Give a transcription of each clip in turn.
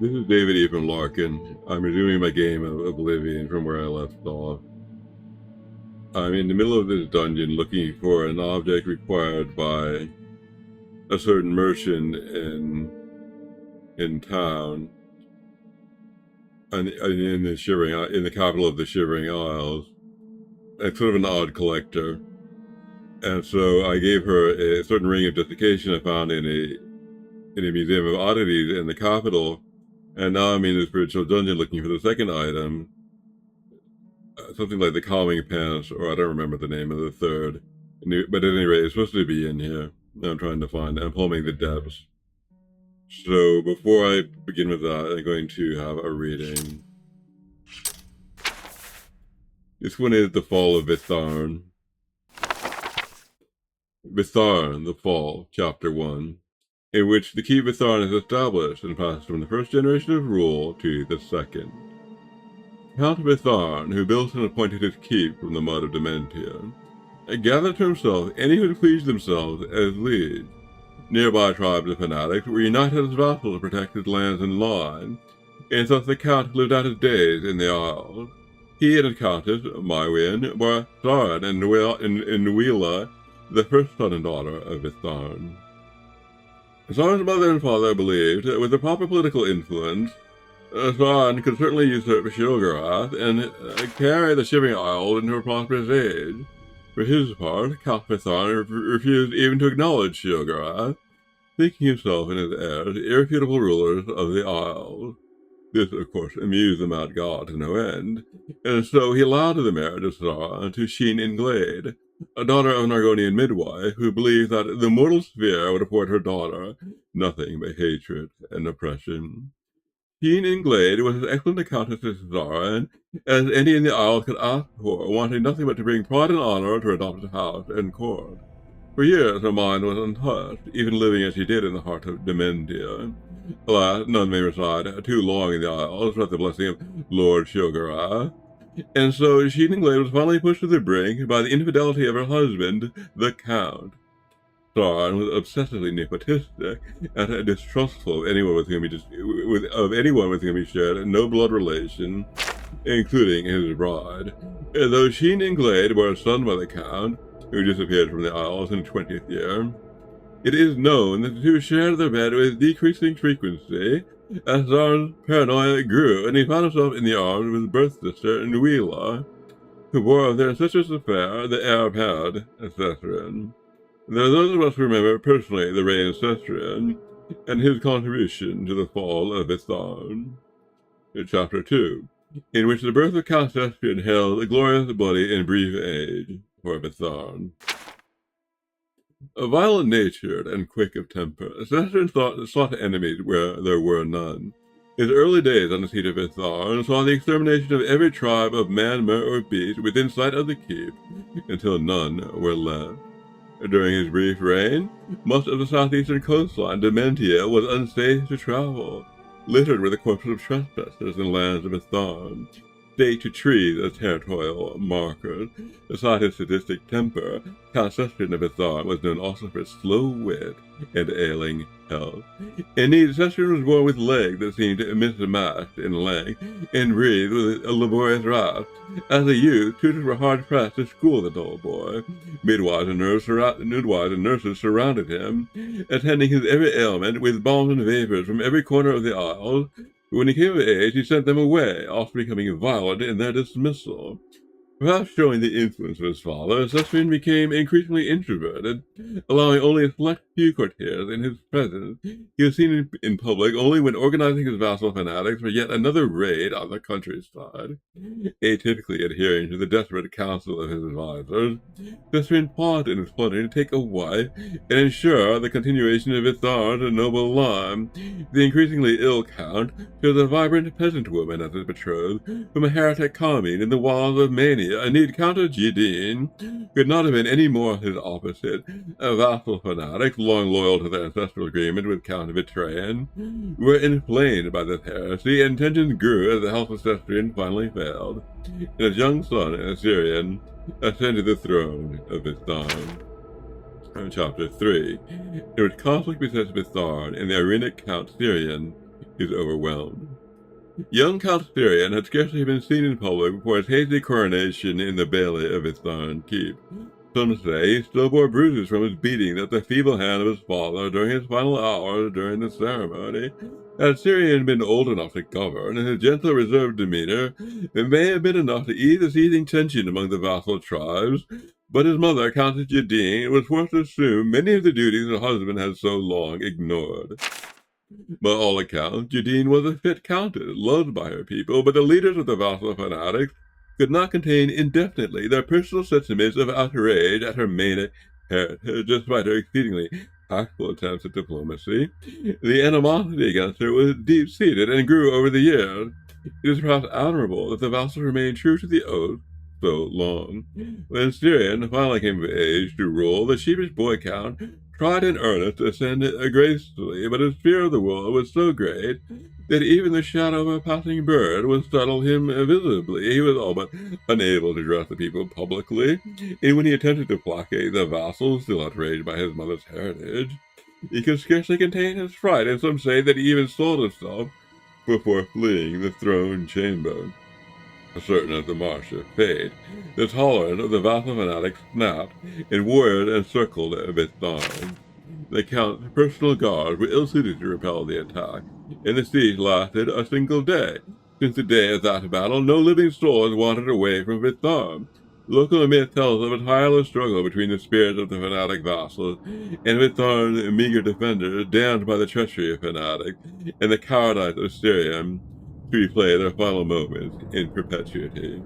This is David E. from Larkin. I'm resuming my game of Oblivion from where I left off. I'm in the middle of this dungeon looking for an object required by a certain merchant in town, and in the capital of the Shivering Isles. It's sort of an odd collector, and so I gave her a certain ring of justification I found in a museum of oddities in the capital. And now I'm in the spiritual dungeon looking for the second item, something like the calming pants, or I don't remember the name of the third. But at any rate, it's supposed to be in here. I'm trying to find it. I'm plumbing the depths. So before I begin with that, I'm going to have a reading. This one is The Fall of Vitharn. Vitharn, The Fall, Chapter 1. In which the Keep Vitharn is established and passed from the first generation of rule to the second. Count Vitharn, who built and appointed his keep from the mud of Dementia, gathered to himself any who had pleased themselves as liege. Nearby tribes of fanatics were united as vassals to protect his lands and line, and thus the Count lived out his days in the Isles. He and his Countess, Mywin, were Tharan and Nuila, the first son and daughter of Vitharn. Tharan's mother and father believed that with the proper political influence, Tharan could certainly usurp Shilgarath and carry the Shivering Isles into a prosperous age. For his part, Count Vitharn refused even to acknowledge Shilgarath, thinking himself and his heirs irrefutable rulers of the Isles. This, of course, amused the mad god to no end, and so he allowed the marriage of Tharan to Sheen Inglade, a daughter of an Argonian midwife who believed that the mortal sphere would afford her daughter nothing but hatred and oppression. Sheen Inglade was as excellent a countess as Tharan as any in the Isles could ask for, wanting nothing but to bring pride and honor to her adopted house and court. For years her mind was untouched, even living as she did in the heart of Dementia. Alas, none may reside too long in the Isles without the blessing of Lord Shilgarath. And so Sheen Inglade was finally pushed to the brink by the infidelity of her husband, the Count. Tharan was obsessively nepotistic and distrustful of anyone with whom he shared no blood relation, including his bride. And though Sheen Inglade bore a son by the Count, who disappeared from the Isles in the 20th year, it is known that the two shared their bed with decreasing frequency, as Tharan's paranoia grew, and he found himself in the arms of his birth sister, Nuila, who bore of their incestuous affair the heir apparent, Ephraim. There are those of us who remember personally the reign of Ephraim, and his contribution to the fall of Vitharn. Chapter 2, in which the birth of Count Ephraim held a glorious, bloody, and brief age for Vitharn. A violent-natured and quick of temper, Ephraim sought enemies where there were none. His early days on the seat of Vitharn saw the extermination of every tribe of man, mer, or beast within sight of the keep, until none were left. During his brief reign, much of the southeastern coastline, Dementia, was unsafe to travel, littered with the corpses of trespassers in lands of Vitharn, staked to trees as territorial markers. Beside his sadistic temper, Count Ephraim of Vitharn was known also for slow wit and ailing health. Indeed, Ephraim was born with legs that seemed mismatched in length, and breathed with a laborious rasp. As a youth, tutors were hard-pressed to school the dull boy. Midwives and nurses surrounded him, attending his every ailment with balms and vapors from every corner of the Isles. When he came of age, he sent them away, often becoming violent in their dismissal. Perhaps showing the influence of his father, Ephraim became increasingly introverted, allowing only a select few courtiers in his presence. He was seen in public only when organizing his vassal fanatics for yet another raid on the countryside. Atypically adhering to the desperate counsel of his advisors, Ephraim paused in his plundering to take a wife and ensure the continuation of Vitharn's noble line. The increasingly ill Count chose a vibrant peasant woman as his betrothed from a heretic commune in the wilds of Mania. Indeed, Countess Jedine could not have been any more his opposite. Vassal fanatics, long loyal to their ancestral agreement with Count Ephraim, were inflamed by this heresy, and tensions grew as the health of Ephraim finally failed, and his young son, Assyrian, ascended the throne of Vitharn. Chapter 3, in which conflict besets Vitharn and the Irenic Count Syrian is overwhelmed. Young Count Styrian had scarcely been seen in public before his hasty coronation in the bailey of Ephraim keep. Some say he still bore bruises from his beating at the feeble hand of his father during his final hours during the ceremony. Had Styrian been old enough to govern, his gentle, reserved demeanor may have been enough to ease the seething tension among the vassal tribes, but his mother, Countess Jadine, was forced to assume many of the duties her husband had so long ignored. By all accounts, Jadine was a fit countess, loved by her people, but the leaders of the vassal fanatics could not contain indefinitely their personal sentiments of outrage at her manic heritage, despite her exceedingly tactful attempts at diplomacy. The animosity against her was deep-seated and grew over the years. It is perhaps admirable that the vassals remained true to the oath so long. When Styrian finally came of age to rule, the sheepish boy count tried in earnest to ascend gracefully, but his fear of the world was so great that even the shadow of a passing bird would startle him visibly. He was all but unable to address the people publicly, and when he attempted to placate the vassals, still outraged by his mother's heritage, he could scarcely contain his fright, and some say that he even sold himself before fleeing the throne chamber. Certain of the march of fate, the tolerance of the vassal fanatics snapped, and warriors encircled Ephraim. The Count's personal guards were ill-suited to repel the attack, and the siege lasted a single day. Since the day of that battle, no living soul has wandered away from Ephraim. Local myth tells of a tireless struggle between the spirits of the fanatic vassals and Ephraim's meager defenders, damned by the treachery of fanatics and the cowardice of Styrian, to replay their final moments in perpetuity.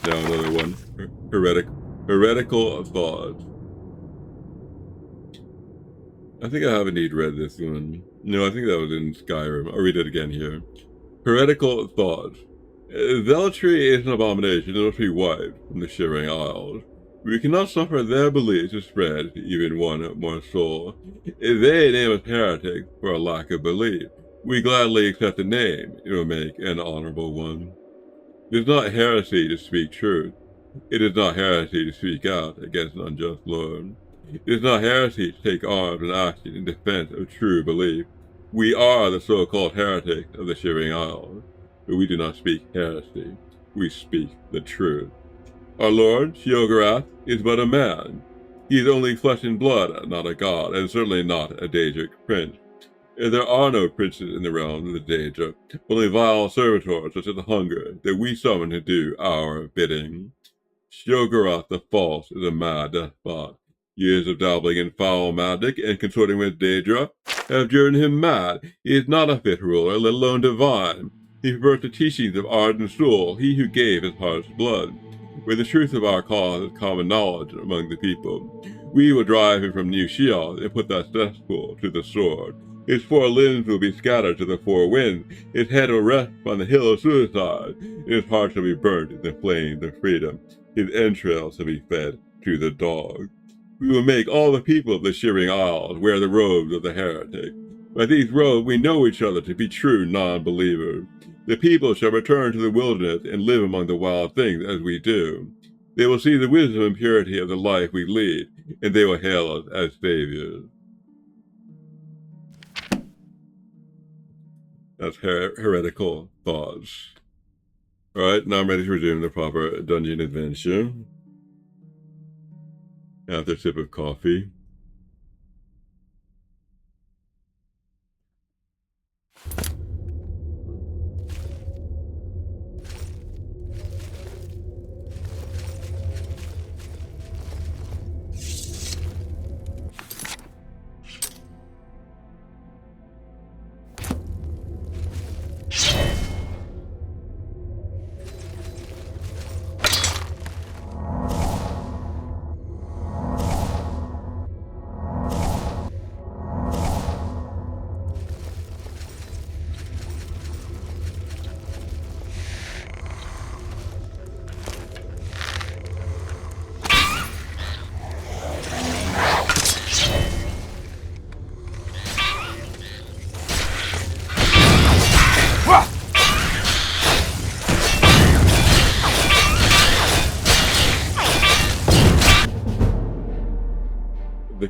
Now another one. Heretical thoughts. I think I have indeed read this one. No, I think that was in Skyrim. I'll read it again here. Heretical thoughts. Zealotry is an abomination and must be wiped from the Shivering Isles. We cannot suffer their beliefs to spread to even one more soul. If they name us heretics for a lack of belief, we gladly accept the name. It will make an honorable one. It is not heresy to speak truth. It is not heresy to speak out against an unjust Lord. It is not heresy to take arms and action in defense of true belief. We are the so-called heretics of the Shivering Isles, but we do not speak heresy. We speak the truth. Our Lord, Sheogorath, is but a man. He is only flesh and blood, not a god, and certainly not a Daedric prince. There are no princes in the realm of the Daedra, only vile servitors such as the hunger that we summon to do our bidding. Sheogorath the False is a mad despot. Years of dabbling in foul magic and consorting with Daedra have driven him mad. He is not a fit ruler, let alone divine. He perverts the teachings of ardent soul, he who gave his heart's blood. Where the truth of our cause is common knowledge among the people, we will drive him from New Sheol and put that cesspool to the sword. His 4 limbs will be scattered to the 4 winds, his head will rest on the hill of suicide, and his heart shall be burnt in the flames of freedom. His entrails shall be fed to the dogs. We will make all the people of the Shivering Isles wear the robes of the heretic. By these robes we know each other to be true non-believers. The people shall return to the wilderness and live among the wild things as we do. They will see the wisdom and purity of the life we lead, and they will hail us as saviors. That's heretical thoughts. Alright, now I'm ready to resume the proper dungeon adventure. After a sip of coffee.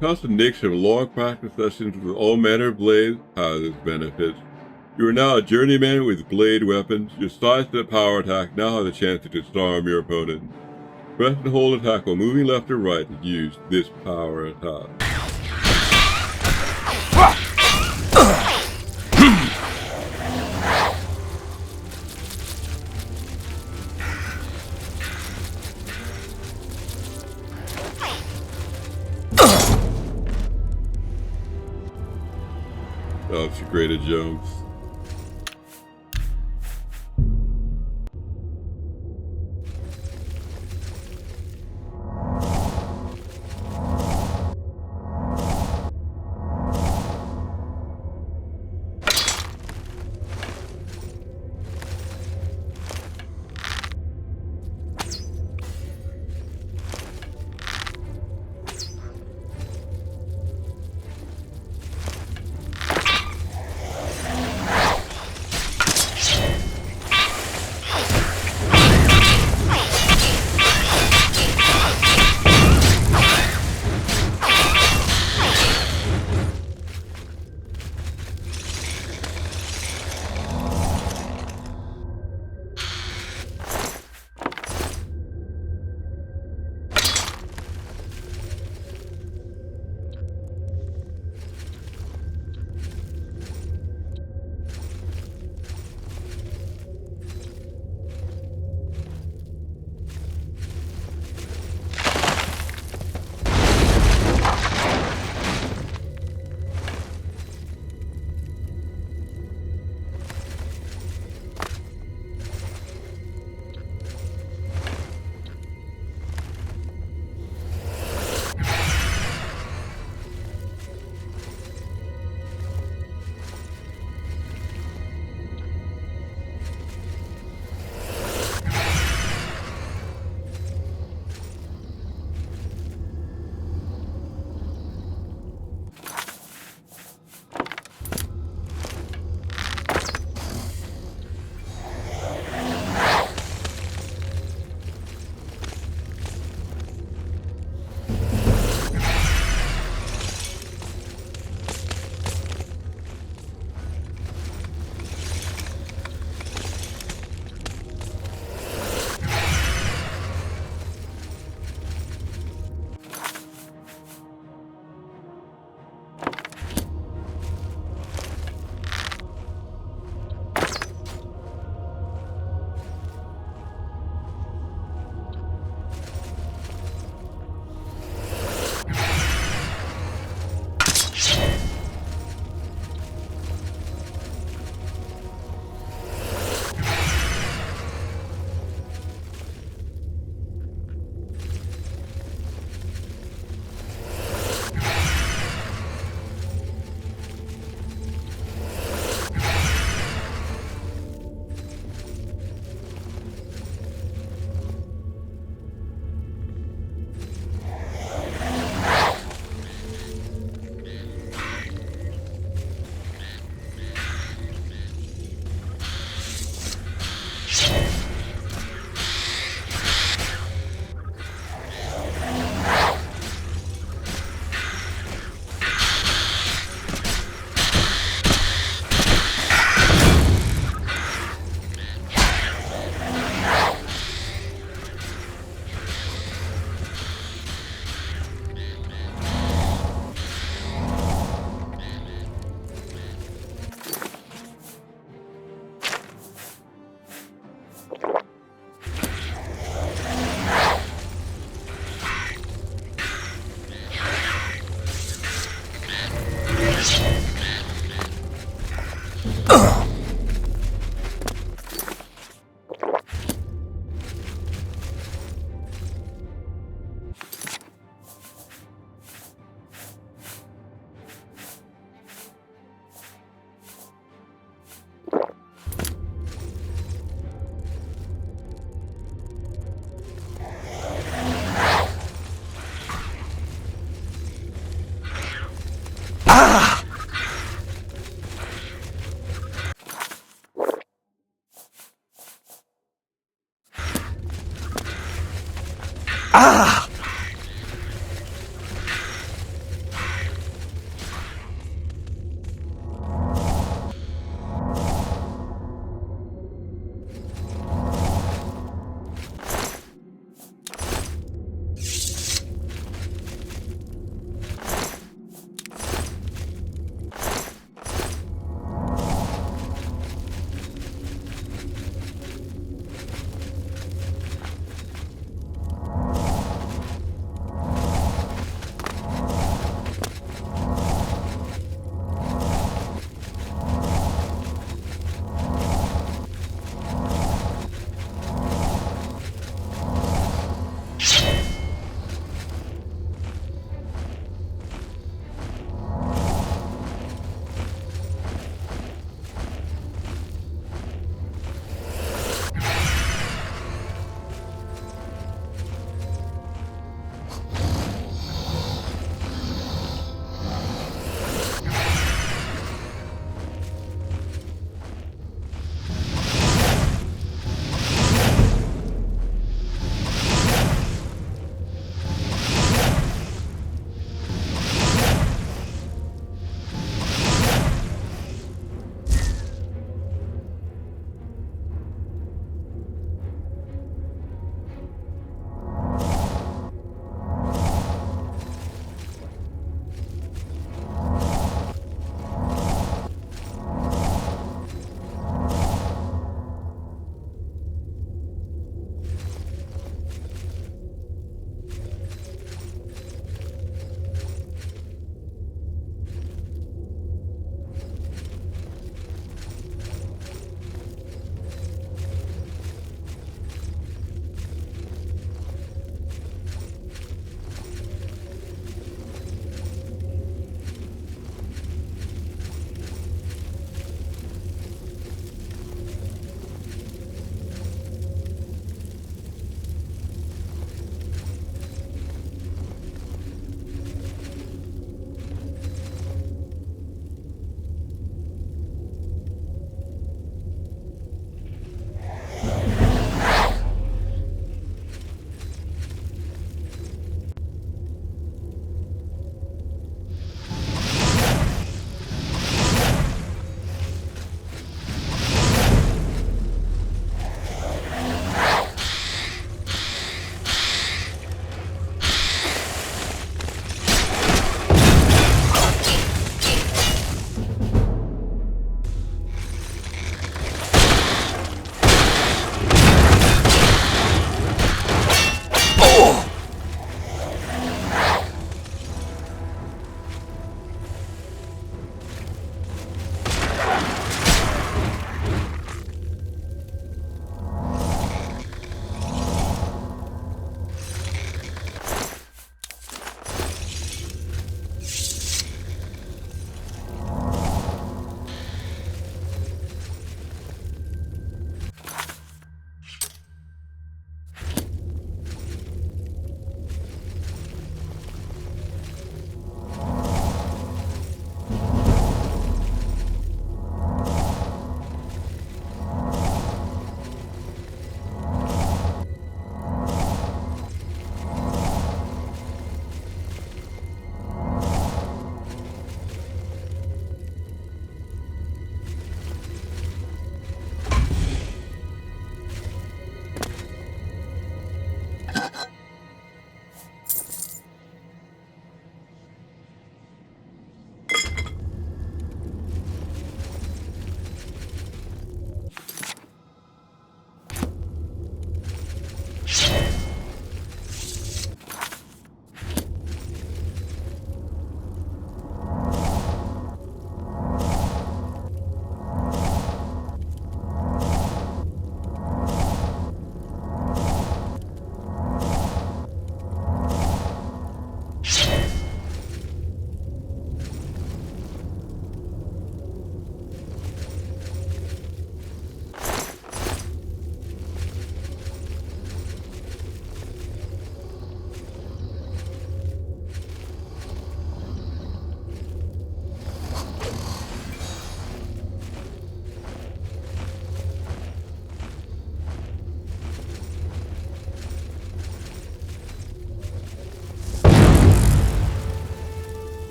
combination of long practice sessions with all manner of blades has its benefits. You are now a journeyman with blade weapons. Your sidestep power attack now has a chance to disarm your opponent. Press and hold attack while moving left or right to use this power attack. That's a great jumps.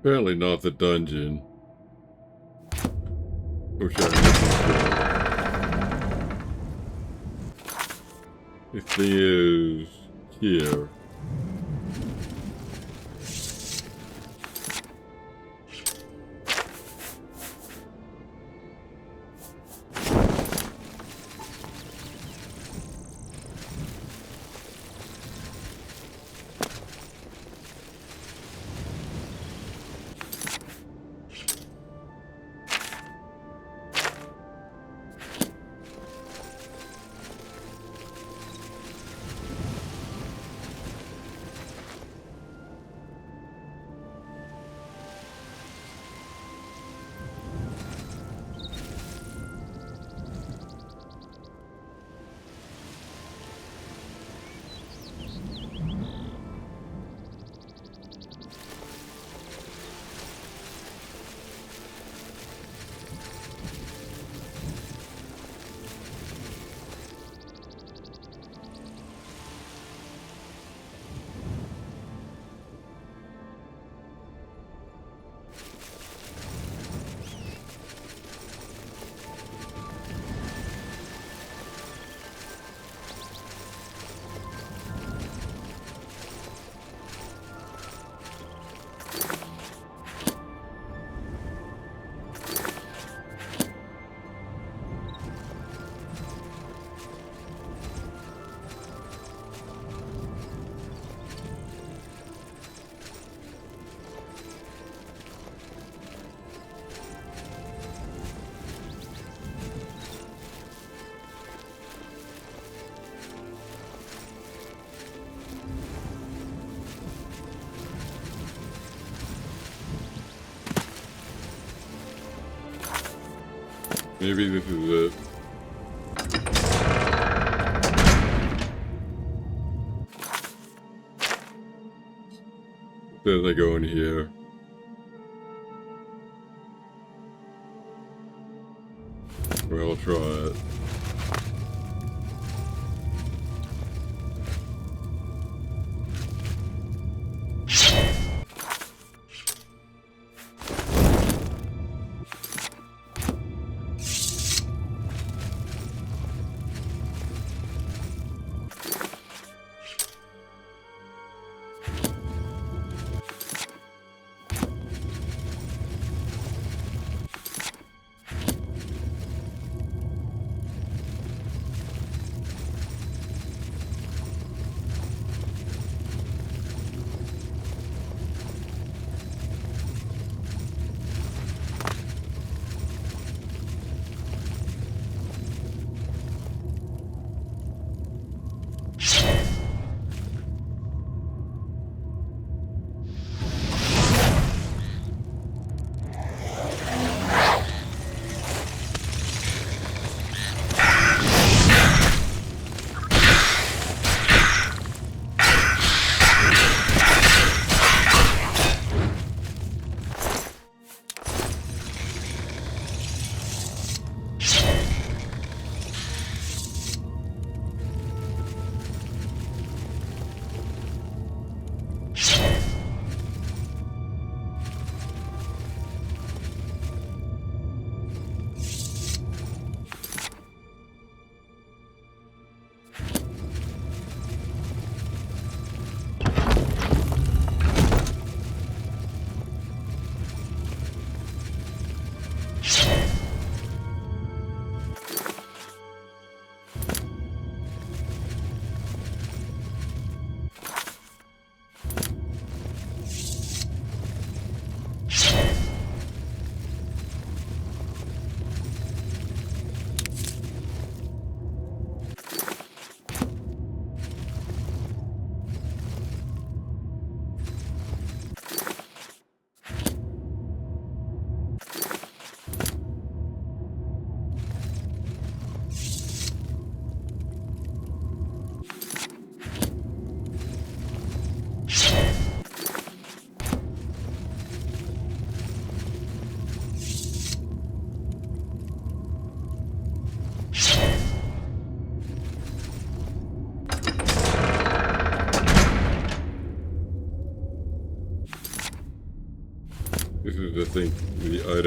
Apparently not the dungeon. Which I'm looking for. This thing is here. Maybe this is it. Says I go in here. Well, I'll try it.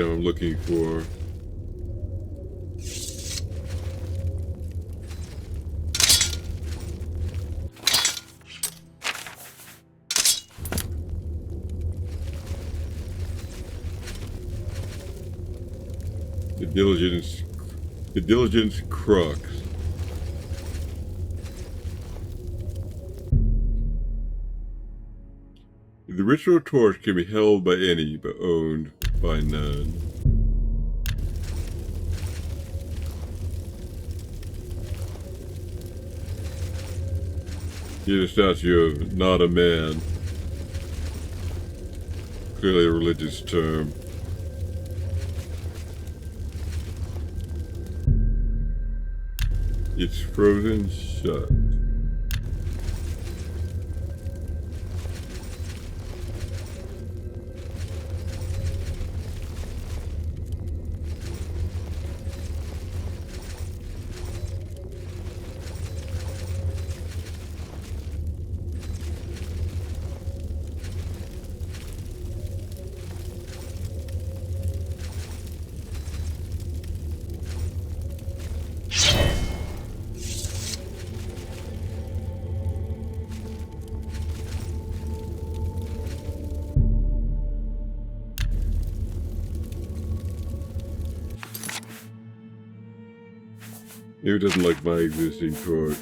item I'm looking for. The diligence crux. The ritual torch can be held by any, but owned by none. Here's a statue of not a man. Clearly a religious term. It's frozen shut. Maybe it doesn't like my existing torch.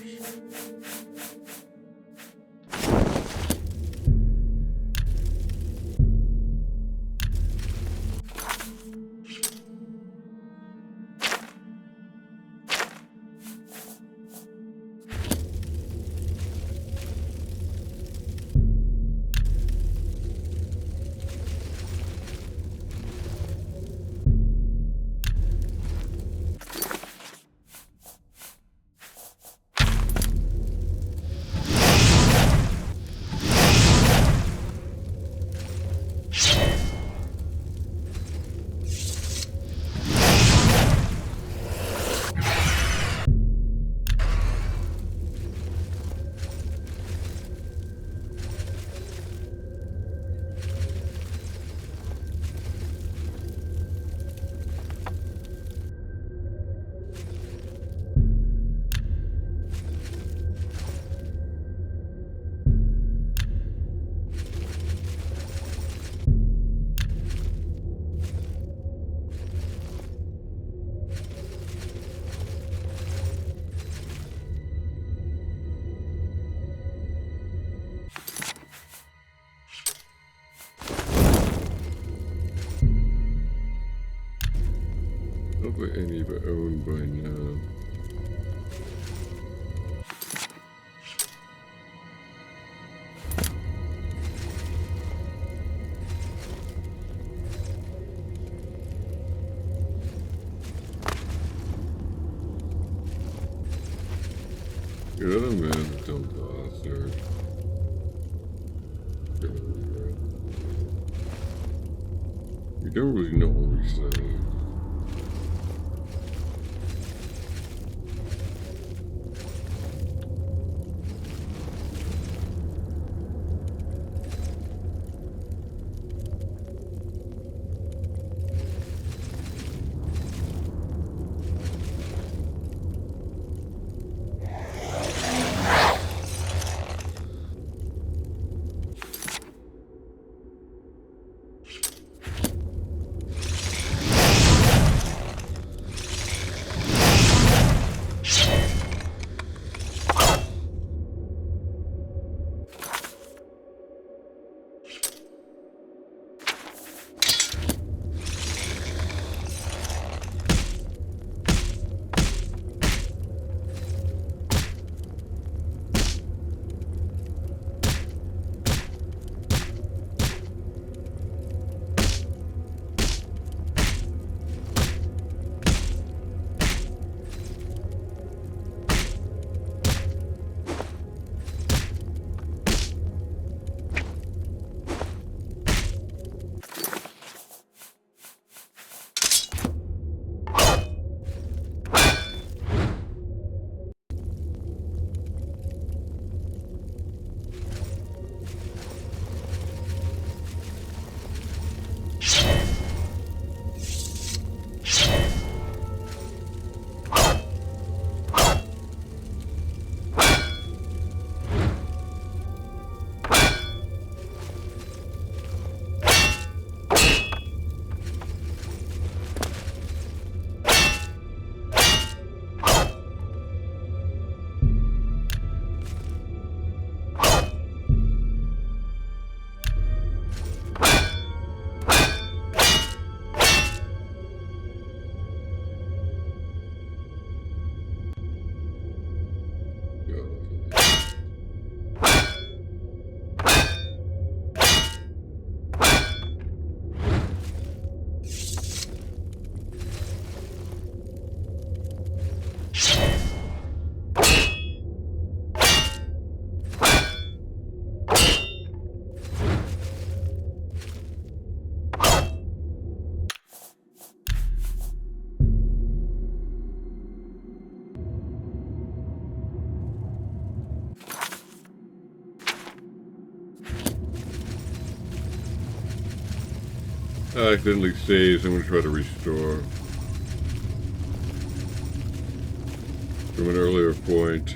Not by any, but owned by none. You're not a man, don't author. We don't really know what we're saying. accidentally saved, I'm going to try to restore from an earlier point.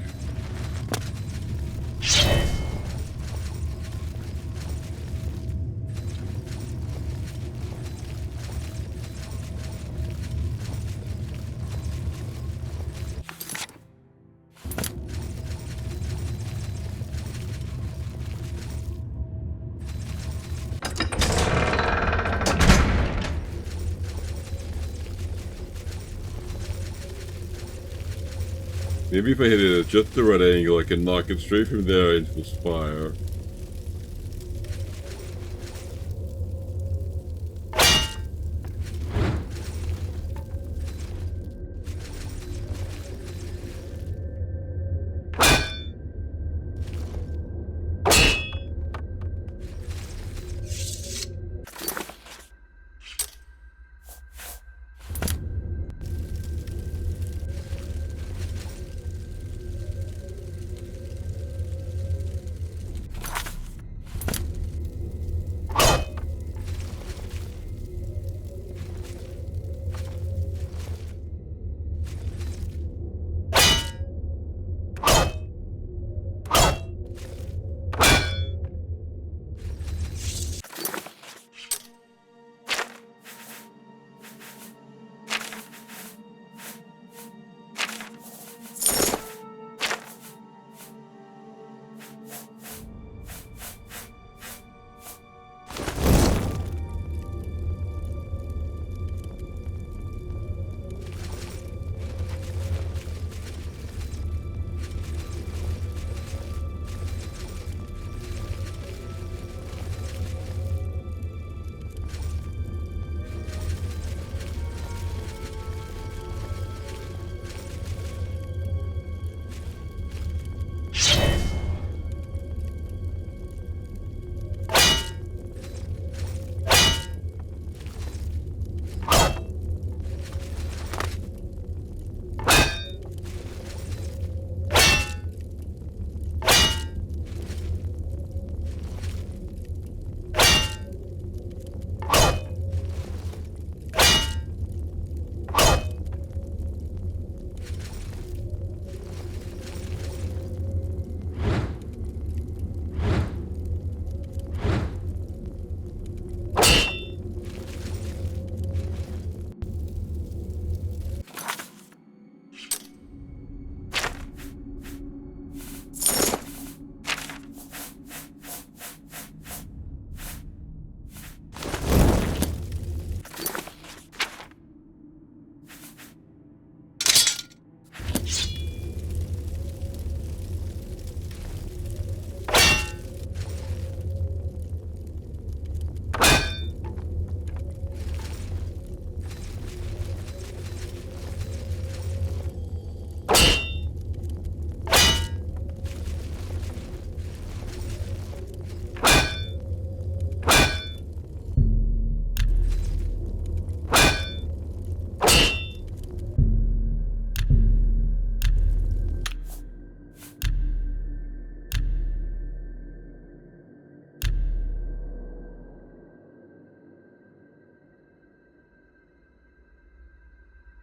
Maybe if I hit it at just the right angle, I can knock it straight from there into the spire.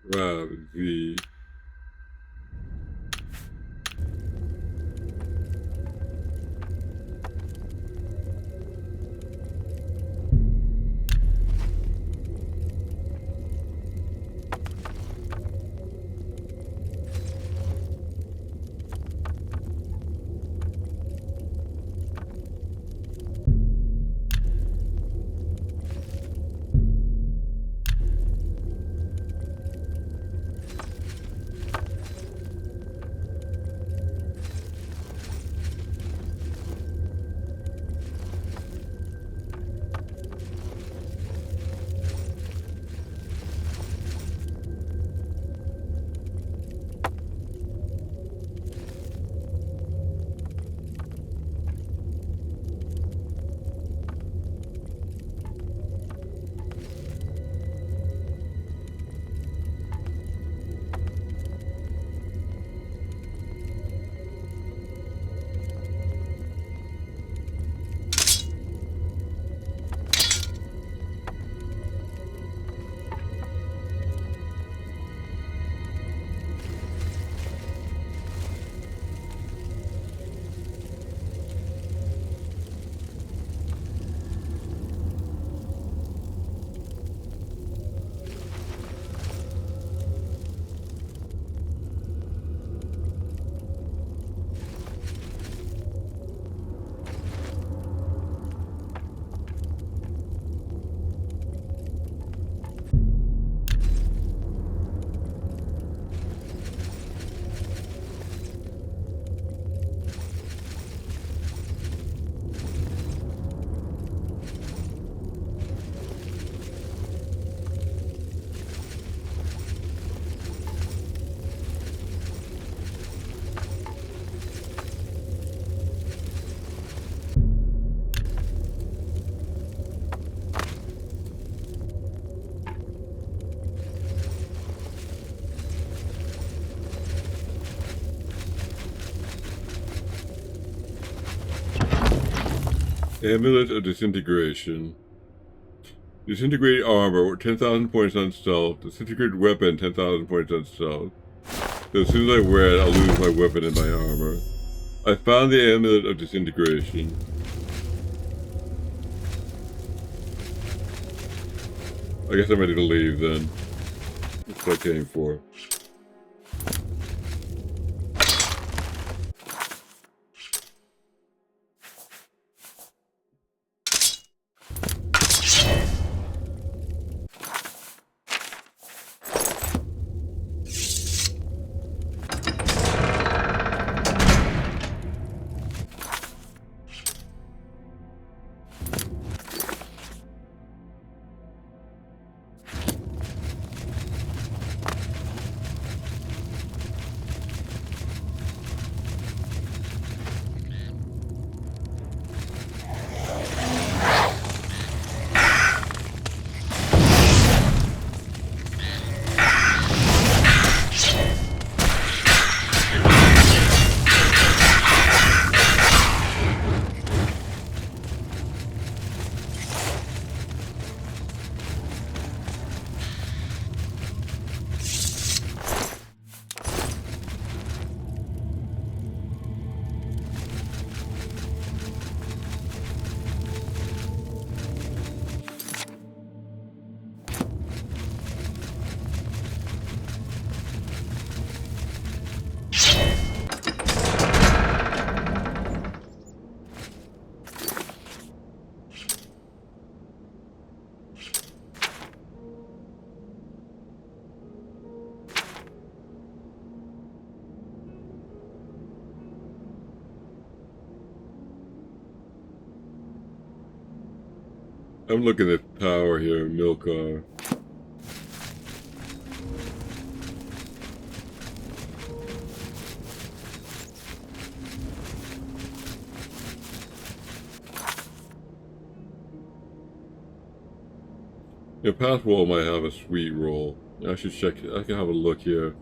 Grab the Amulet of Disintegration. Disintegrated armor, 10,000 points on stealth. Disintegrated weapon, 10,000 points on stealth. So as soon as I wear it, I'll lose my weapon and my armor. I found the Amulet of Disintegration. I guess I'm ready to leave then. That's what I came for. I'm looking at power here, Milcar. Your path wall might have a sweet roll. I should check it. I can have a look here.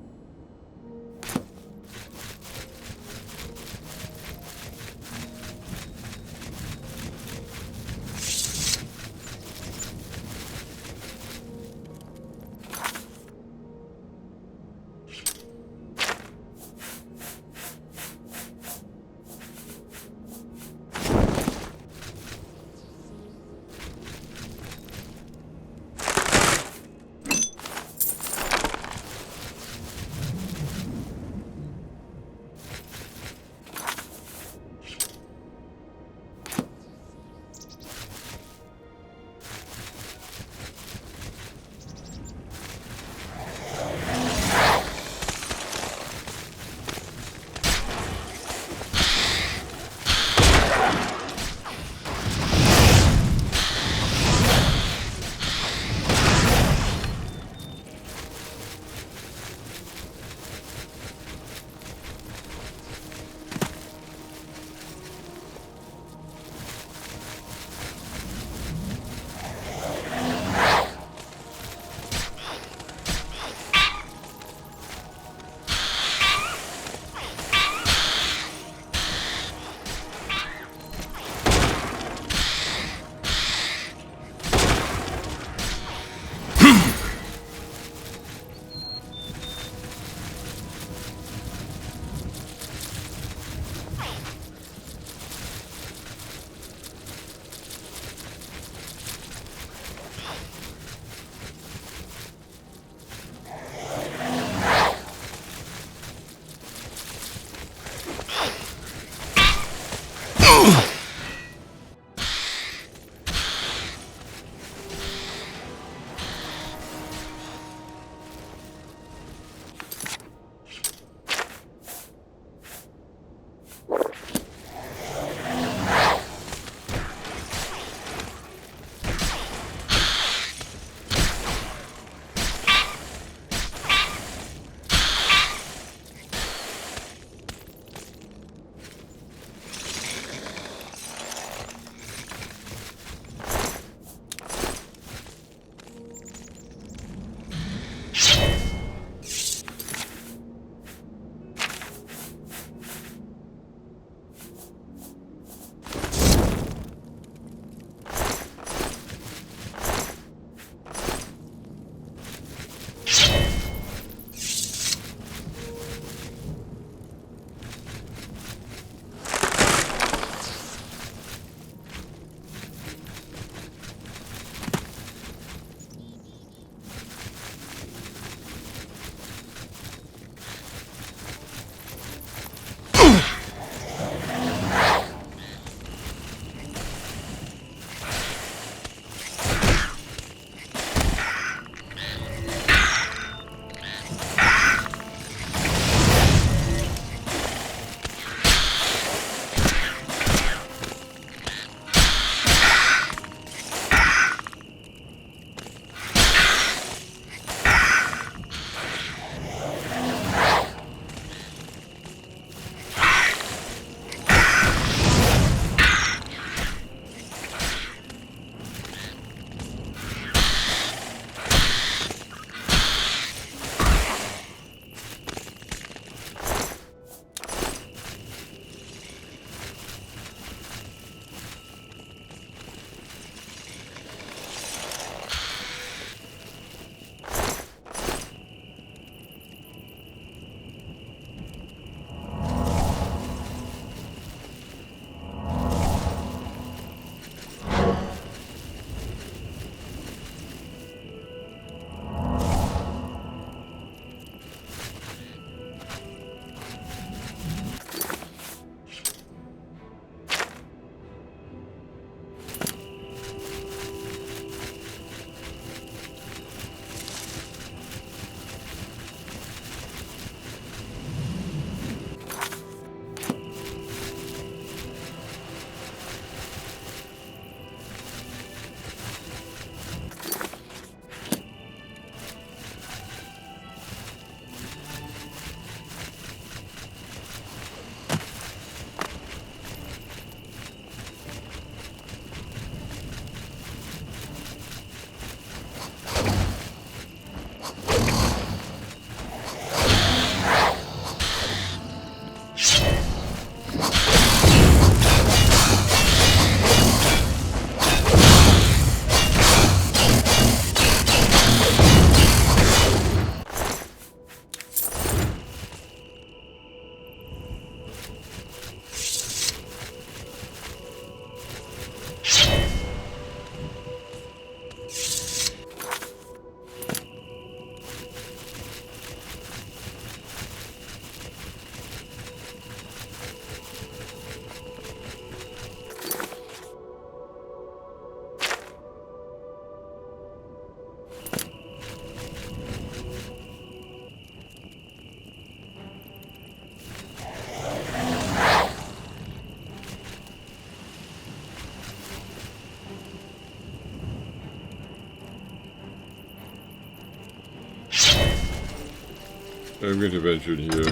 I'm going to venture in here.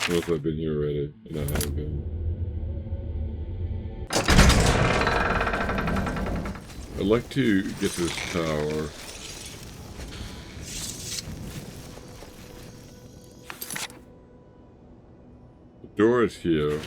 Unless I've been here already, and I haven't been. I'd like to get to this tower. The door is here.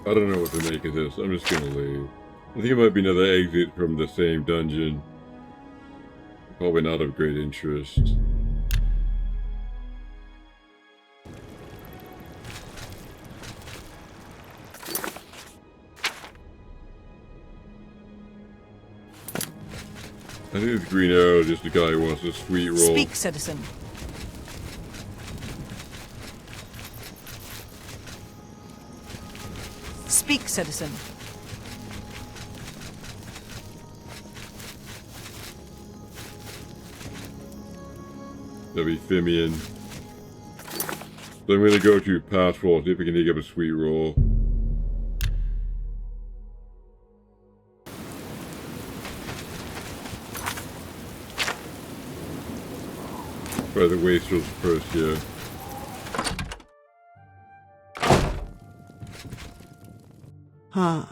I don't know what to make of this. I'm just gonna leave. I think it might be another exit from the same dungeon. Probably not of great interest. I think this green arrow is just a guy who wants a sweet roll. Speak, citizen. Speak, citizen. That'll be Ephraim. So I'm gonna go to pass roll, see if we can dig up a sweet roll. Try the wastrels first here. Huh.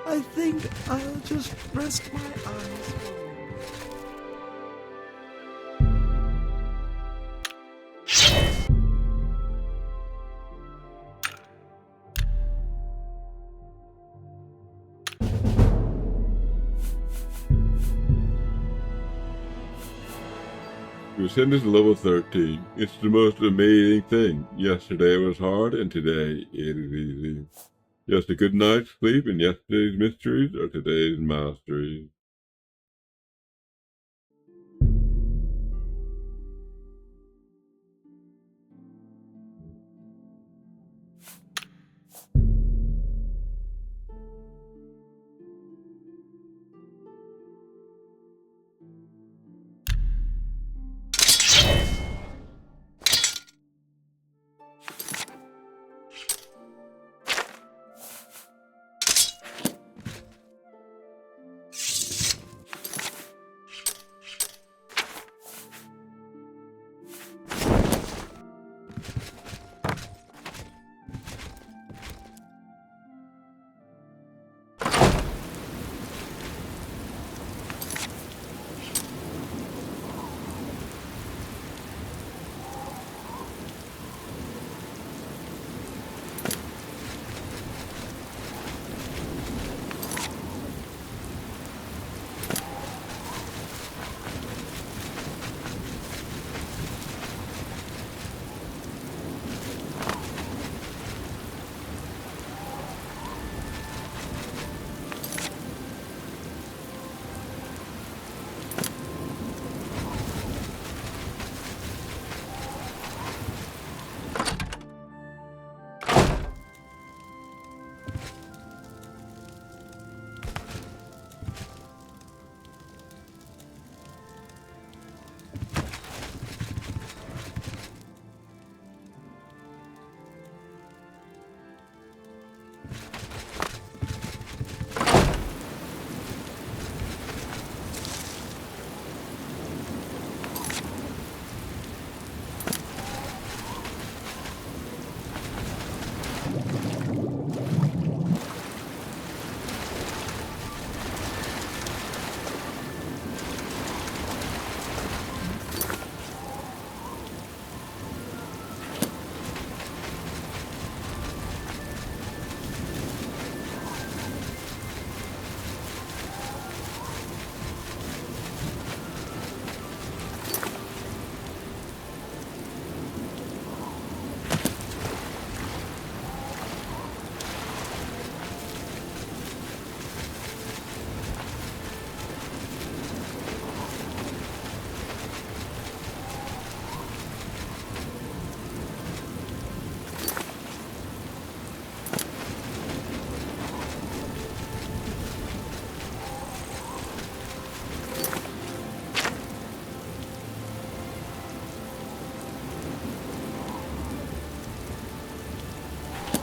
I think I'll just rest my eyes. We ascended to level 13. It's the most amazing thing. Yesterday was hard, and today it is easy. Just a good night's sleep, and yesterday's mysteries are today's masteries.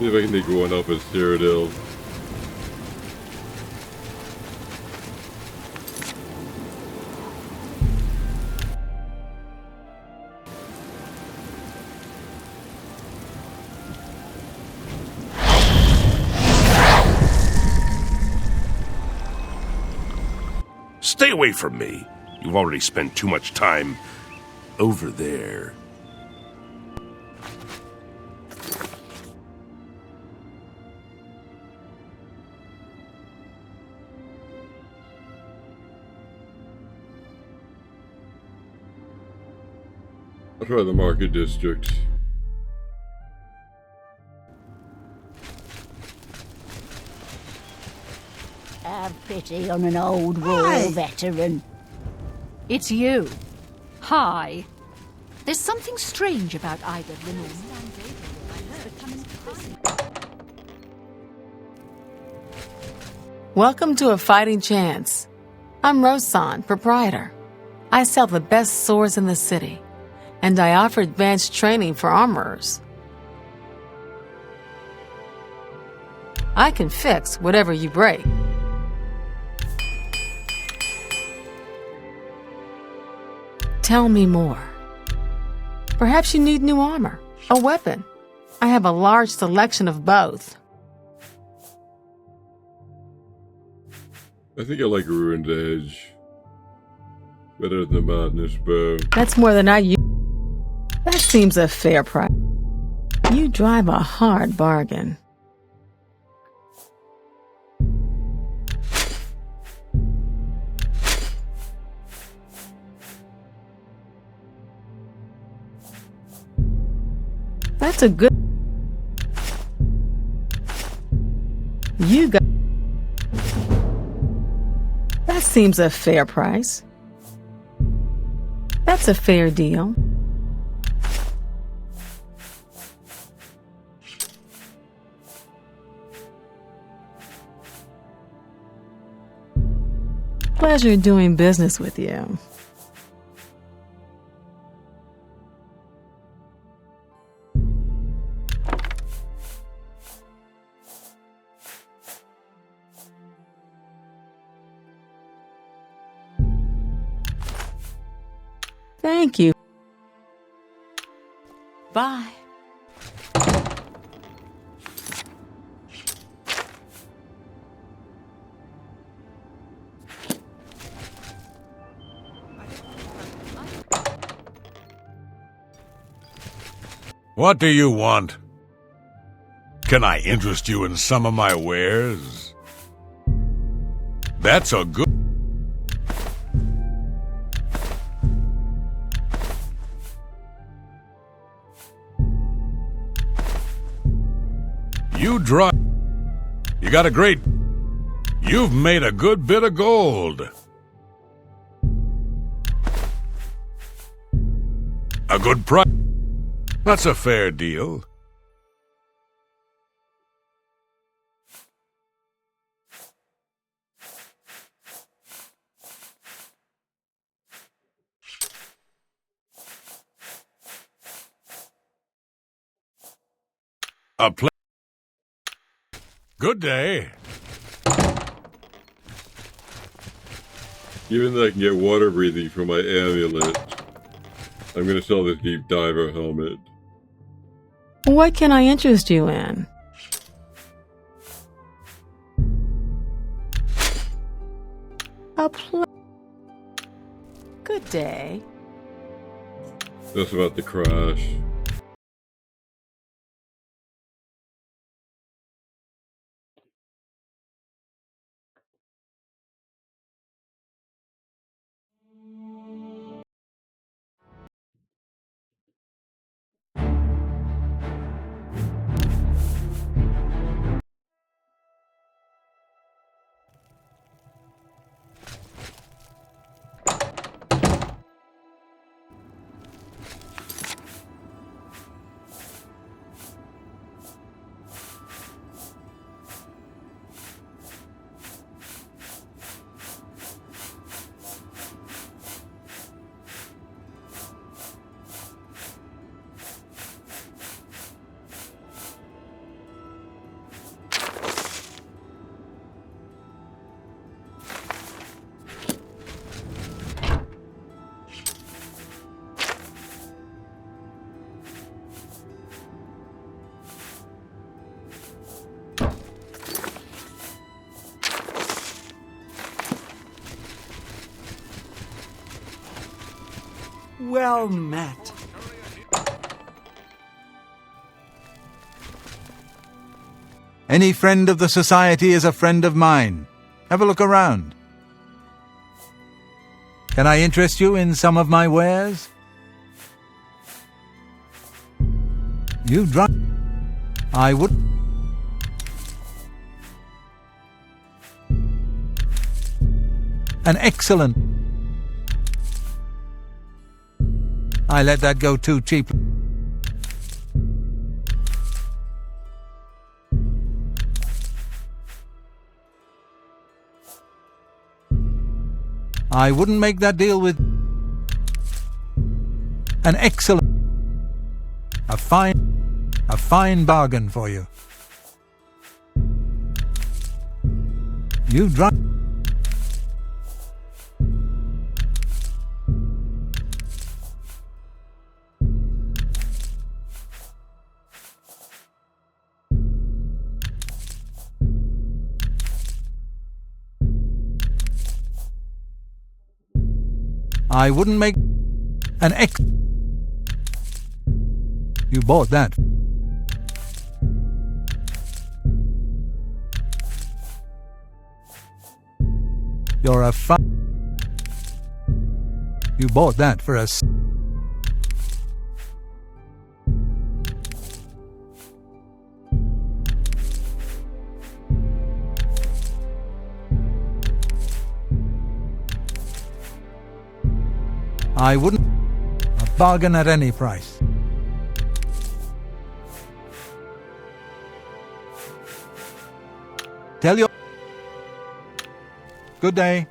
See if I can take one up as Cyrodiil. Stay away from me. You've already spent too much time over there. I'll try the market district. Have pity on an old war veteran. It's you. Hi. There's something strange about Ida Linnell. Welcome to A Fighting Chance. I'm Rosan, proprietor. I sell the best swords in the city, and I offer advanced training for armorers. I can fix whatever you break. Tell me more. Perhaps you need new armor, a weapon. I have a large selection of both. I think I like Ruined Edge better than the Madness Bow. That's more than I use. That seems a fair price. You drive a hard bargain. That's a good... You got... That seems a fair price. That's a fair deal. Pleasure doing business with you. Thank you. Bye. What do you want? Can I interest you in some of my wares? That's a good... You drive. You got a great... You've made a good bit of gold. A good price. That's a fair deal. A pl- Good day. Given that I can get water breathing from my amulet, I'm going to sell this deep diver helmet. What can I interest you in? Good day. That's about to crash. Well met. Any friend of the Society is a friend of mine. Have a look around. Can I interest you in some of my wares? You drive. I would. An excellent. I let that go too cheap. I wouldn't make that deal with. An excellent. A fine bargain for you. You drive. I wouldn't make an ex. You bought that. You're a You bought that for us. I wouldn't. A bargain at any price. Tell you. Good day.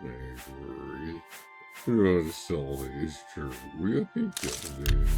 Maybe. I'm gonna sell these too. I think that is.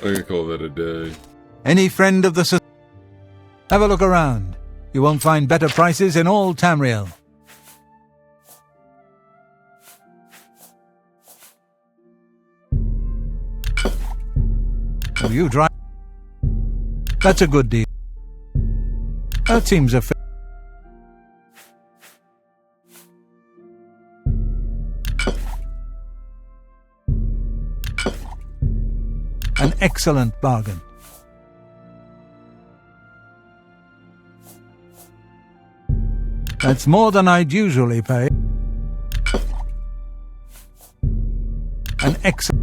I can call that a day. Any friend of the have a look around. You won't find better prices in all Tamriel. Oh, you drive. That's a good deal. That seems a fair. An excellent bargain. That's more than I'd usually pay. An excellent.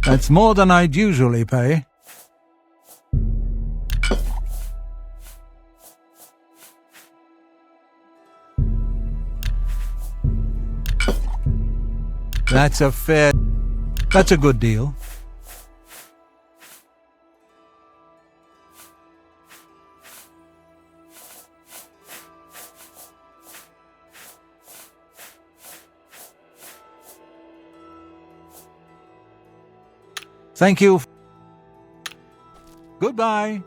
That's more than I'd usually pay. That's a good deal. Thank you. Goodbye.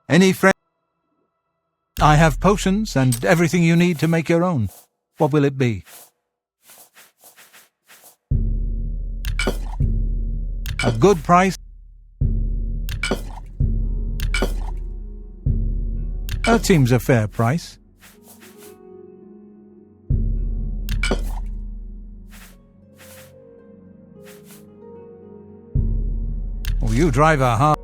Any friend? I have potions and everything you need to make your own. What will it be? A good price? That seems a fair price. Oh, you drive a hard.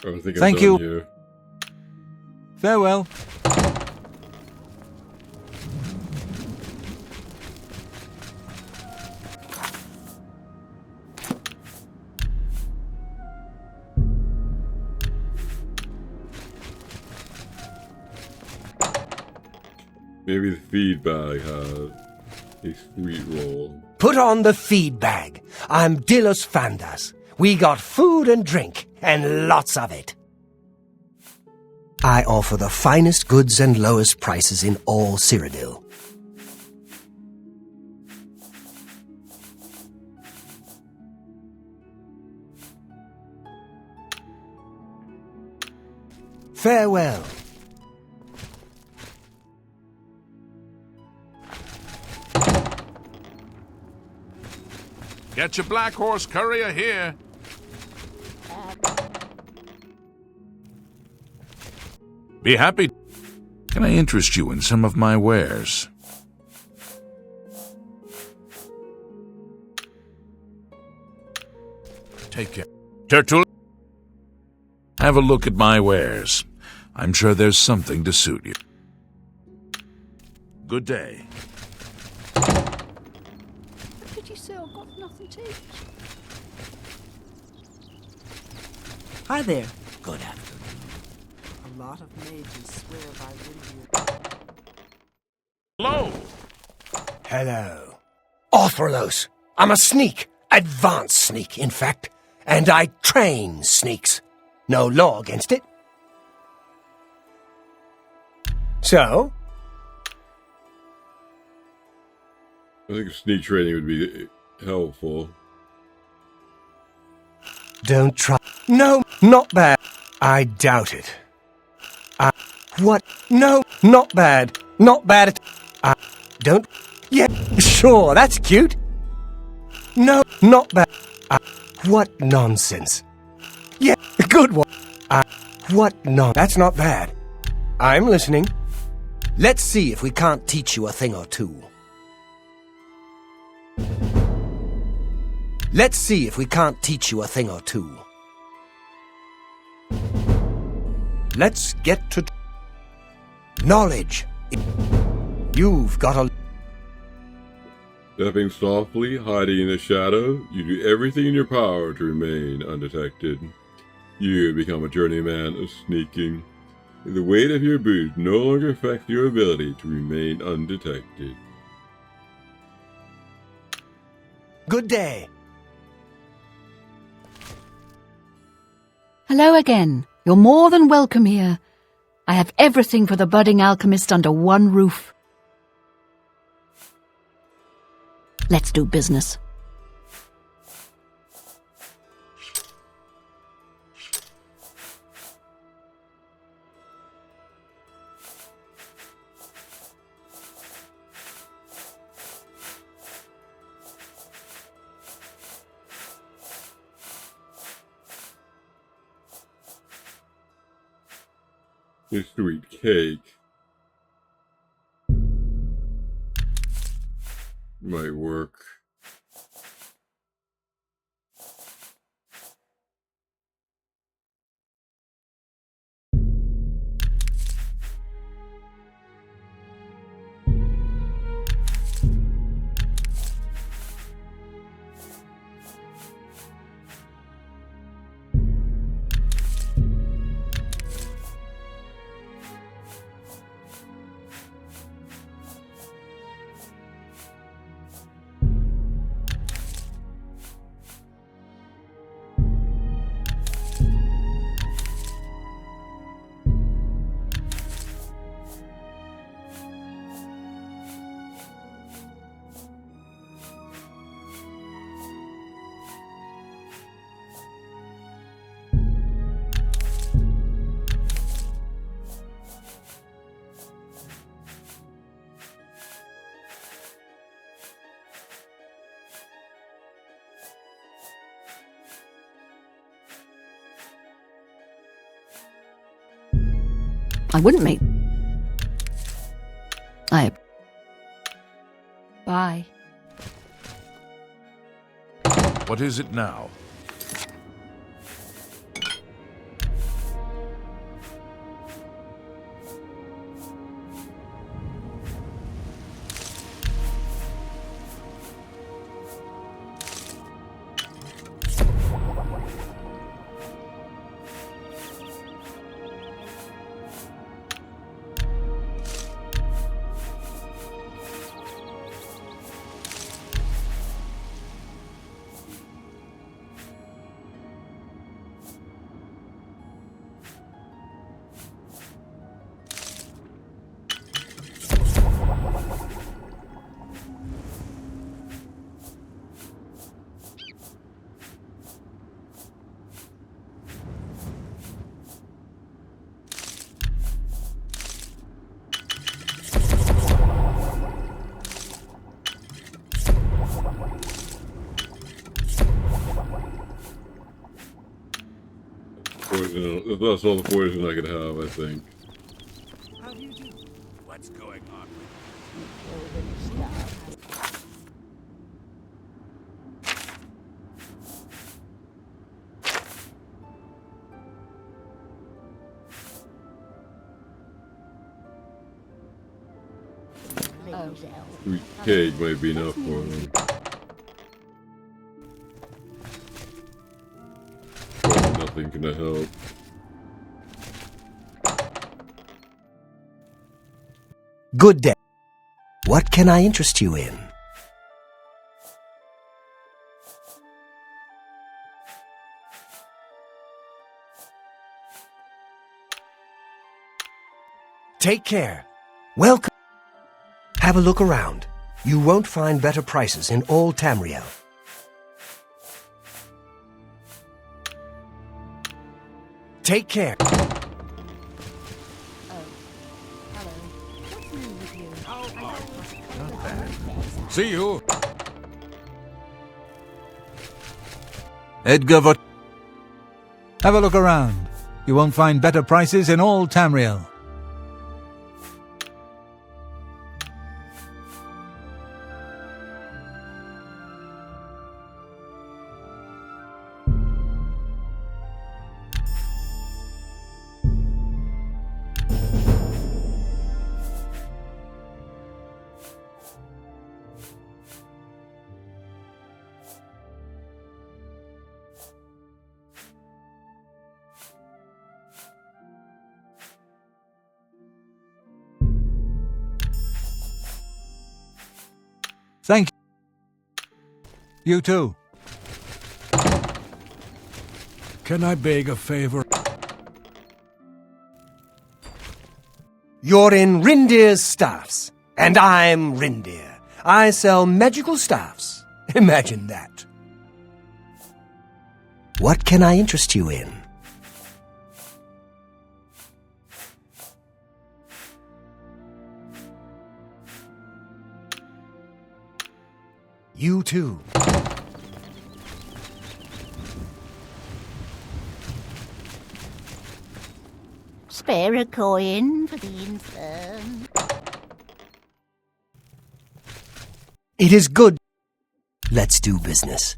I think Thank I'm you. done here. Farewell. Maybe the feed bag has a sweet roll. Put on the feed bag. I'm Dilos Fandas. We got food and drink, and lots of it. I offer the finest goods and lowest prices in all Cyrodiil. Farewell. Get your black horse courier here. Be happy. Can I interest you in some of my wares? Take care. Turtle. Have a look at my wares. I'm sure there's something to suit you. Good day. Pity so, I've got nothing to eat. Hi there. Good afternoon. A lot of mages swear by Windia. Hello. Hello. Orthrolos. I'm a sneak. Advanced sneak, in fact. And I train sneaks. No law against it. So? I think sneak training would be helpful. Don't try. No, not bad. I doubt it. What? No, not bad. Not bad at... don't... Yeah, sure, that's cute. No, not bad. What nonsense. Yeah, good one. What no, that's not bad. I'm listening. Let's see if we can't teach you a thing or two. Let's see if we can't teach you a thing or two. Let's get to knowledge. You've got a... Stepping softly, hiding in the shadow, you do everything in your power to remain undetected. You become a journeyman of sneaking. The weight of your boots no longer affects your ability to remain undetected. Good day. Hello again. You're more than welcome here. I have everything for the budding alchemist under one roof. Let's do business. Your sweet cake might work. I wouldn't make... Bye. What is it now? That's all the poison I could have, I think. How do you do? What's going on? Sweet cake might be enough for them. But nothing can help. Good day. What can I interest you in? Take care. Welcome. Have a look around. You won't find better prices in all Tamriel. Take care. See you. Edgar, what? Have a look around. You won't find better prices in all Tamriel. Thank you. You too. Can I beg a favor? You're in Rindir's Staffs, and I'm Rindir. I sell magical staffs. Imagine that. What can I interest you in? You too. Spare a coin for the infirm. It is good. Let's do business.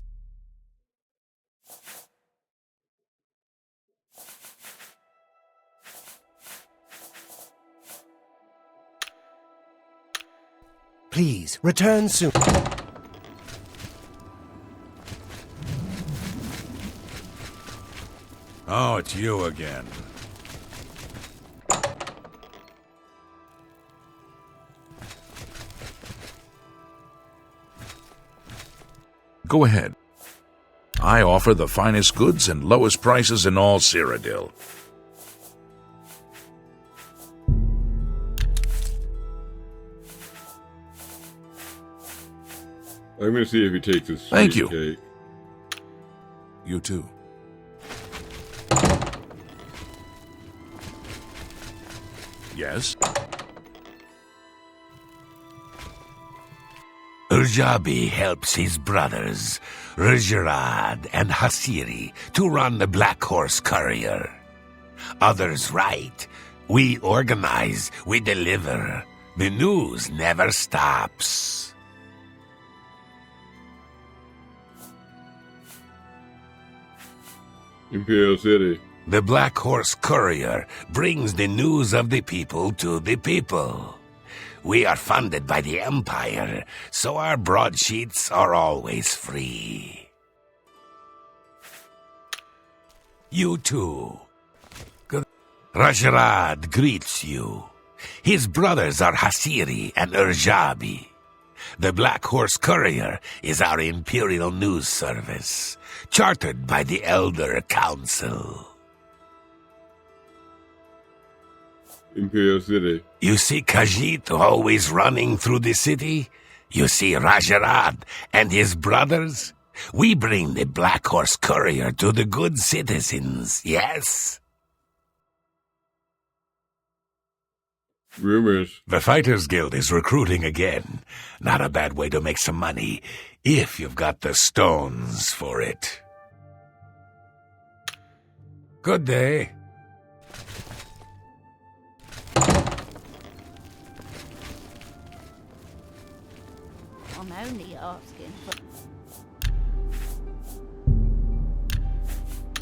Please, return soon. Oh, it's you again. Go ahead. I offer the finest goods and lowest prices in all Cyrodiil. I'm gonna see if he takes his Thank sweet you. cake. You too. Yes? Urjabi helps his brothers, Rajirad and Hasiri, to run the Black Horse Courier. Others write. We organize, we deliver. The news never stops. Imperial City. The Black Horse Courier brings the news of the people to the people. We are funded by the Empire, so our broadsheets are always free. You too. Rajrad greets you. His brothers are Hasiri and Urjabi. The Black Horse Courier is our Imperial news service, chartered by the Elder Council. Imperial City. You see Khajiit always running through the city? You see Rajarad and his brothers? We bring the Black Horse Courier to the good citizens, yes? Rumors. The Fighters Guild is recruiting again. Not a bad way to make some money, if you've got the stones for it. Good day. I'm only asking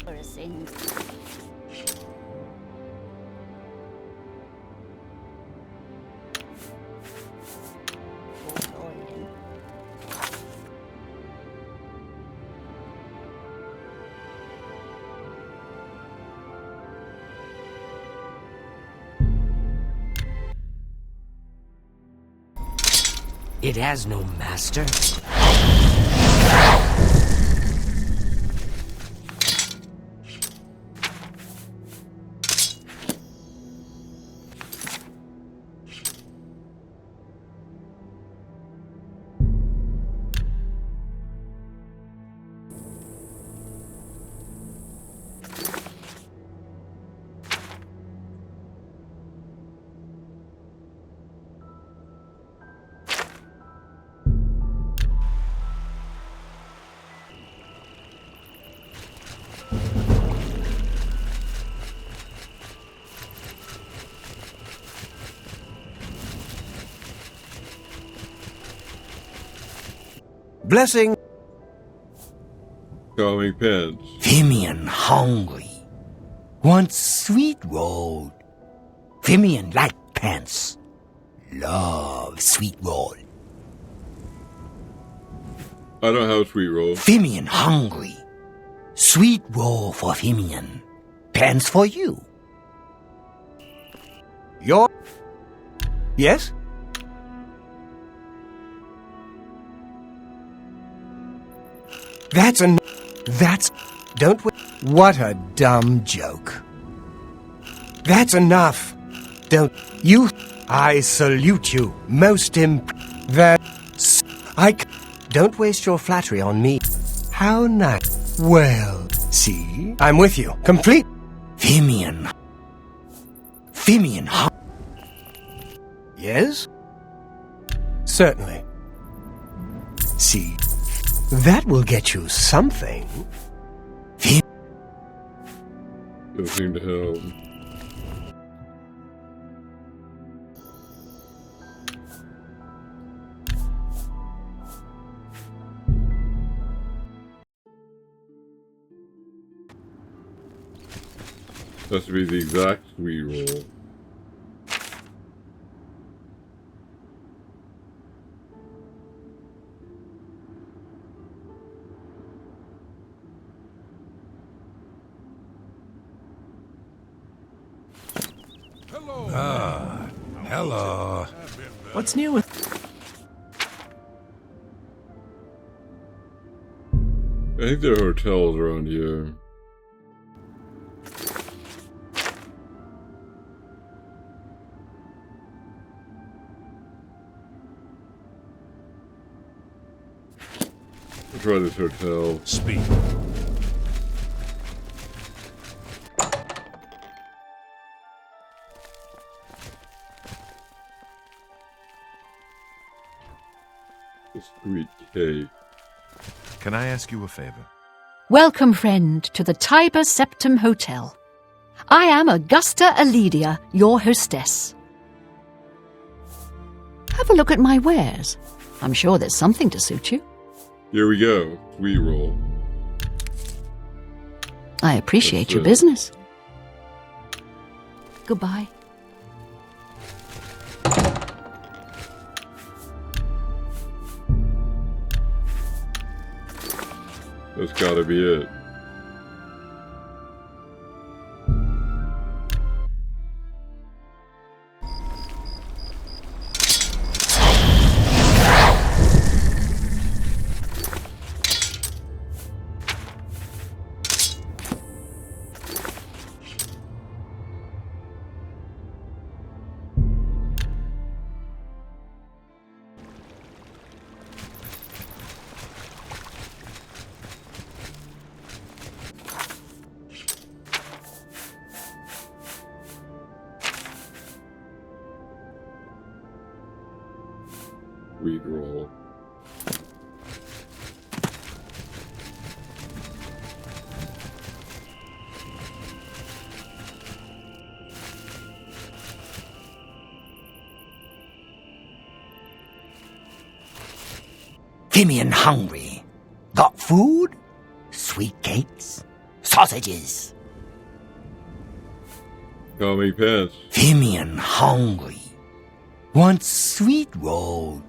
for a single. It has no master. Blessing. Calming pence. Fimian hungry. Wants sweet roll. Fimian like pants. Love sweet roll. I don't have sweet roll. Fimian hungry. Sweet roll for Fimian. Pants for you. Yes? Don't we? What a dumb joke. That's enough. Don't you? I salute you. Don't waste your flattery on me. How nice. Well, see? I'm with you. Complete. Fimian. Yes? Certainly. See? That will get you something. Doesn't seem to help. Has to be the exact sweet roll. Hello. What's new with... I think there are hotels around here. I'll try this hotel. Speed. Sweet cake. Can I ask you a favor? Welcome, friend, to the Tiber Septum Hotel. I am Augusta Aledia, your hostess. Have a look at my wares. I'm sure there's something to suit you. Here we go. Sweet roll. I appreciate your business. Goodbye. That's gotta be it. Sweet roll. Fimian hungry. Got food? Sweet cakes? Sausages? Call me pants. Fimian hungry. Want sweet roll.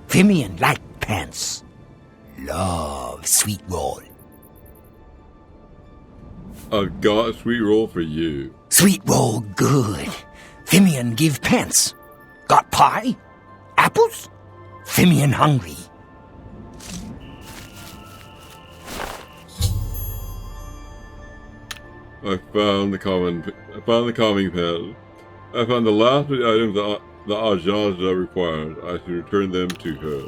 Fimian like pants. Love sweet roll. I've got a sweet roll for you. Sweet roll good. Fimian give pants. Got pie? Apples? Fimian hungry. I found the calming pants. I found the last of the items that the Ajaja required. I should return them to her.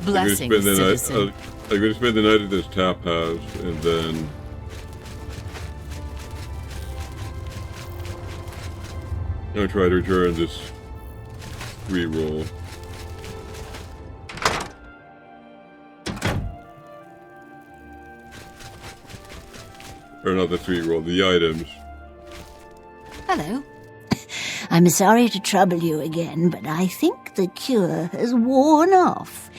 Blessings, citizen. I'm going to spend the night at this tap house, and then I'm going to try to return this sweet roll. Or not the sweet roll, the items. Hello. I'm sorry to trouble you again, but I think the cure has worn off.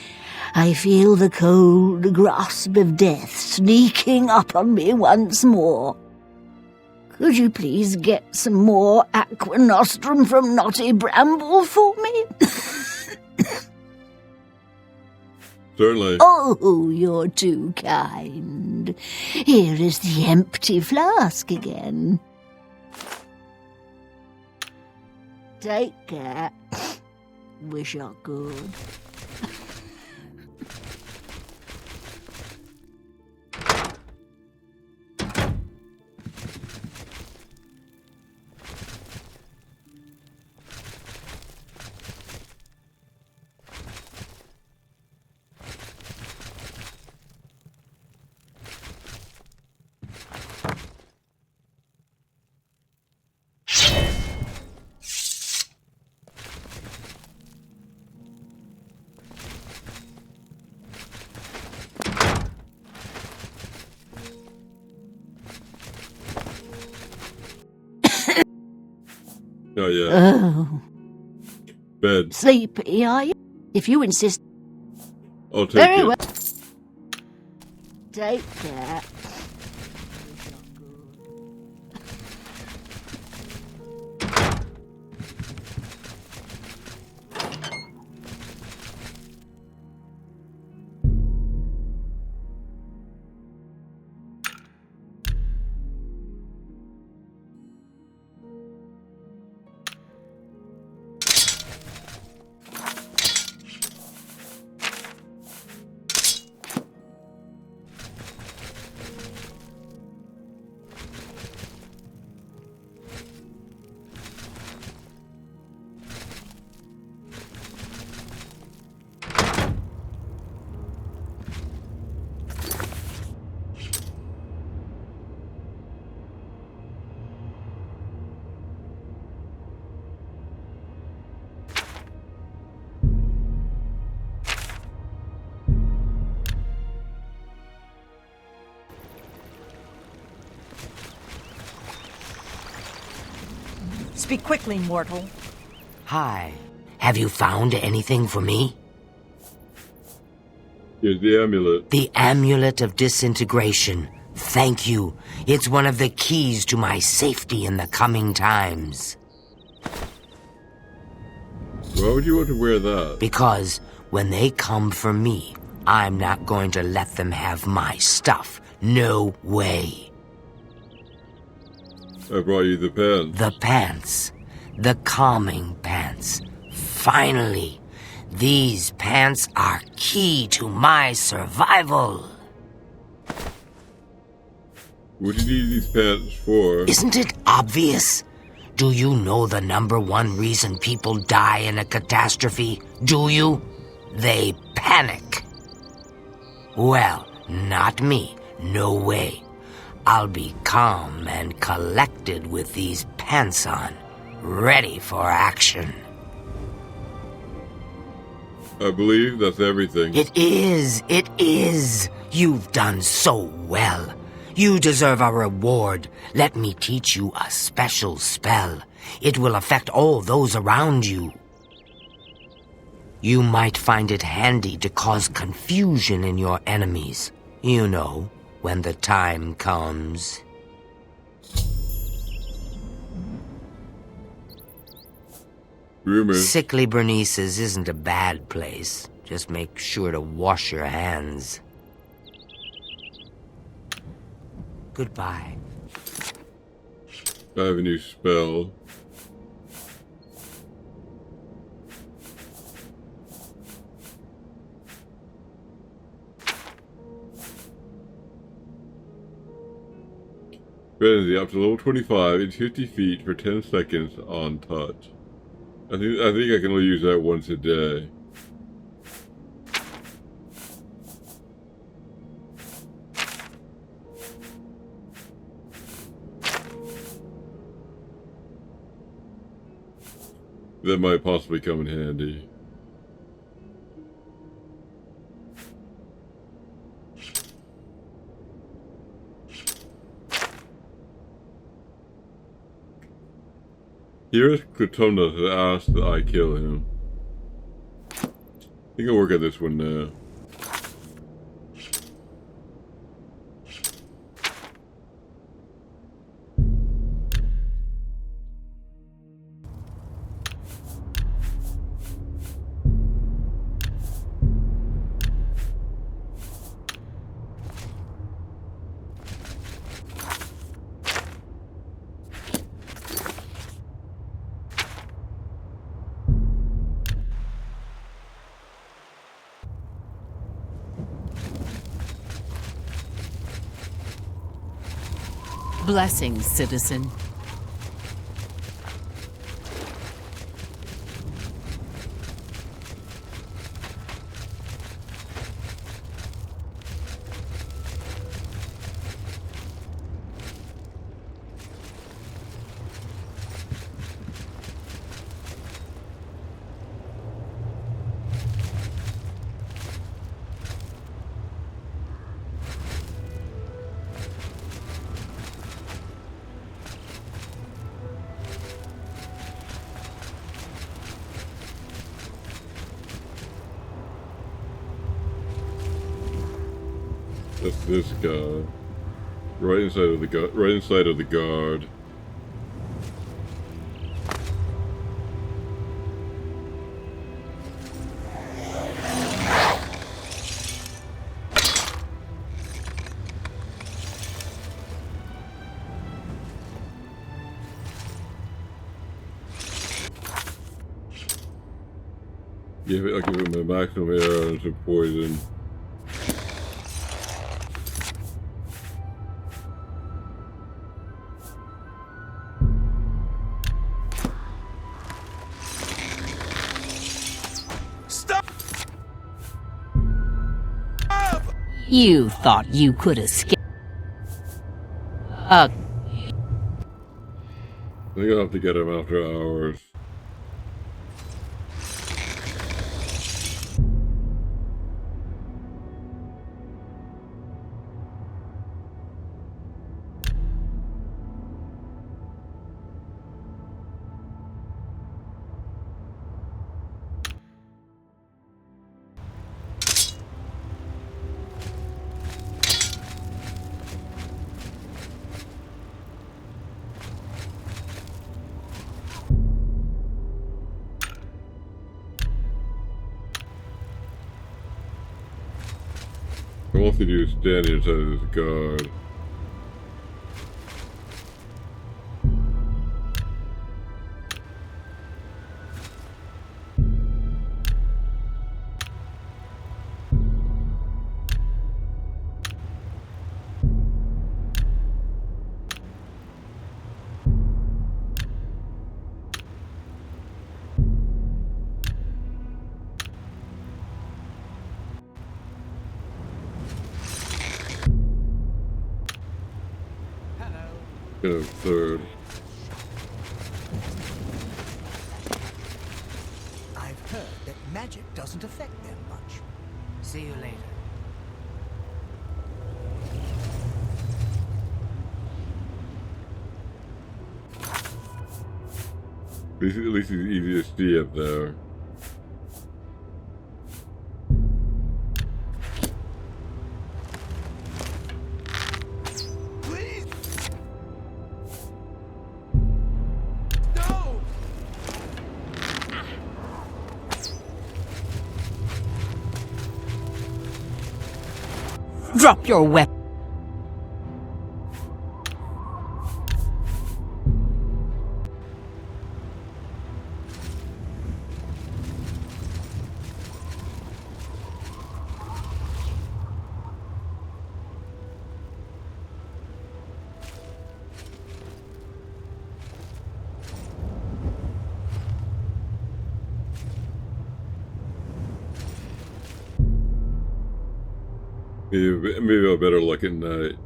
I feel the cold grasp of death sneaking up on me once more. Could you please get some more aqua nostrum from Knotty Bramble for me? Certainly. Oh, you're too kind. Here is the empty flask again. Take care. Wish I could. Oh, yeah. Oh. Bed. Sleepy, are you? If you insist. I'll take Very it. well. Take care. Speak quickly, mortal. Hi. Have you found anything for me? Here's the amulet. The amulet of disintegration. Thank you. It's one of the keys to my safety in the coming times. Why would you want to wear that? Because when they come for me, I'm not going to let them have my stuff. No way. I brought you the pants. The pants. The calming pants. Finally, these pants are key to my survival. What do you need these pants for? Isn't it obvious? Do you know the #1 reason people die in a catastrophe? Do you? They panic. Well, not me. No way. I'll be calm and collected with these pants on, ready for action. I believe that's everything. It is. It is. You've done so well. You deserve a reward. Let me teach you a special spell. It will affect all those around you. You might find it handy to cause confusion in your enemies. You know, when the time comes. Rumors. Sickly Bernice's isn't a bad place. Just make sure to wash your hands. Goodbye. I have a new spell. Frenzy up to level 25 in 50 feet for 10 seconds on touch. I think I can only use that once a day. That might possibly come in handy. Here is Clitumnus has asked that I kill him. I think I'll work at this one now. Blessings, citizen. That's this guy. Right inside of the guard. I'll give him my maximum arrow and some poison. You thought you could escape. I think I'll have to get him after hours. I want to do stand inside of this guard. fucking absurd. I've heard that magic doesn't affect them much. See you later. At least it's easy to see up there. Drop your weapon. Maybe a better look at night.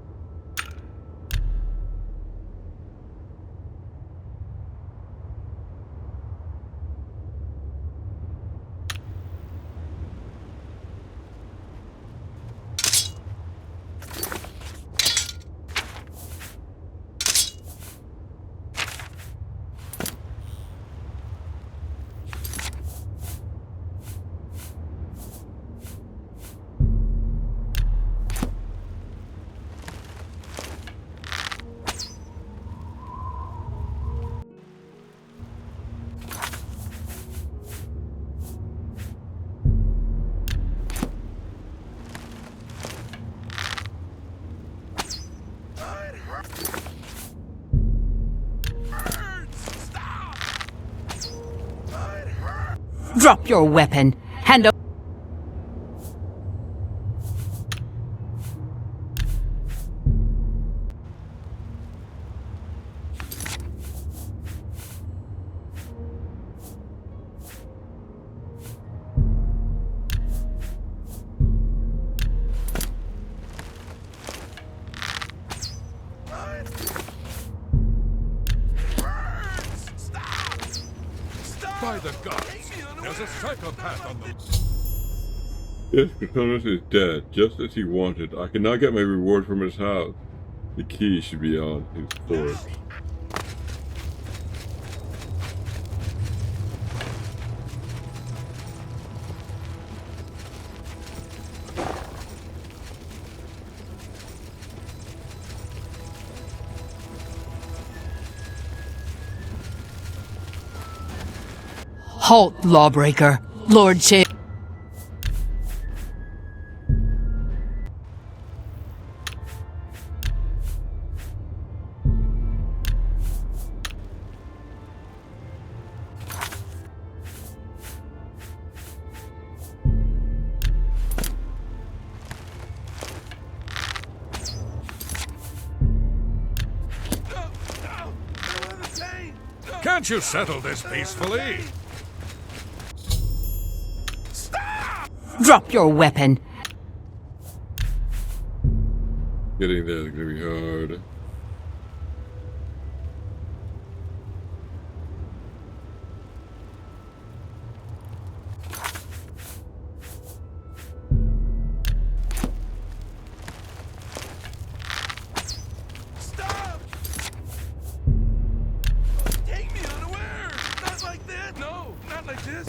Drop your weapon. Hand over. By the gods, there's a psychopath on them. Yes, Cronus is dead, just as he wanted. I cannot get my reward from his house. The key should be on his sword. Halt, lawbreaker. Lord Che. Can't you settle this peacefully? Drop your weapon. Getting there is gonna be hard. Stop! Take me unaware! Not like that! No, not like this!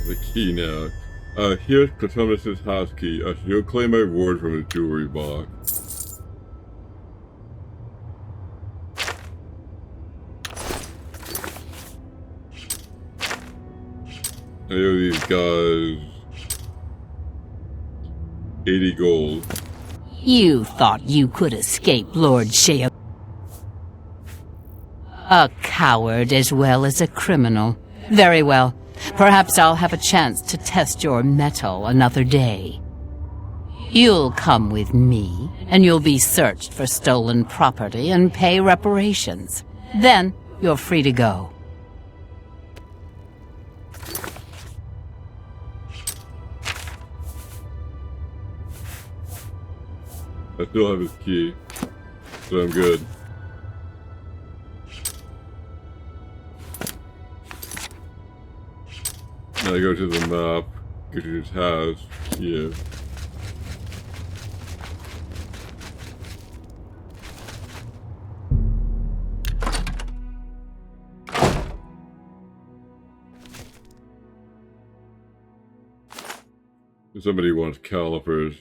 the key now. Here's Cletonus's house key. I should go claim my reward from his jewelry box. I owe these guys 80 gold. You thought you could escape Lord Shea. A coward as well as a criminal. Very well. Perhaps I'll have a chance to test your mettle another day. You'll come with me, and you'll be searched for stolen property and pay reparations. Then you're free to go. I still have his key, so I'm good. Now I go to the map, go to his house, yeah. Somebody wants calipers.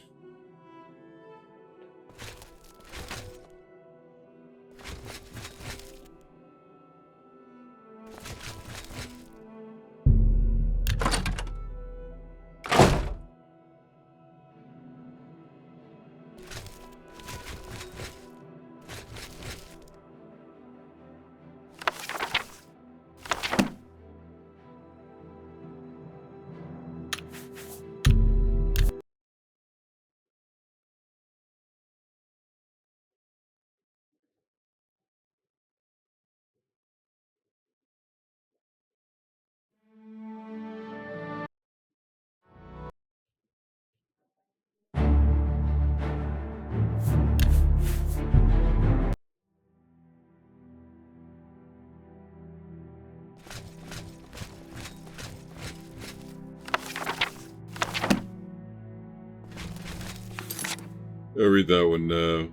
I'll read that one now.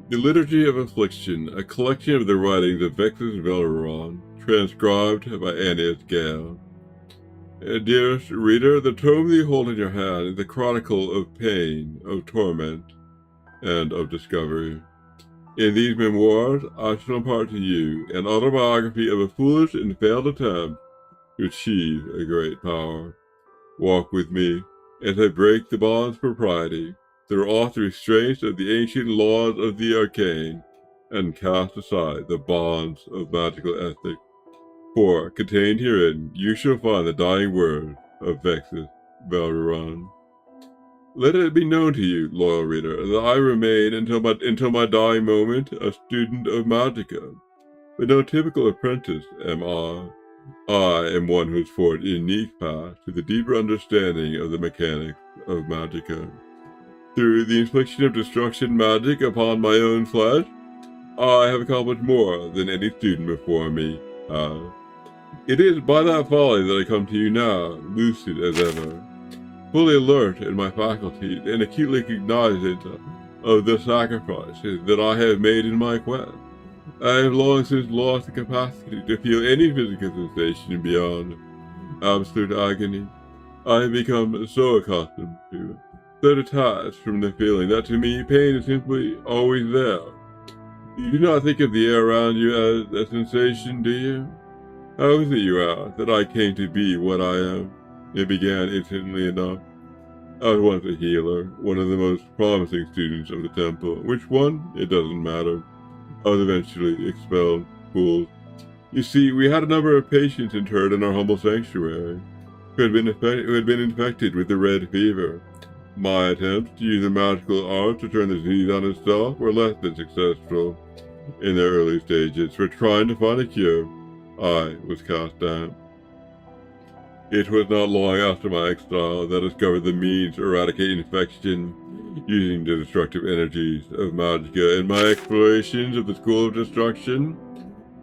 The Liturgy of Affliction, a collection of the writings of Vexus Valeron, transcribed by Annius Gale. Dearest reader, the tome that you hold in your hand is the chronicle of pain, of torment, and of discovery. In these memoirs, I shall impart to you an autobiography of a foolish and failed attempt to achieve a great power. Walk with me as I break the bonds of propriety, throw off the restraints of the ancient laws of the arcane, and cast aside the bonds of magical ethic. For, contained herein, you shall find the dying words of Vexus Valeron. Let it be known to you, loyal reader, that I remain until my dying moment a student of Magicka. But no typical apprentice am I. I am one who has forged a unique path to the deeper understanding of the mechanics of Magicka. Through the infliction of destruction magic upon my own flesh, I have accomplished more than any student before me has. It is by that folly that I come to you now, lucid as ever, fully alert in my faculties and acutely cognizant of the sacrifices that I have made in my quest. I have long since lost the capacity to feel any physical sensation beyond absolute agony. I have become so accustomed to it, so detached from the feeling that to me pain is simply always there. You do not think of the air around you as a sensation, do you? How is it, you ask, that I came to be what I am? It began instantly enough. I was once a healer, one of the most promising students of the temple. Which one? It doesn't matter. I was eventually expelled. Fools. You see, we had a number of patients interred in our humble sanctuary who had been infected with the red fever. My attempts to use the magical art to turn the disease on itself were less than successful. In their early stages, for trying to find a cure, I was cast down. It was not long after my exile that I discovered the means to eradicate infection using the destructive energies of Magicka. In my explorations of the School of Destruction,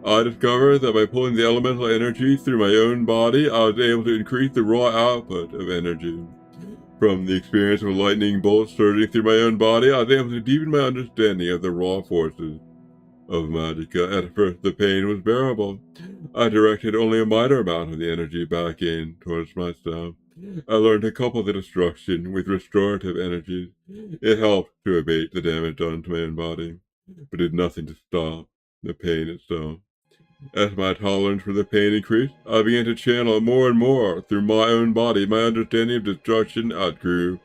I discovered that by pulling the elemental energy through my own body, I was able to increase the raw output of energy. From the experience of lightning bolts surging through my own body, I was able to deepen my understanding of the raw forces of magicka. At first, the pain was bearable. I directed only a minor amount of the energy back in towards myself. I learned to couple the destruction with restorative energies. It helped to abate the damage done to my own body, but did nothing to stop the pain itself. As my tolerance for the pain increased, I began to channel more and more through my own body. My understanding of destruction outgrew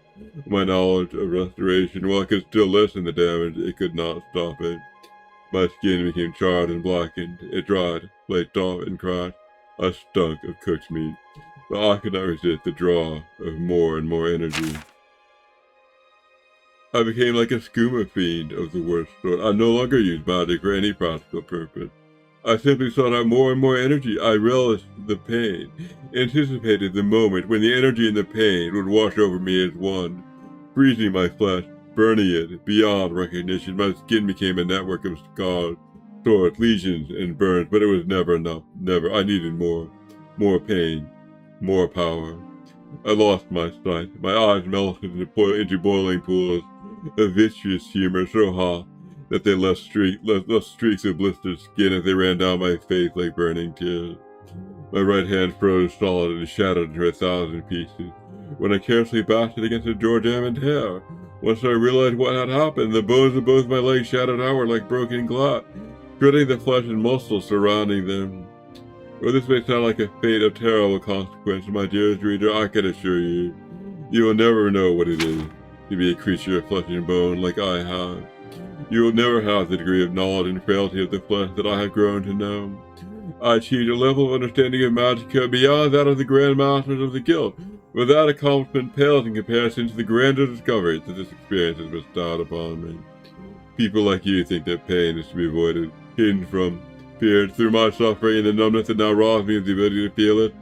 my knowledge of restoration. While I could still lessen the damage, it could not stop it. My skin became charred and blackened. It dried, flaked off, and cracked. I stunk of cooked meat, but I could not resist the draw of more and more energy. I became like a skooma fiend of the worst sort. I no longer used magic for any practical purpose. I simply sought out more and more energy. I relished the pain, anticipated the moment when the energy and the pain would wash over me as one, freezing my flesh, burning it beyond recognition. My skin became a network of scars, sores, lesions, and burns, but it was never enough. Never. I needed more. More pain. More power. I lost my sight. My eyes melted into boiling pools of viscous humor so hot that they left streaks of blistered skin as they ran down my face like burning tears. My right hand froze solid and shattered into 1,000 pieces when I carelessly bashed it against the door jam and hair. Once I realized what had happened, the bones of both my legs shattered outward like broken glass, shredding the flesh and muscles surrounding them. Well, this may sound like a fate of terrible consequence, my dearest reader. I can assure you, you will never know what it is to be a creature of flesh and bone like I have. You will never have the degree of knowledge and frailty of the flesh that I have grown to know. I achieved a level of understanding of magicka beyond that of the Grand Masters of the Guild, but that accomplishment pales in comparison to the grander discoveries that this experience has bestowed upon me. People like you think that pain is to be avoided, hidden from, feared. Through my suffering and the numbness that now robs me of the ability to feel it,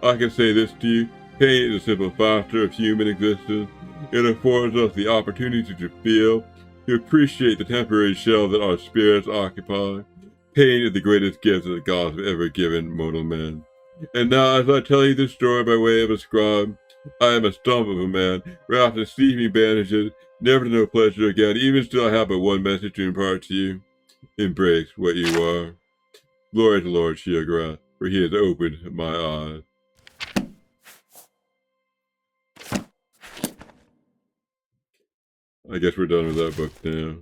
I can say this to you: pain is a simple factor of human existence. It affords us the opportunity to feel, to appreciate the temporary shell that our spirits occupy. Pain is the greatest gift that the gods have ever given mortal man. And now, as I tell you this story by way of a scribe, I am a stump of a man, wrapped in steaming bandages, never to know pleasure again. Even still, I have but one message to impart to you: embrace what you are. Glory to Lord Sheograth, for he has opened my eyes. I guess we're done with that book now.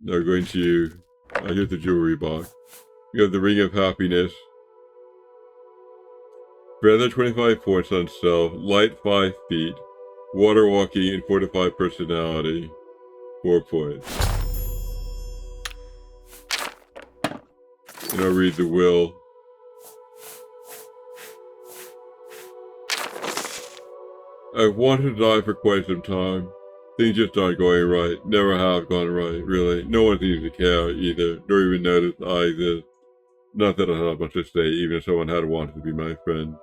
Now we're going to, here's the jewelry box. We have the Ring of Happiness. Feather 25 points on self, light 5 feet, water walking, and fortified personality, 4 points. And I'll read the will. I've wanted to die for quite some time. Things just aren't going right. Never have gone right, really. No one seems to care either, nor even notice I exist. Not that I have much to say, even if someone had wanted to be my friend.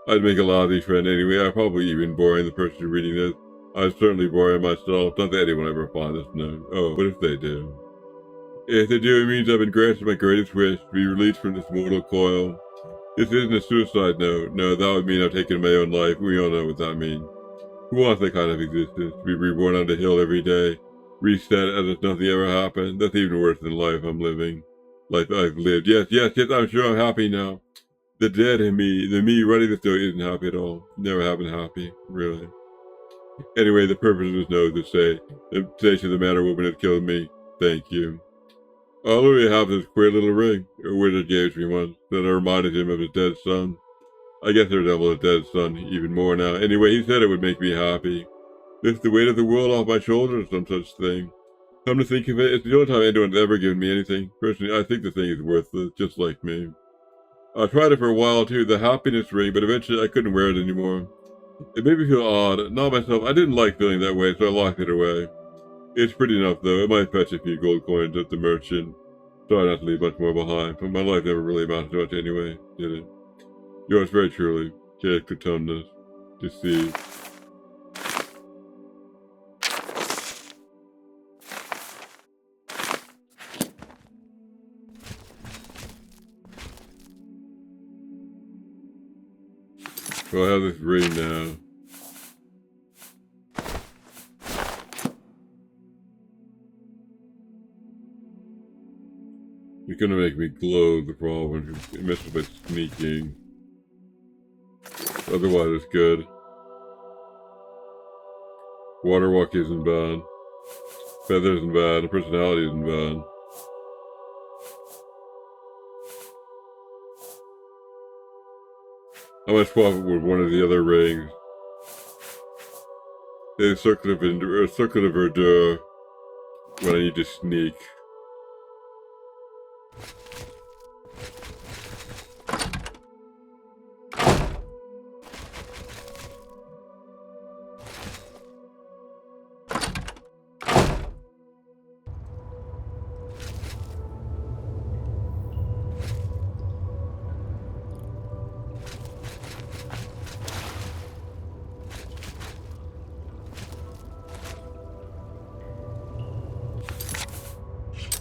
I'd make a lousy friend anyway. I'd probably even boring the person reading this. I'd certainly boring myself. Not that anyone ever find this note. Oh, but if they do. If they do, it means I've been granted my greatest wish to be released from this mortal coil. This isn't a suicide note. No, that would mean I've taken my own life. We all know what that means. Who wants that kind of existence? To be reborn on the hill every day, reset as if nothing ever happened? That's even worse than life I'm living. Life I've lived. Yes, I'm sure I'm happy now. The dead in me, the me writing this note isn't happy at all. Never have been happy, really. Anyway, the purpose of this note is to say to the man or woman that killed me, thank you. I literally have this queer little ring a wizard gave me once that reminded him of his dead son. I guess there's devil his dead son even more now. Anyway, he said it would make me happy. Lift the weight of the world off my shoulders, some such thing. Come to think of it, it's the only time anyone's ever given me anything. Personally, I think the thing is worthless, just like me. I tried it for a while too, the happiness ring, but eventually I couldn't wear it anymore. It made me feel odd, not myself. I didn't like feeling that way, so I locked it away. It's pretty enough though. It might fetch a few gold coins at the merchant. Sorry not to leave much more behind, but my life never really amounted to much anyway, did it? Yours very truly, J. Clitumnus, deceased. So I have this ring now. You're gonna make me glow the problem. It misses by sneaking. Otherwise, it's good. Water walk isn't bad. Feather isn't bad. Personality isn't bad. I might swap it with one of the other rings. The circuit of verdure when I need to sneak.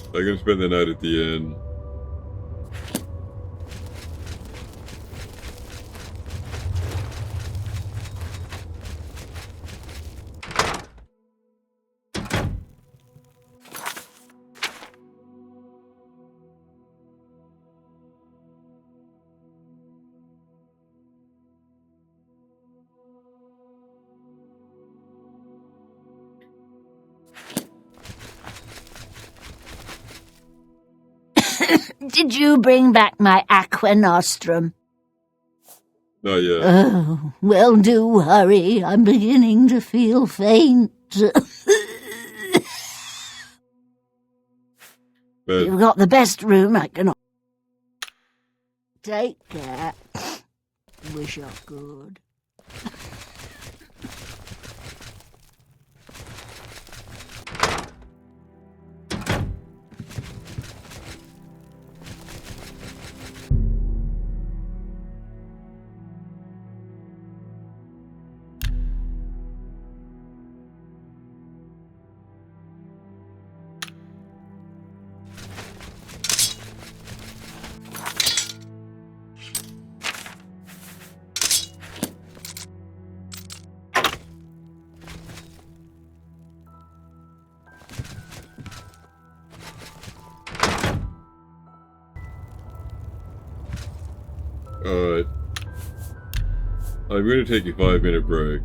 I can spend the night at the inn. Did you bring back my aqua nostrum? Not yet. Oh, well, do hurry. I'm beginning to feel faint. You've got the best room I can. Take care. Wish I could. Alright. I'm going to take a 5-minute break.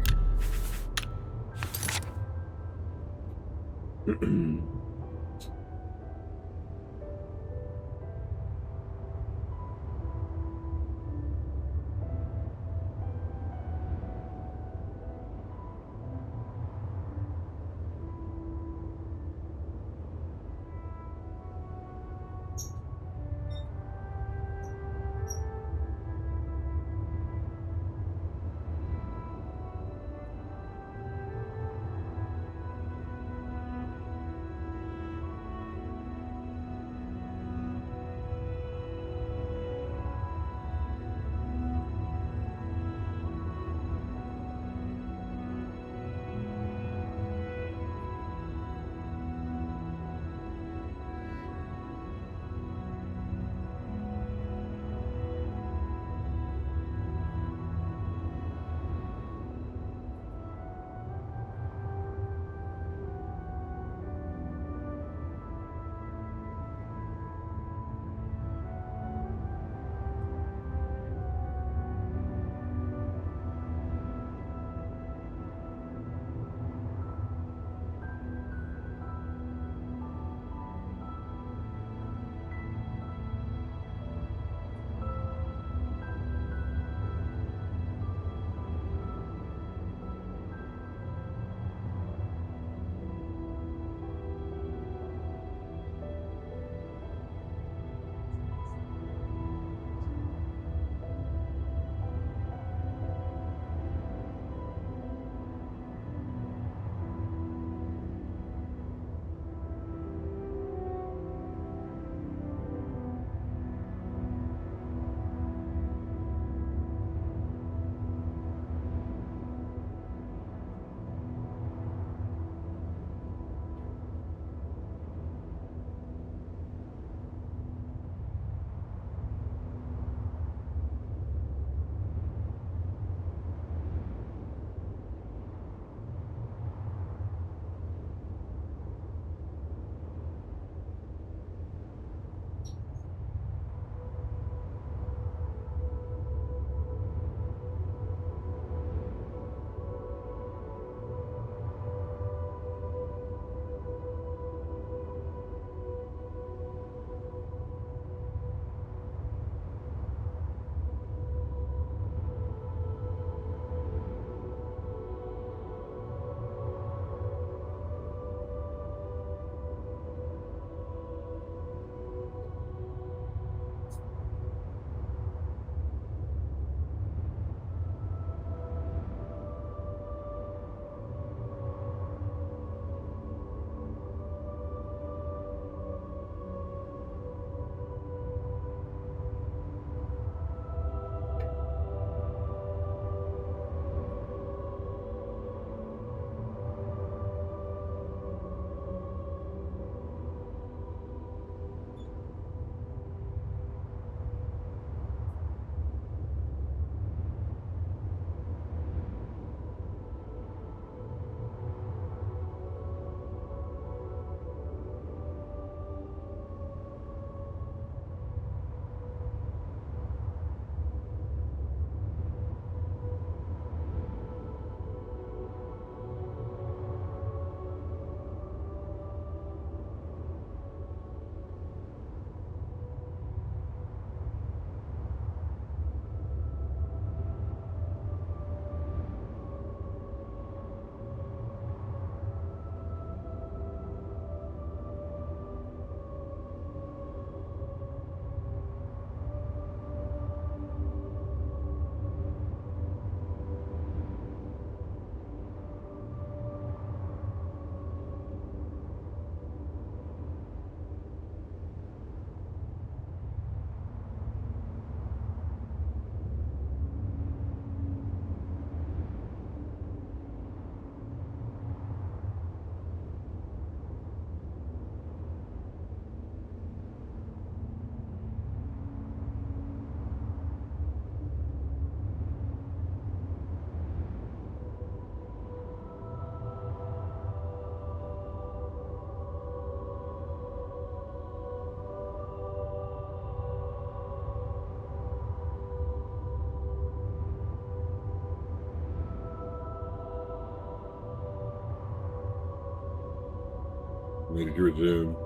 Waiting to resume.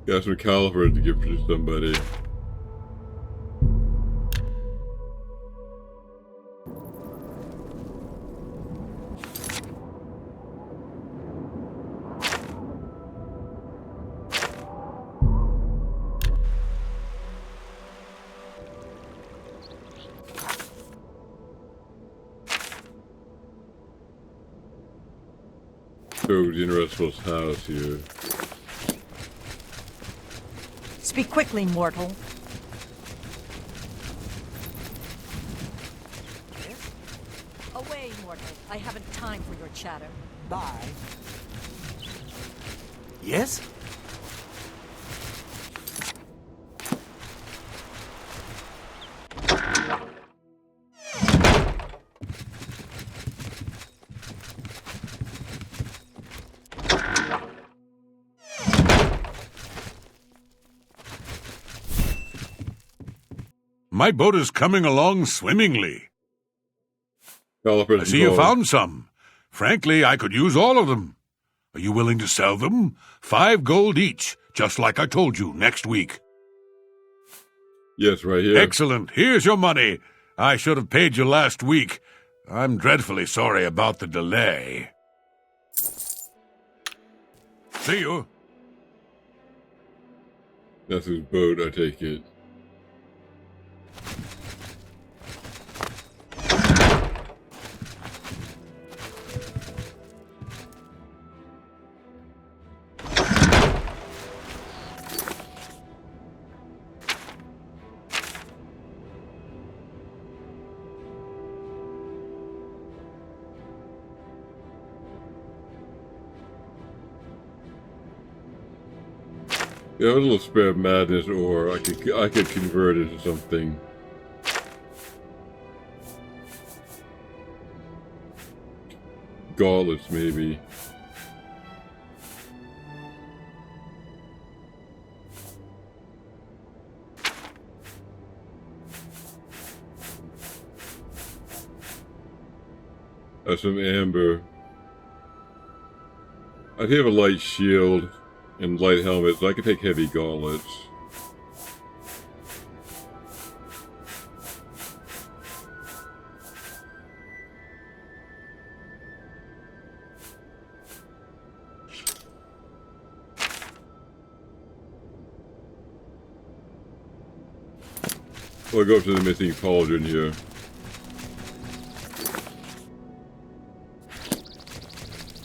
Got some calipers to give to somebody. So Universal's house here. Speak quickly, mortal. Away, mortal. I haven't time for your chatter. Bye. Yes? My boat is coming along swimmingly. Calipers I see you involved. found some. Frankly, I could use all of them. Are you willing to sell them? 5 gold each, just like I told you, next week. Yes, right here. Excellent. Here's your money. I should have paid you last week. I'm dreadfully sorry about the delay. See you. That's his boat, I take it. Yeah, a little spare madness, or I could convert it to something. Gauntlets, maybe. Some amber. I'd have a light shield and light helmet, so I could take heavy gauntlets. We'll go up to the missing cauldron here.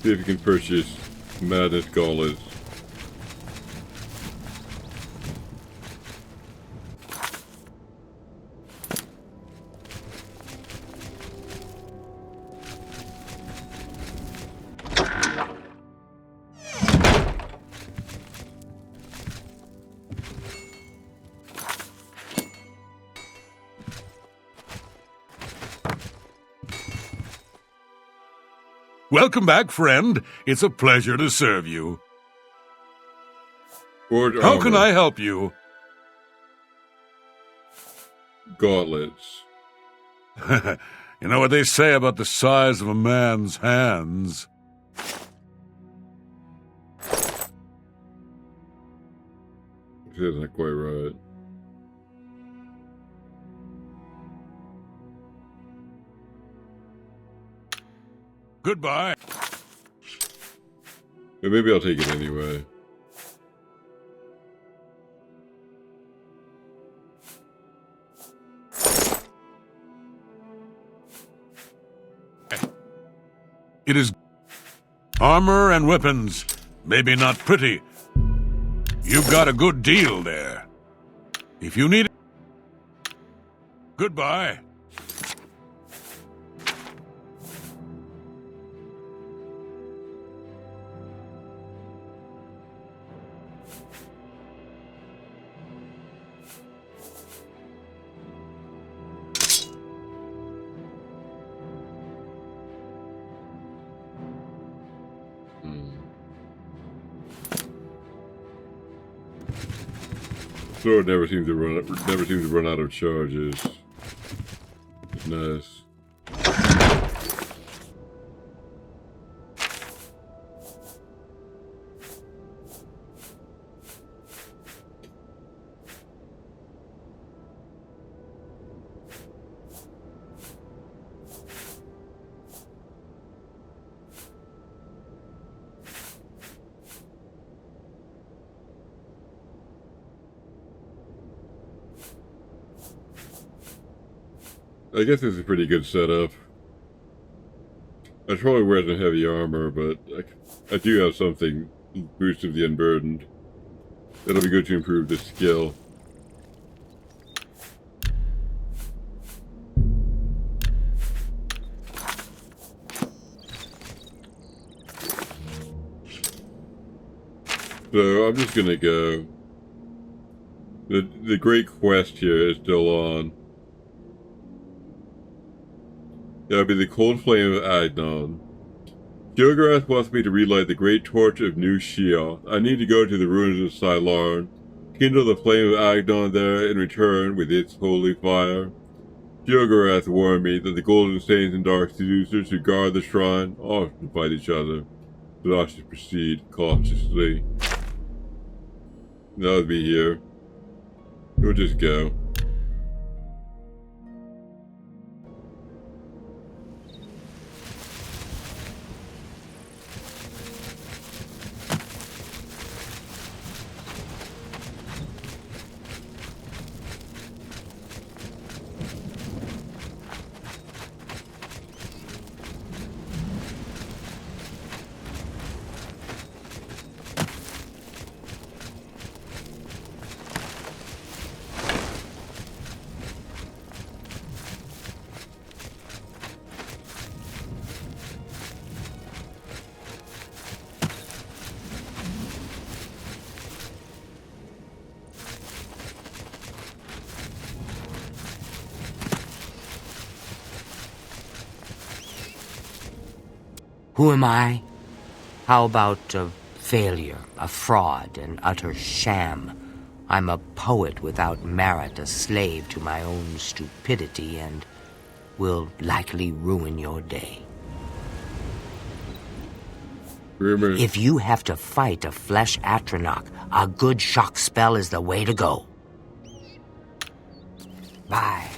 See if you can purchase madness gauntlets. Welcome back, friend. It's a pleasure to serve you. How can I help you? Gauntlets. You know what they say about the size of a man's hands? That's not quite right. Goodbye. But maybe I'll take it anyway. It is armor and weapons. Maybe not pretty. You've got a good deal there. If you need it, goodbye. Sword never seems to run out of charges. It's nice. I guess it's a pretty good setup. I'd probably wear some heavy armor, but I do have something Boost of the Unburdened. That'll be good to improve the skill. So I'm just gonna go. The great quest here is still on. That would be the cold flame of Agnon. Gilgarath wants me to relight the great torch of New Shia. I need to go to the ruins of Sylarn, kindle the flame of Agnon there, and return with its holy fire. Gilgarath warned me that the golden saints and dark seducers who guard the shrine often fight each other, but I should proceed cautiously. That would be here. We'll just go. Who am I? How about a failure, a fraud, an utter sham? I'm a poet without merit, a slave to my own stupidity, and will likely ruin your day. Rumor. If you have to fight a flesh Atronach, a good shock spell is the way to go. Bye.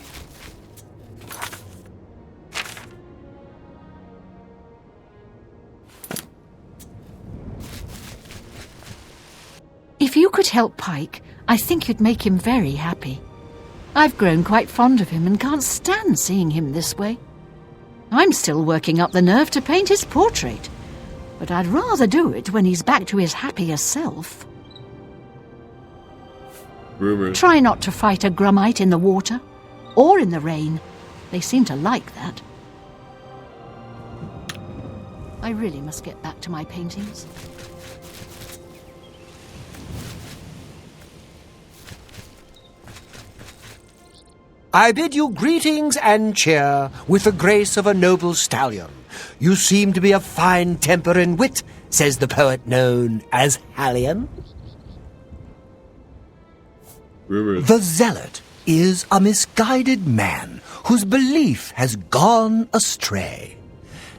If you could help Pike, I think you'd make him very happy. I've grown quite fond of him and can't stand seeing him this way. I'm still working up the nerve to paint his portrait, but I'd rather do it when he's back to his happier self. Rumor. Try not to fight a Grummite in the water or in the rain. They seem to like that. I really must get back to my paintings. I bid you greetings and cheer with the grace of a noble stallion. You seem to be of fine temper and wit, says the poet known as Hallion. Rumors. The zealot is a misguided man whose belief has gone astray.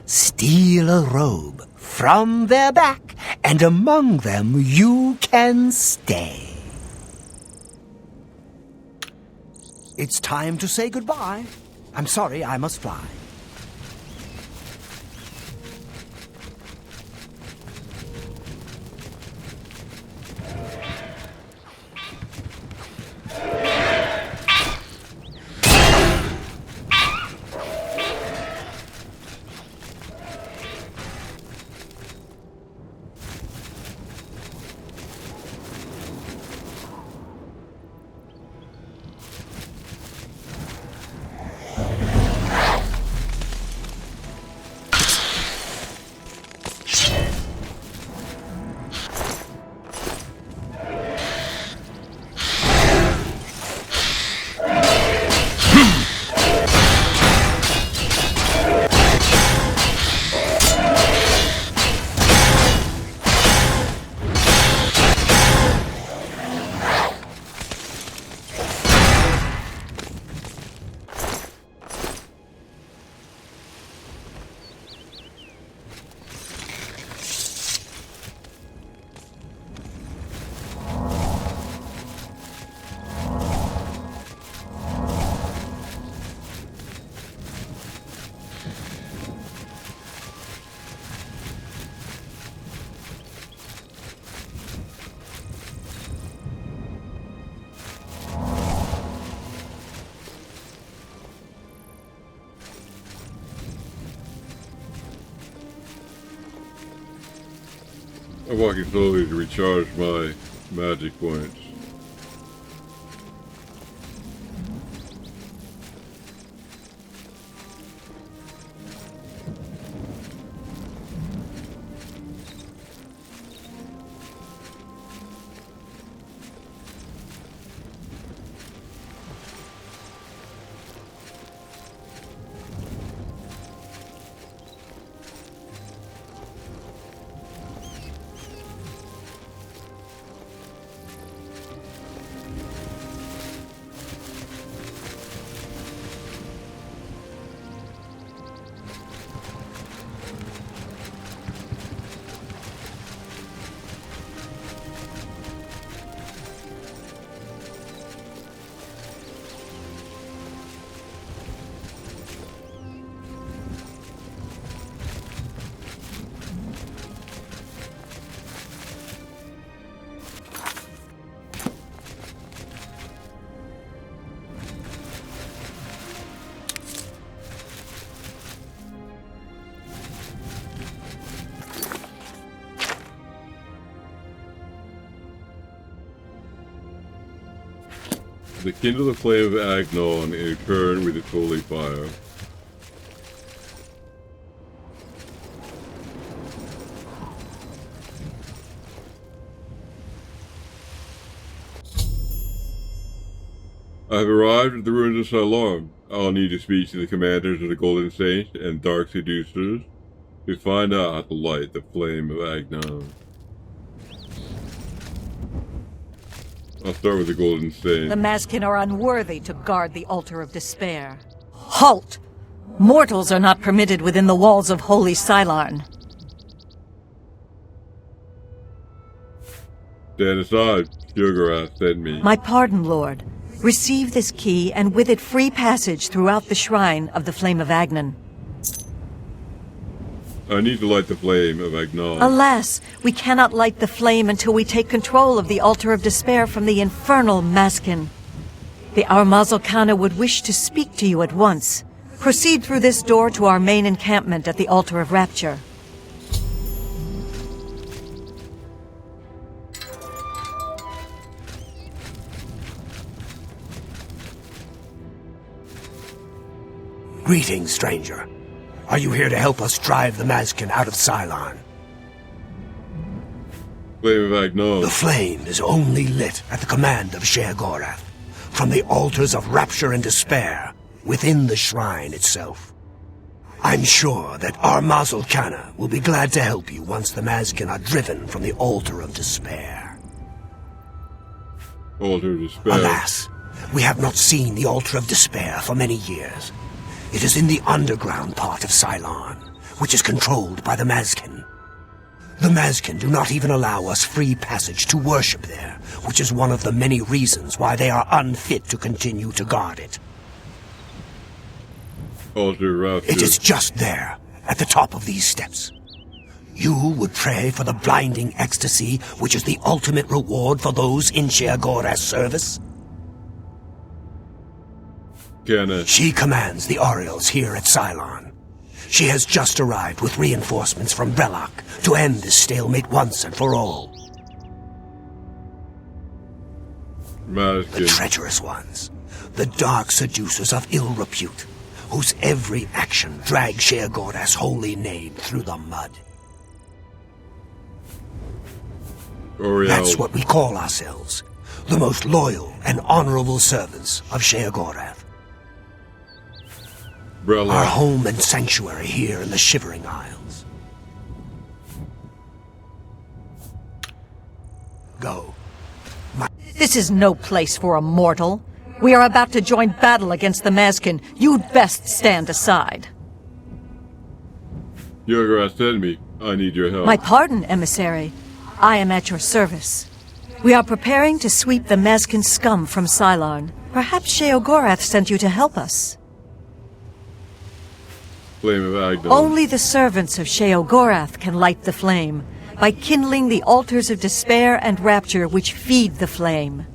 Steal a robe from their back, and among them you can stay. It's time to say goodbye. I'm sorry, I must fly. I'm walking slowly to recharge my magic points. To kindle the flame of Agnon and return with its holy fire. I have arrived at the ruins of Salon. I'll need to speak to the commanders of the Golden Saints and Dark Seducers to find out how to light the flame of Agnon. I'll start with the Golden Saints. The Mazkin are unworthy to guard the Altar of Despair. Halt! Mortals are not permitted within the walls of Holy Sylarn. Stand aside. Shoggorath sent me. My pardon, Lord. Receive this key, and with it free passage throughout the shrine of the Flame of Agnon. I need to light the flame of Agnon. Alas, we cannot light the flame until we take control of the Altar of Despair from the infernal Mazkin. The Armazel Khana would wish to speak to you at once. Proceed through this door to our main encampment at the Altar of Rapture. Greetings, stranger. Are you here to help us drive the Mazkin out of Sylarn? Flame of Agnon. The flame is only lit at the command of Sheogorath, from the altars of rapture and despair within the shrine itself. I'm sure that Armazel Khana will be glad to help you once the Mazkin are driven from the altar of despair. Altar of Despair. Alas, we have not seen the altar of despair for many years. It is in the underground part of Sylarn, which is controlled by the Mazkin. The Mazkin do not even allow us free passage to worship there, which is one of the many reasons why they are unfit to continue to guard it. Altar of Rapture. It is just there, at the top of these steps. You would pray for the blinding ecstasy, which is the ultimate reward for those in Sheogorath's service? She commands the Oriels here at Sylarn. She has just arrived with reinforcements from Brelok to end this stalemate once and for all. The treacherous ones, the dark seducers of ill repute, whose every action drags Sheogorath's holy name through the mud. That's what we call ourselves, the most loyal and honorable servants of Sheogorath. Our home and sanctuary here in the Shivering Isles. Go. This is no place for a mortal. We are about to join battle against the Mazkin. You'd best stand aside. Shoggorath sent me. I need your help. My pardon, emissary. I am at your service. We are preparing to sweep the Mazkin scum from Sylarn. Perhaps Sheogorath sent you to help us. Flame of Agnon. Only the servants of Sheogorath can light the flame, by kindling the altars of despair and rapture which feed the flame.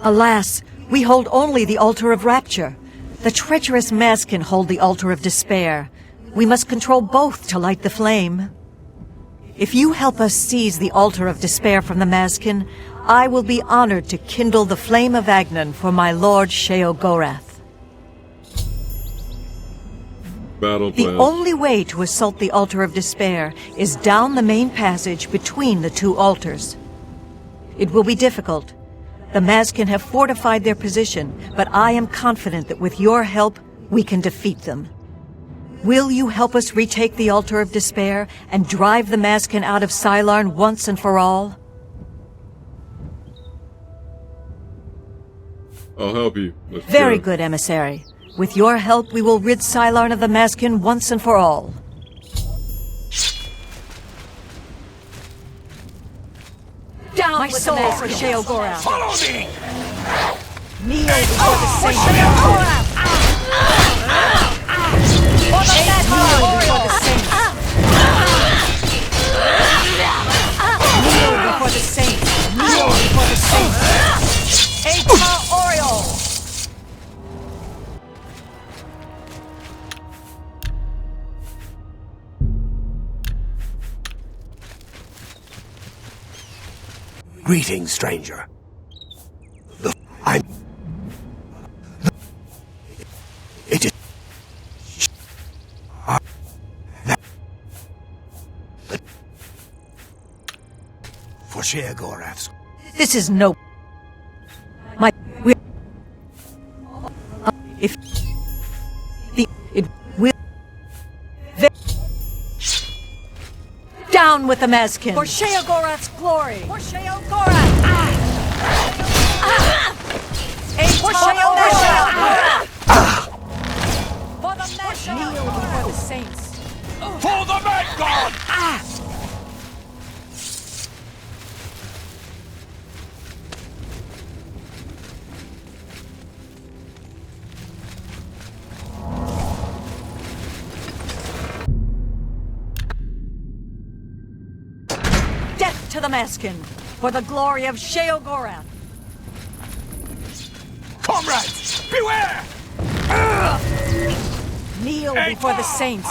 Alas, we hold only the altar of rapture. The treacherous Mazkin hold the altar of despair. We must control both to light the flame. If you help us seize the Altar of Despair from the Mazkin, I will be honored to kindle the flame of Agnan for my lord Sheogorath. Battle The plan. only way to assault the Altar of Despair is down the main passage between the two altars. It will be difficult. The Mazkin have fortified their position, but I am confident that with your help, we can defeat them. Will you help us retake the Altar of Despair and drive the Mazkin out of Sylarn once and for all? I'll help you. Let's Very go. good, emissary. With your help, we will rid Sylarn of the Mazkin once and for all. Down my with soul the for Sheogorath. Follow me! Kneel before the saint. For the saint. Kneel before the saint. Kneel before the saint. Atar Oriole. Greetings, stranger. It is... For Sheogorath's... This is no... If... It will... Down with the Mazkin! For Sheogorath's glory! For Sheogorath! For Sheogorath! For the Mazkin! Kneel before the saints! For the Mad God! Death to the Mazkin! For the glory of Sheogorath! Comrades, beware! Kneel before the saints!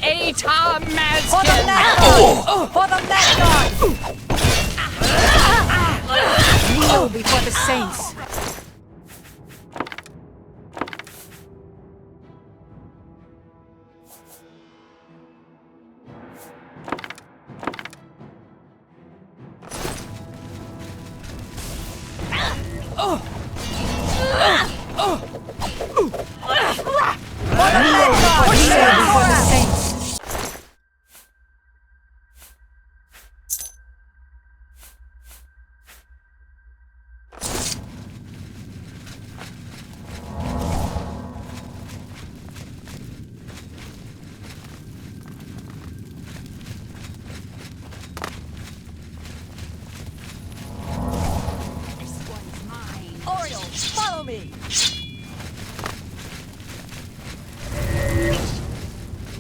Atar Mazkin! For the Mad God! For the Mad God! Kneel before the saints! Follow me!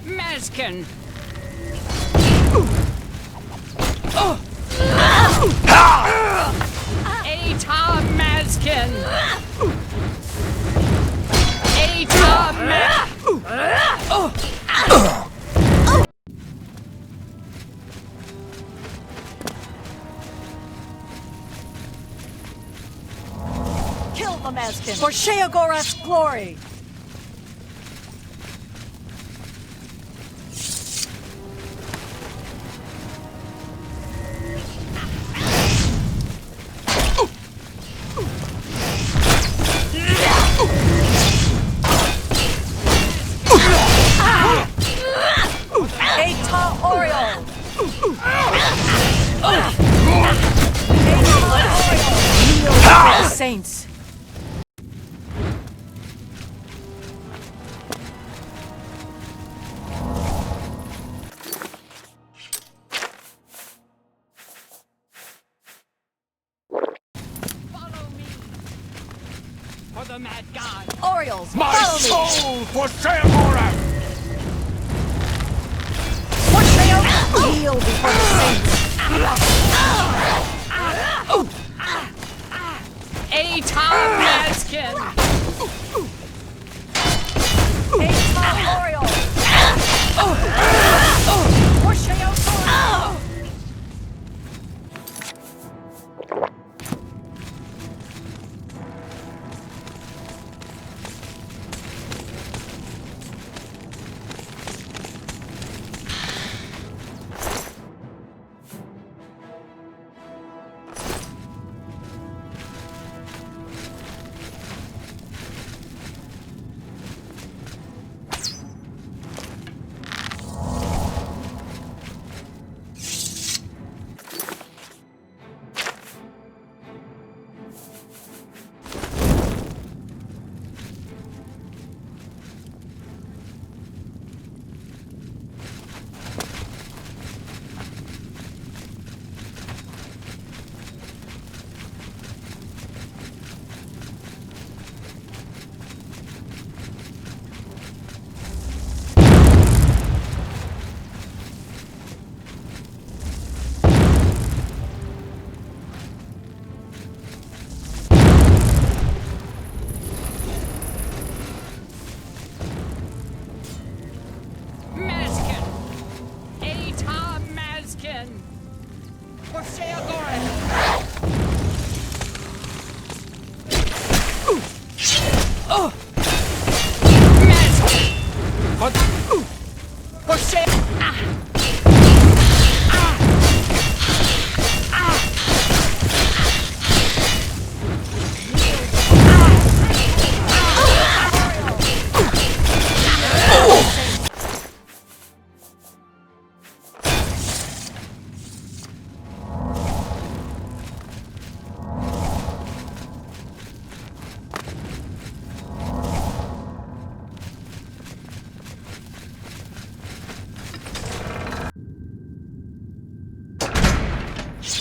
Mazkin! Atar Mazkin! Atar Kill the Mazkin! For Sheogorath's glory! Atar Oriole! Kneel before the saints! For the Mad God! Orioles, My follow soul me! for Sheogorath! For Sheogorath! Kneel before the saints! Atar Mazkin! Atar Oriole! For Sheogorath!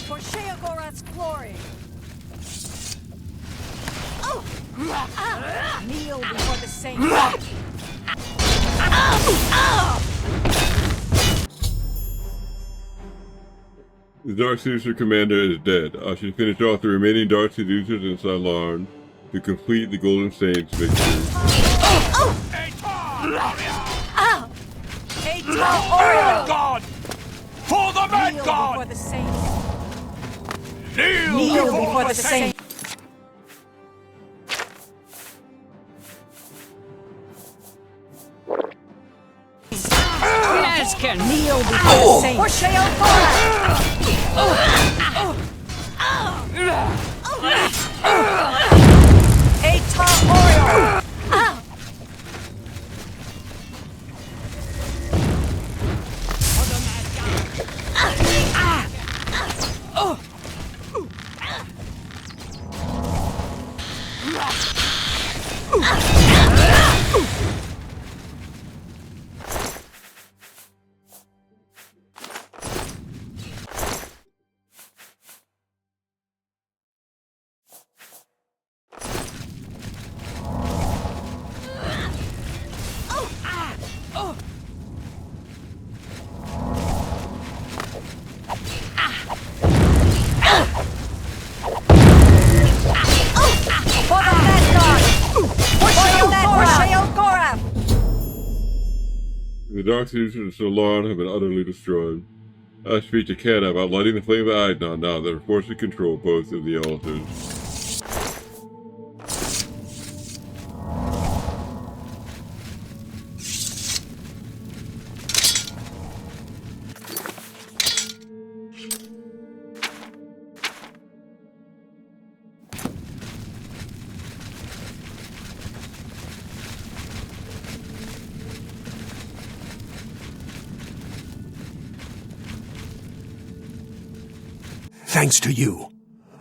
For Sheogorath's glory! Kneel before the saints! The Dark Seducer commander is dead. I should finish off the remaining Dark Seducers inside Larn to complete the Golden Saints victory. God! For the Mad God! Before the saints! Kneel before the saints! Maskin! Kneel before the saints! For Sheogorath! Atar Oriole! The Dark Seducers of Larn have been utterly destroyed. I speak to Ken about lighting the flame of Agnon now that are forced to control both of the altars. Thanks to you,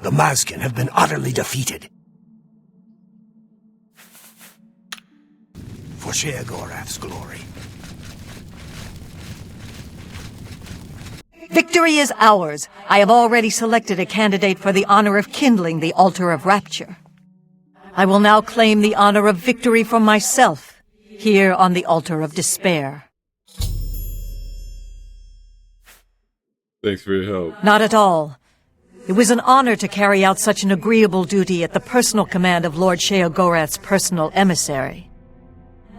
the Maskin have been utterly defeated. For Sheogorath's glory. Victory is ours. I have already selected a candidate for the honor of kindling the altar of rapture. I will now claim the honor of victory for myself, here on the altar of despair. Thanks for your help. Not at all. It was an honor to carry out such an agreeable duty at the personal command of Lord Sheogorath's personal emissary.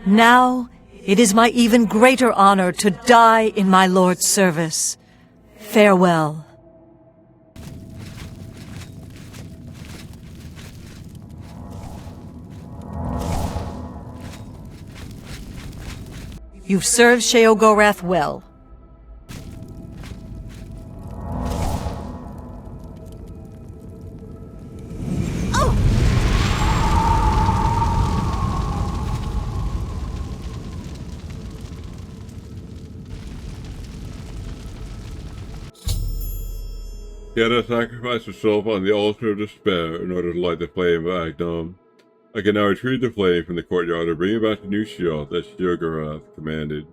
Now, it is my even greater honor to die in my lord's service. Farewell. You've served Sheogorath well. Yet sacrificed herself on the altar of despair in order to light the flame of Agnon. I can now retrieve the flame from the courtyard and bring it back to New Sheoth as Sheogorath commanded.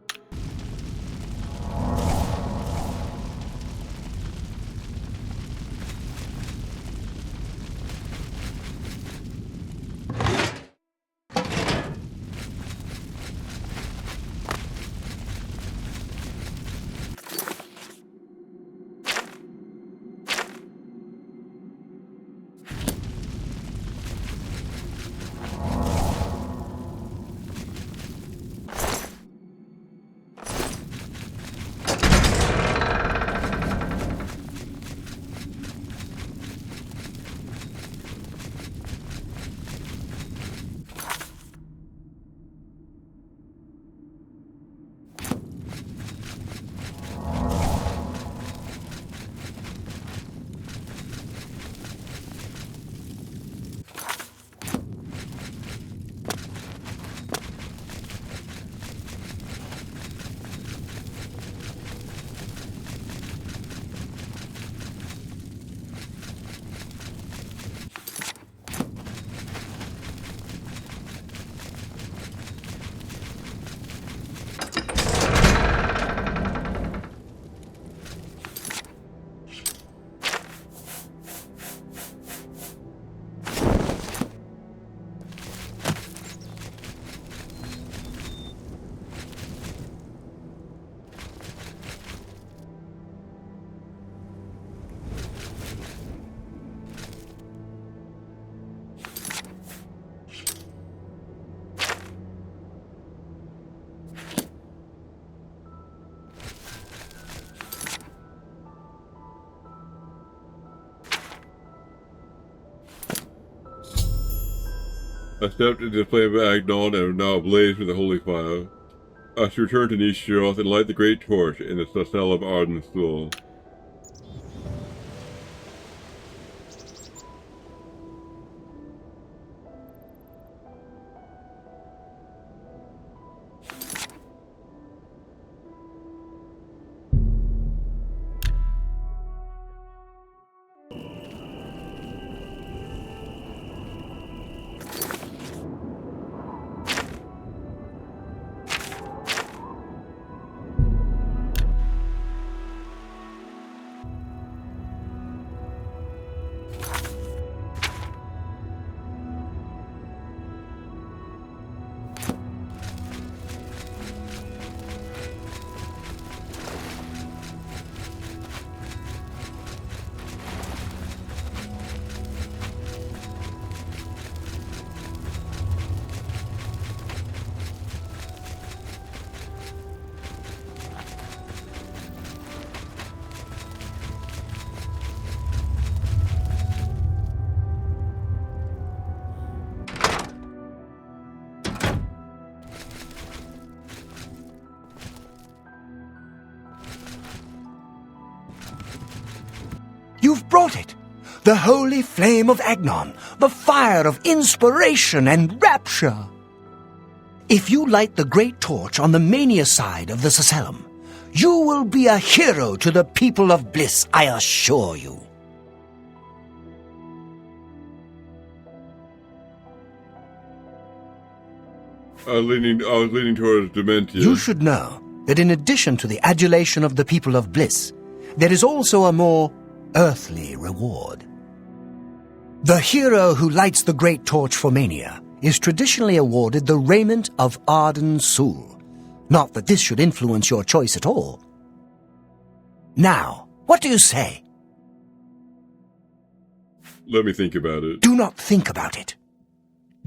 I stepped into the flame of Agnon and am now ablaze with the holy fire. I shall return to Nishiroth and light the great torch in the cell of ardent soul. You've brought it! The holy flame of Agnon, the fire of inspiration and rapture! If you light the great torch on the mania side of the Sacellum, you will be a hero to the people of bliss, I assure you. I was leaning towards Dementia. You should know that in addition to the adulation of the people of bliss, there is also a more earthly reward. The hero who lights the great torch for mania is traditionally awarded the raiment of Arden Sul. Not that this should influence your choice at all. Now, what do you say? Let me think about it. Do not think about it.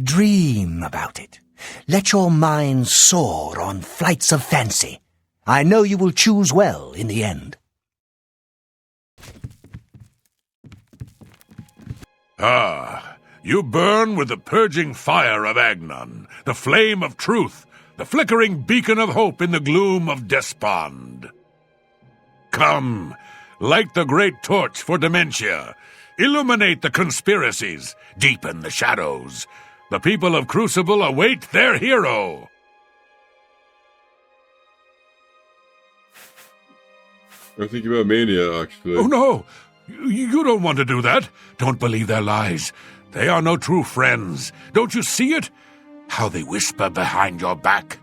Dream about it. Let your mind soar on flights of fancy. I know you will choose well in the end. Ah, you burn with the purging fire of Agnon, the flame of truth, the flickering beacon of hope in the gloom of despond. Come, light the great torch for dementia, illuminate the conspiracies, deepen the shadows. The people of Crucible await their hero. I was thinking about Mania, actually. Oh, no! You don't want to do that. Don't believe their lies. They are no true friends. Don't you see it? How they whisper behind your back.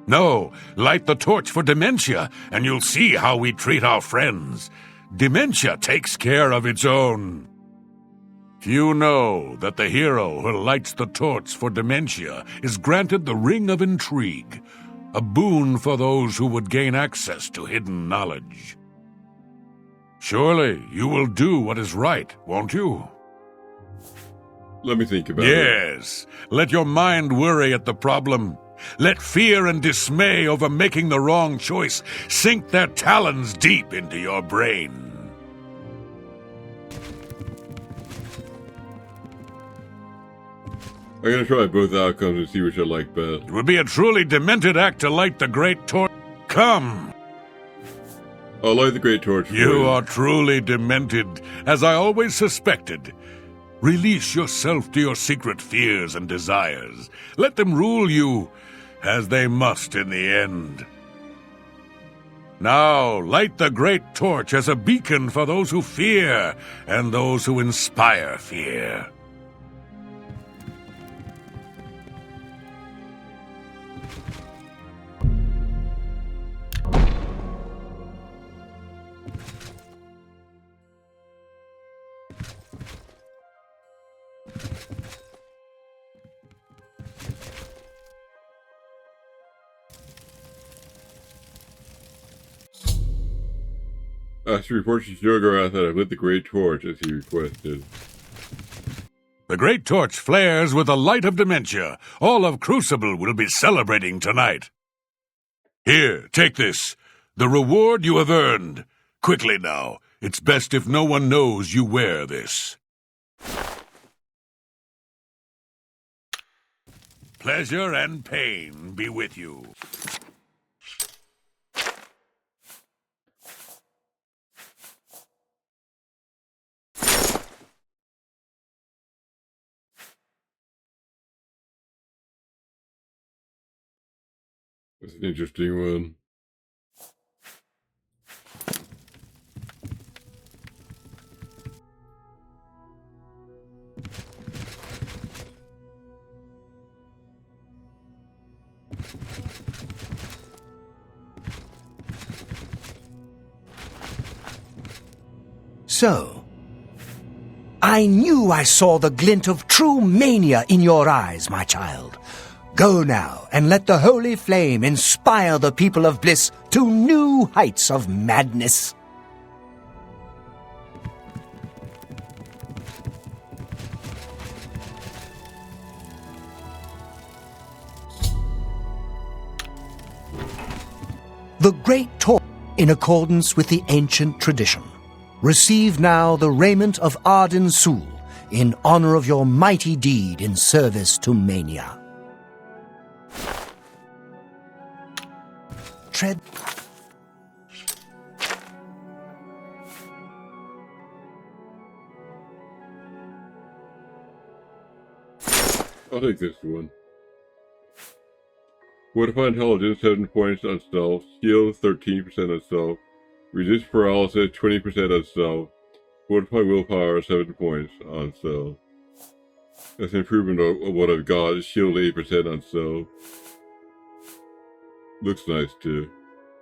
No, light the torch for dementia, and you'll see how we treat our friends. Dementia takes care of its own. Few know that the hero who lights the torch for dementia is granted the Ring of Intrigue, a boon for those who would gain access to hidden knowledge. Surely you will do what is right, won't you? Let me think about it. Yes. Let your mind worry at the problem. Let fear and dismay over making the wrong choice sink their talons deep into your brain. I'm gonna try both outcomes and see which I like best. It would be a truly demented act to light the great torch. Come! I'll light the great torch. You are truly demented, as I always suspected. Release yourself to your secret fears and desires. Let them rule you, as they must in the end. Now, light the great torch as a beacon for those who fear and those who inspire fear. She reports to Shogorath that I've lit the great torch as he requested. The great torch flares with the light of dementia. All of Crucible will be celebrating tonight. Here, take this. The reward you have earned. Quickly now. It's best if no one knows you wear this. Pleasure and pain be with you. That's an interesting one. So, I knew I saw the glint of true mania in your eyes, my child. Go now and let the holy flame inspire the people of Bliss to new heights of madness. The great torch, in accordance with the ancient tradition. Receive now the raiment of Arden Sul in honor of your mighty deed in service to Mania. Tread. I'll take this one. Fortify intelligence 7 points on stealth, skill 13% on stealth, resist paralysis 20% on stealth, fortify willpower 7 points on stealth. That's an improvement of what I've got. Shield 8% on stealth. Looks nice too.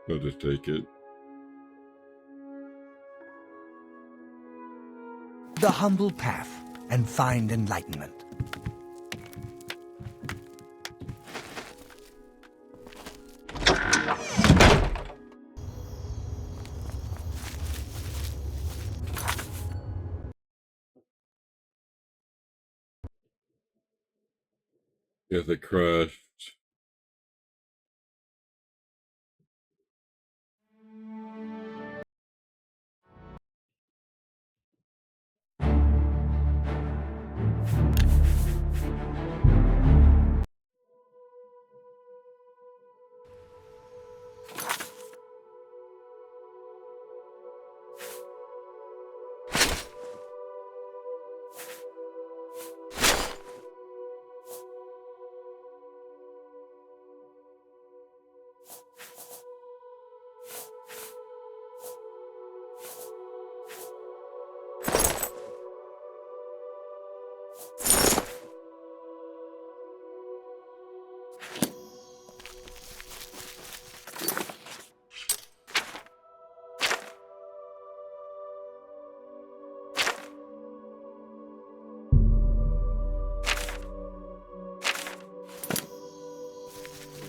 I'll just take it. The humble path and find enlightenment. Yes, it crashed.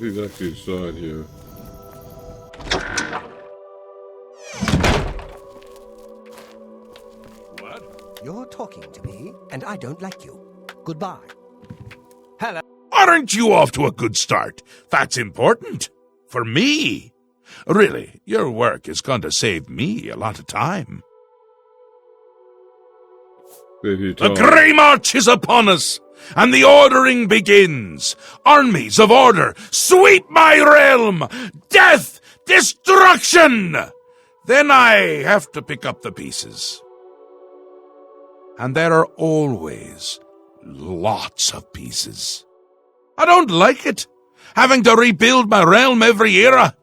He's actually inside here. What? You're talking to me, and I don't like you. Goodbye. Hello. Aren't you off to a good start? That's important. For me. Really, your work is going to save me a lot of time. The Grey March is upon us, and the ordering begins. Armies of order, sweep my realm! Death! Destruction! Then I have to pick up the pieces. And there are always lots of pieces. I don't like it, having to rebuild my realm every era.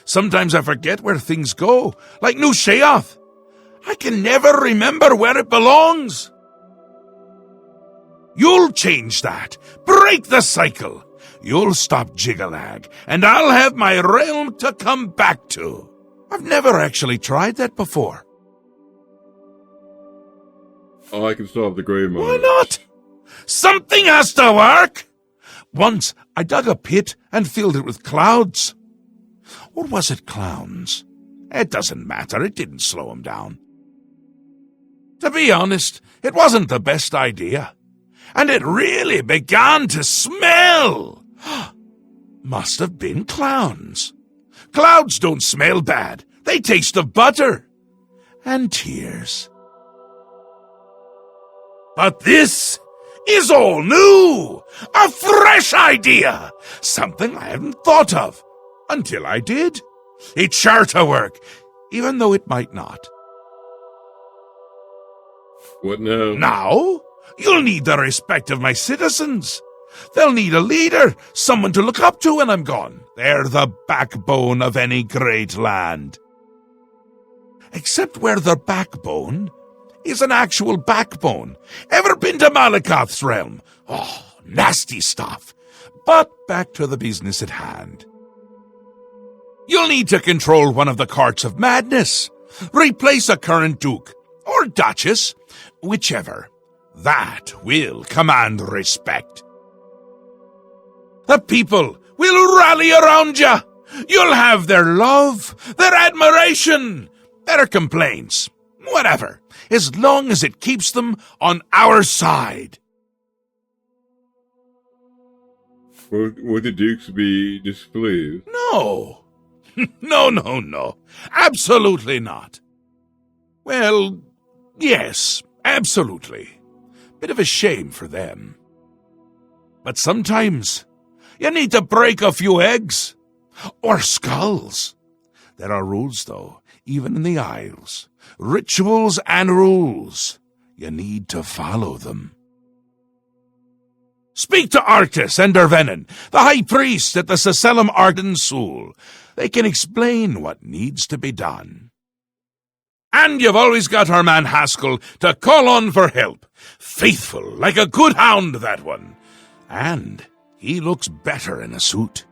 Sometimes I forget where things go, like New Sheoth. I can never remember where it belongs. You'll change that. Break the cycle. You'll stop Jigalag, and I'll have my realm to come back to. I've never actually tried that before. Oh, I can stop the Grey March. Why not? Something has to work. Once I dug a pit and filled it with clouds. Or was it clowns? It doesn't matter. It didn't slow him down. To be honest, it wasn't the best idea. And it really began to smell. Must have been clowns. Clouds don't smell bad. They taste of butter. And tears. But this is all new. A fresh fresh idea! Something I hadn't thought of. Until I did. It's sure to work, even though it might not. What now? Now? You'll need the respect of my citizens. They'll need a leader, someone to look up to when I'm gone. They're the backbone of any great land. Except where the backbone is an actual backbone. Ever been to Malakoth's realm? Oh, nasty stuff. But back to the business at hand. You'll need to control one of the courts of madness. Replace a current duke, or duchess, whichever. That will command respect. The people will rally around you. You'll have their love, their admiration, their complaints, whatever, as long as it keeps them on our side. Would the dukes be displeased? No. No. Absolutely not. Well, yes, absolutely. Bit of a shame for them. But sometimes you need to break a few eggs. Or skulls. There are rules, though, even in the Isles. Rituals and rules. You need to follow them. Speak to Arctis and Dervenin, the high priest at the Sacellum Arden Sul. They can explain what needs to be done. And you've always got our man Haskell to call on for help. Faithful, like a good hound, that one. And he looks better in a suit.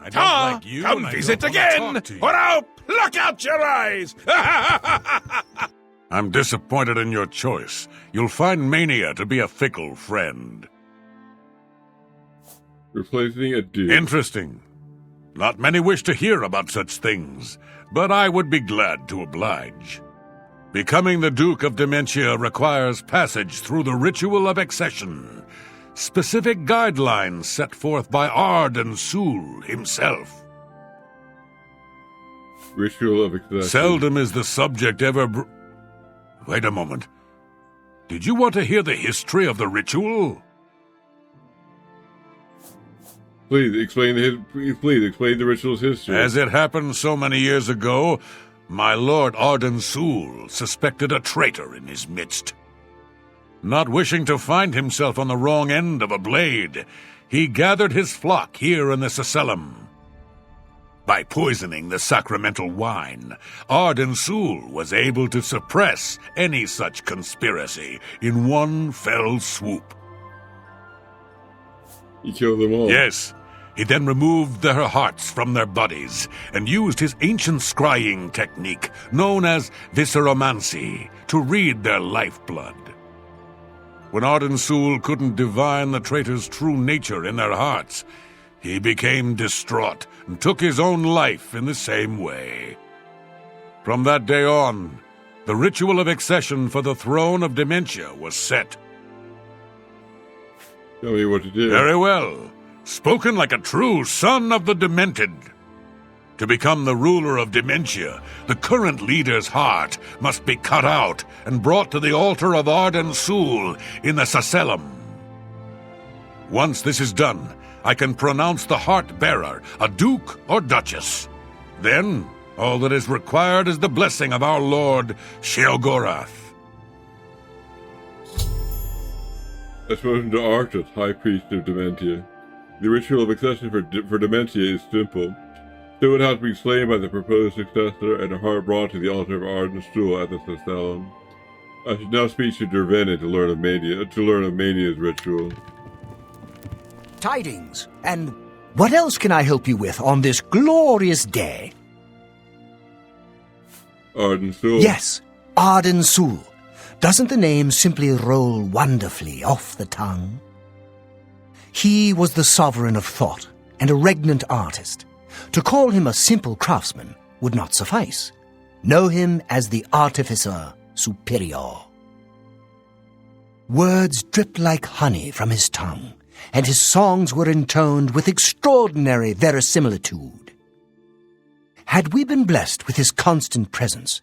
I don't like you, come and visit I don't wanna again, talk to you. or I'll pluck out your eyes. I'm disappointed in your choice. You'll find mania to be a fickle friend. Replacing a duke. Interesting. Not many wish to hear about such things, but I would be glad to oblige. Becoming the Duke of Dementia requires passage through the ritual of accession. Specific guidelines set forth by Arden Sul himself. Ritual of accession. Seldom is the subject ever Wait a moment. Did you want to hear the history of the ritual? Please explain the ritual's history. As it happened so many years ago, my lord Arden Sul suspected a traitor in his midst. Not wishing to find himself on the wrong end of a blade, he gathered his flock here in the Sacellum. By poisoning the sacramental wine, Arden Sul was able to suppress any such conspiracy in one fell swoop. He killed them all. Yes. He then removed their hearts from their bodies and used his ancient scrying technique known as visceromancy to read their lifeblood. When Arden Sul couldn't divine the traitors' true nature in their hearts, he became distraught and took his own life in the same way. From that day on, the ritual of accession for the throne of Dementia was set. Tell me what to do. Very well. Spoken like a true son of the Demented. To become the ruler of Dementia, the current leader's heart must be cut out and brought to the altar of Arden Sul in the Sacellum. Once this is done, I can pronounce the heart-bearer a duke or duchess. Then, all that is required is the blessing of our lord Sheogorath. Exposure to Arctis, High Priest of Dementia. The ritual of accession for Dementia is simple. It would have to be slain by the proposed successor and a heart brought to the altar of Arden Sul at the Sacellum. I should now speak to Dervenin to learn of Mania's ritual. Tidings, and what else can I help you with on this glorious day? Arden Sul. Yes, Arden Sul. Doesn't the name simply roll wonderfully off the tongue? He was the sovereign of thought and a regnant artist. To call him a simple craftsman would not suffice. Know him as the artificer superior. Words dripped like honey from his tongue, and his songs were intoned with extraordinary verisimilitude. Had we been blessed with his constant presence,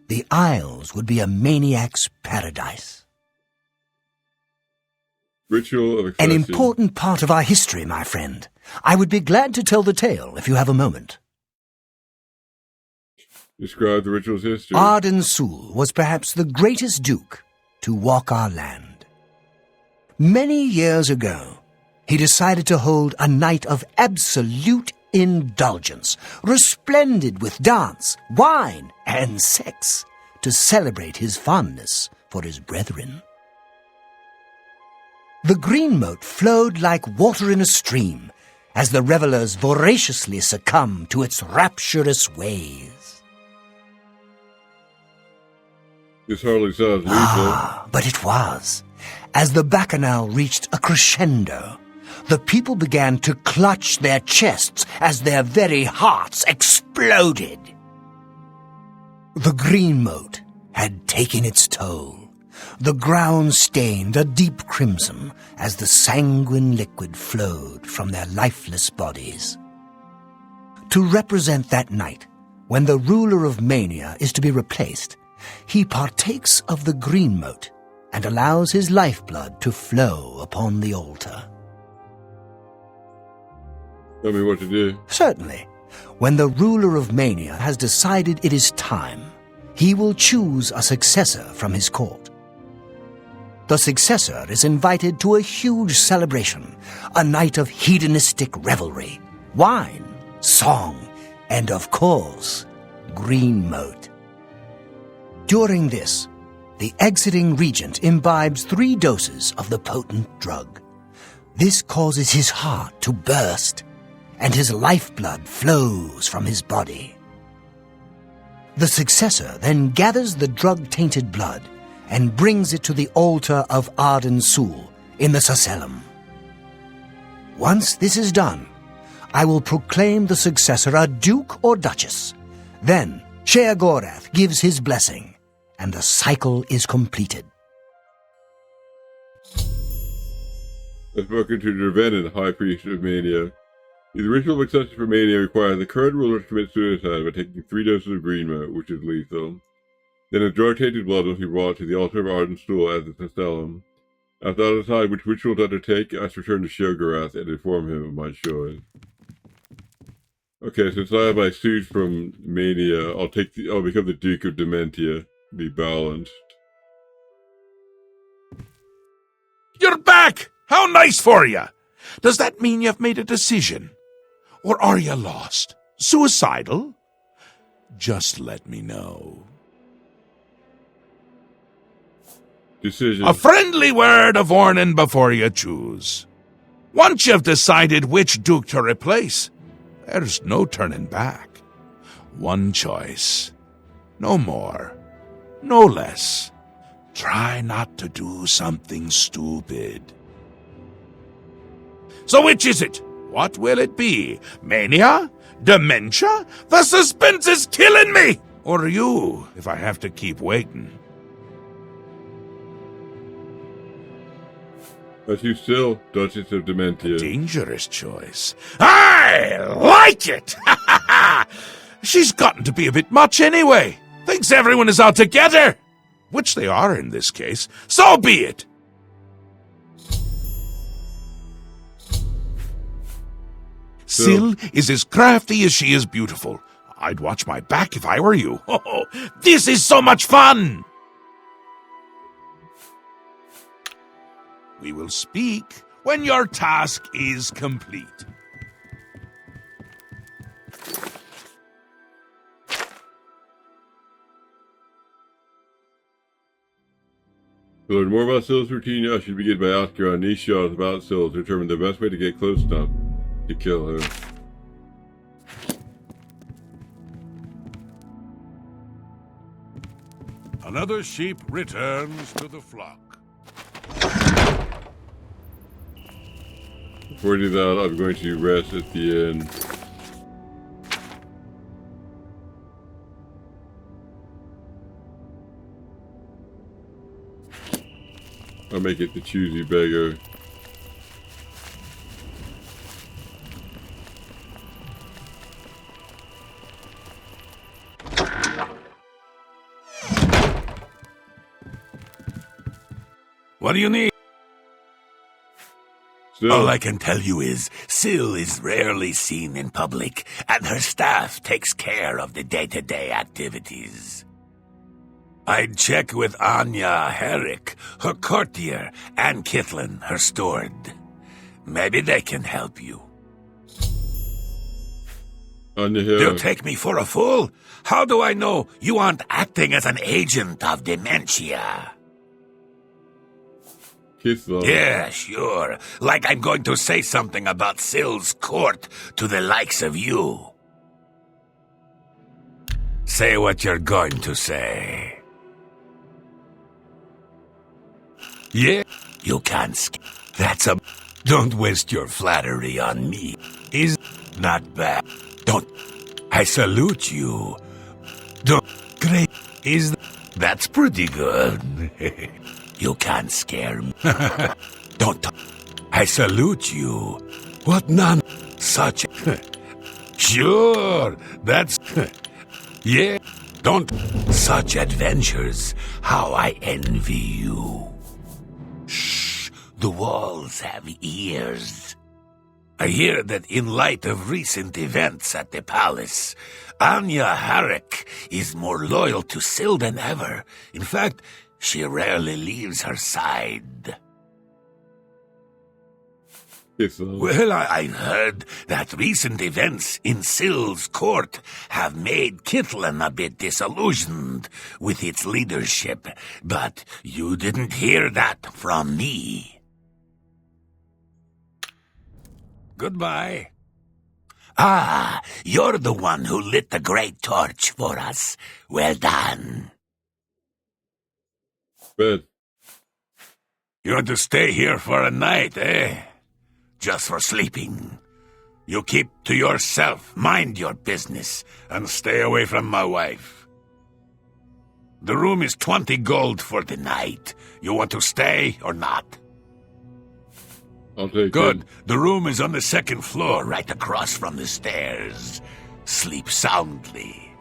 the Isles would be a maniac's paradise. Ritual of An Accession. important part of our history, my friend. I would be glad to tell the tale if you have a moment. Describe the ritual's history. Arden Sul was perhaps the greatest duke to walk our land. Many years ago, he decided to hold a night of absolute indulgence, resplendent with dance, wine, and sex, to celebrate his fondness for his brethren. The green moat flowed like water in a stream as the revelers voraciously succumbed to its rapturous ways. This hardly sounds lethal. But it was. As the bacchanal reached a crescendo, the people began to clutch their chests as their very hearts exploded. The green moat had taken its toll. The ground stained a deep crimson as the sanguine liquid flowed from their lifeless bodies. To represent that night, when the ruler of mania is to be replaced, he partakes of the green moat and allows his lifeblood to flow upon the altar. Tell me what to do. Certainly. When the ruler of mania has decided it is time, he will choose a successor from his court. The successor is invited to a huge celebration, a night of hedonistic revelry, wine, song, and of course, green moat. During this, the exiting regent imbibes 3 doses of the potent drug. This causes his heart to burst, and his lifeblood flows from his body. The successor then gathers the drug-tainted blood and brings it to the altar of Arden Sul in the Sacellum. Once this is done, I will proclaim the successor a duke or duchess. Then Sheogorath gives his blessing, and the cycle is completed. I've spoken to Dravenin, High Priest of Mania. The ritual of accession for Mania requires the current ruler to commit suicide by taking 3 doses of green moat, which is lethal. Then a drug-tainted blood will be brought to the altar of Arden Sul as a Sacellum. After I decide which ritual to undertake, I shall return to Sheogorath and inform him of my choice. Okay, since I have my suit from Mania, I'll become the Duke of Dementia. Be balanced. You're back! How nice for you! Does that mean you've made a decision? Or are you lost? Suicidal? Just let me know. Decision. A friendly word of warning before you choose. Once you've decided which duke to replace, there's no turning back. One choice. No more. No less. Try not to do something stupid. So which is it? What will it be? Mania? Dementia? The suspense is killing me! Or you, if I have to keep waiting. But you still, Duchess of Dementia. A dangerous choice. I like it! She's gotten to be a bit much anyway. Thinks everyone is out to get her. Which they are in this case. So be it. Syl is as crafty as she is beautiful. I'd watch my back if I were you. Oh, this is so much fun! We will speak when your task is complete. To learn more about Syl's routine, I should begin by asking around niche shots about Syl to determine the best way to get close enough to kill her. Another sheep returns to the flock. Before I do that, I'm going to rest at the end. I'll make it the choosy beggar. What do you need? All I can tell you is, Syl is rarely seen in public, and her staff takes care of the day-to-day activities. I'd check with Anya Herrick, her courtier, and Kitlin, her steward. Maybe they can help you. You take me for a fool? How do I know you aren't acting as an agent of dementia? Yeah, sure. Like I'm going to say something about Syl's court to the likes of you. Say what you're going to say. Yeah, you can't That's a... Don't waste your flattery on me. Is not bad. Don't... I salute you. Don't... Great... Is... That's pretty good. You can't scare me. Don't... I salute you. What none... Such... Sure, that's... Yeah, don't... Such adventures. How I envy you. Shh, the walls have ears. I hear that in light of recent events at the palace, Anya Herrick is more loyal to Syl than ever. In fact, she rarely leaves her side. Well, I've heard that recent events in Syl's court have made Kitlin a bit disillusioned with its leadership, but you didn't hear that from me. Goodbye. Ah, you're the one who lit the great torch for us. Well done. Good. You want to stay here for a night, eh? Just for sleeping. You keep to yourself, mind your business, and stay away from my wife. The room is 20 gold for the night. You want to stay or not? I'll take Good. it. The room is on the second floor, right across from the stairs. Sleep soundly.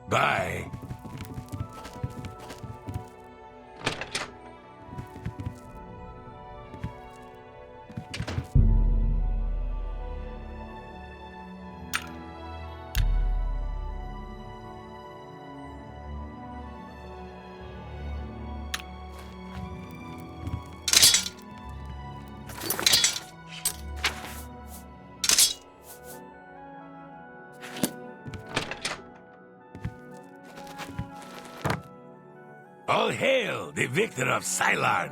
Bye. All hail the victor of Cylon!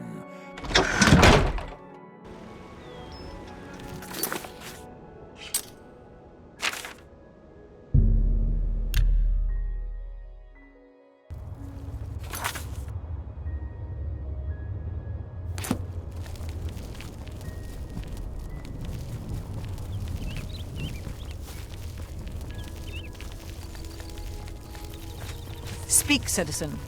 Speak, citizen.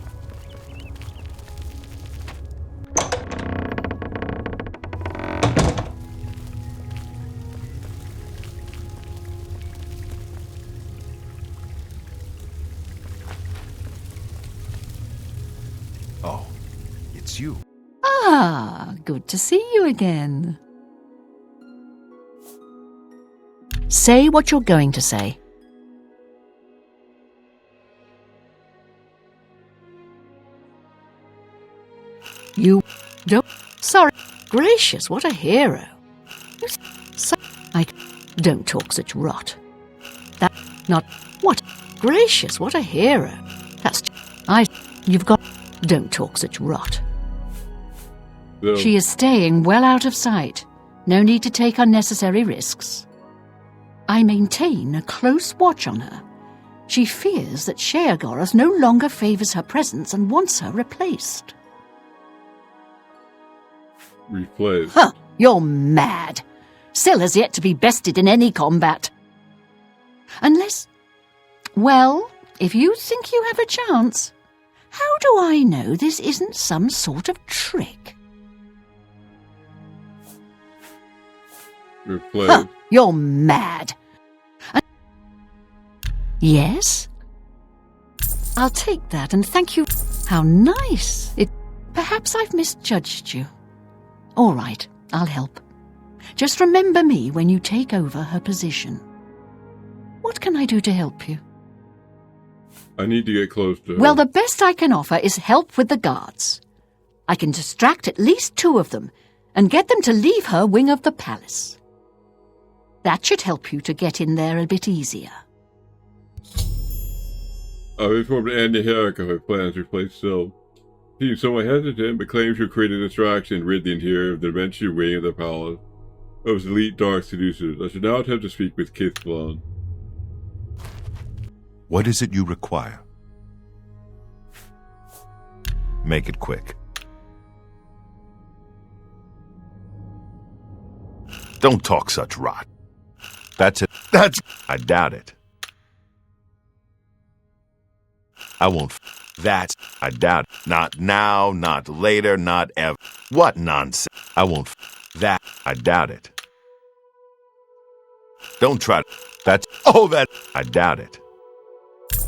Oh, it's you. Ah, good to see you again. Say what you're going to say. You don't... Sorry. Gracious, what a hero. Don't talk such rot. That... Not... What? Gracious, what a hero. That's... You've got... Don't talk such rot. No. She is staying well out of sight. No need to take unnecessary risks. I maintain a close watch on her. She fears that Sheogorath no longer favors her presence and wants her replaced. Replaced. Huh, you're mad. Syl has yet to be bested in any combat. Unless... Well, if you think you have a chance, how do I know this isn't some sort of trick? Replaced. Huh, you're mad. Yes? I'll take that and thank you. How nice. Perhaps I've misjudged you. All right, I'll help. Just remember me when you take over her position. What can I do to help you? I need to get close to her. Well, the best I can offer is help with the guards. I can distract at least 2 of them and get them to leave her wing of the palace. That should help you to get in there a bit easier. I've informed Andy Herrick of her plans to replace Syl. She seems somewhat hesitant, but claims she'll create a distraction and rid the interior of the dementia wing of the palace of its elite dark seducers. I should now attempt to speak with Kithlon. What is it you require? Make it quick. Don't talk such rot. That's it. I doubt it. I won't. I doubt it. Not now, not later, not ever. What nonsense. I won't. I doubt it. Don't try to. I doubt it.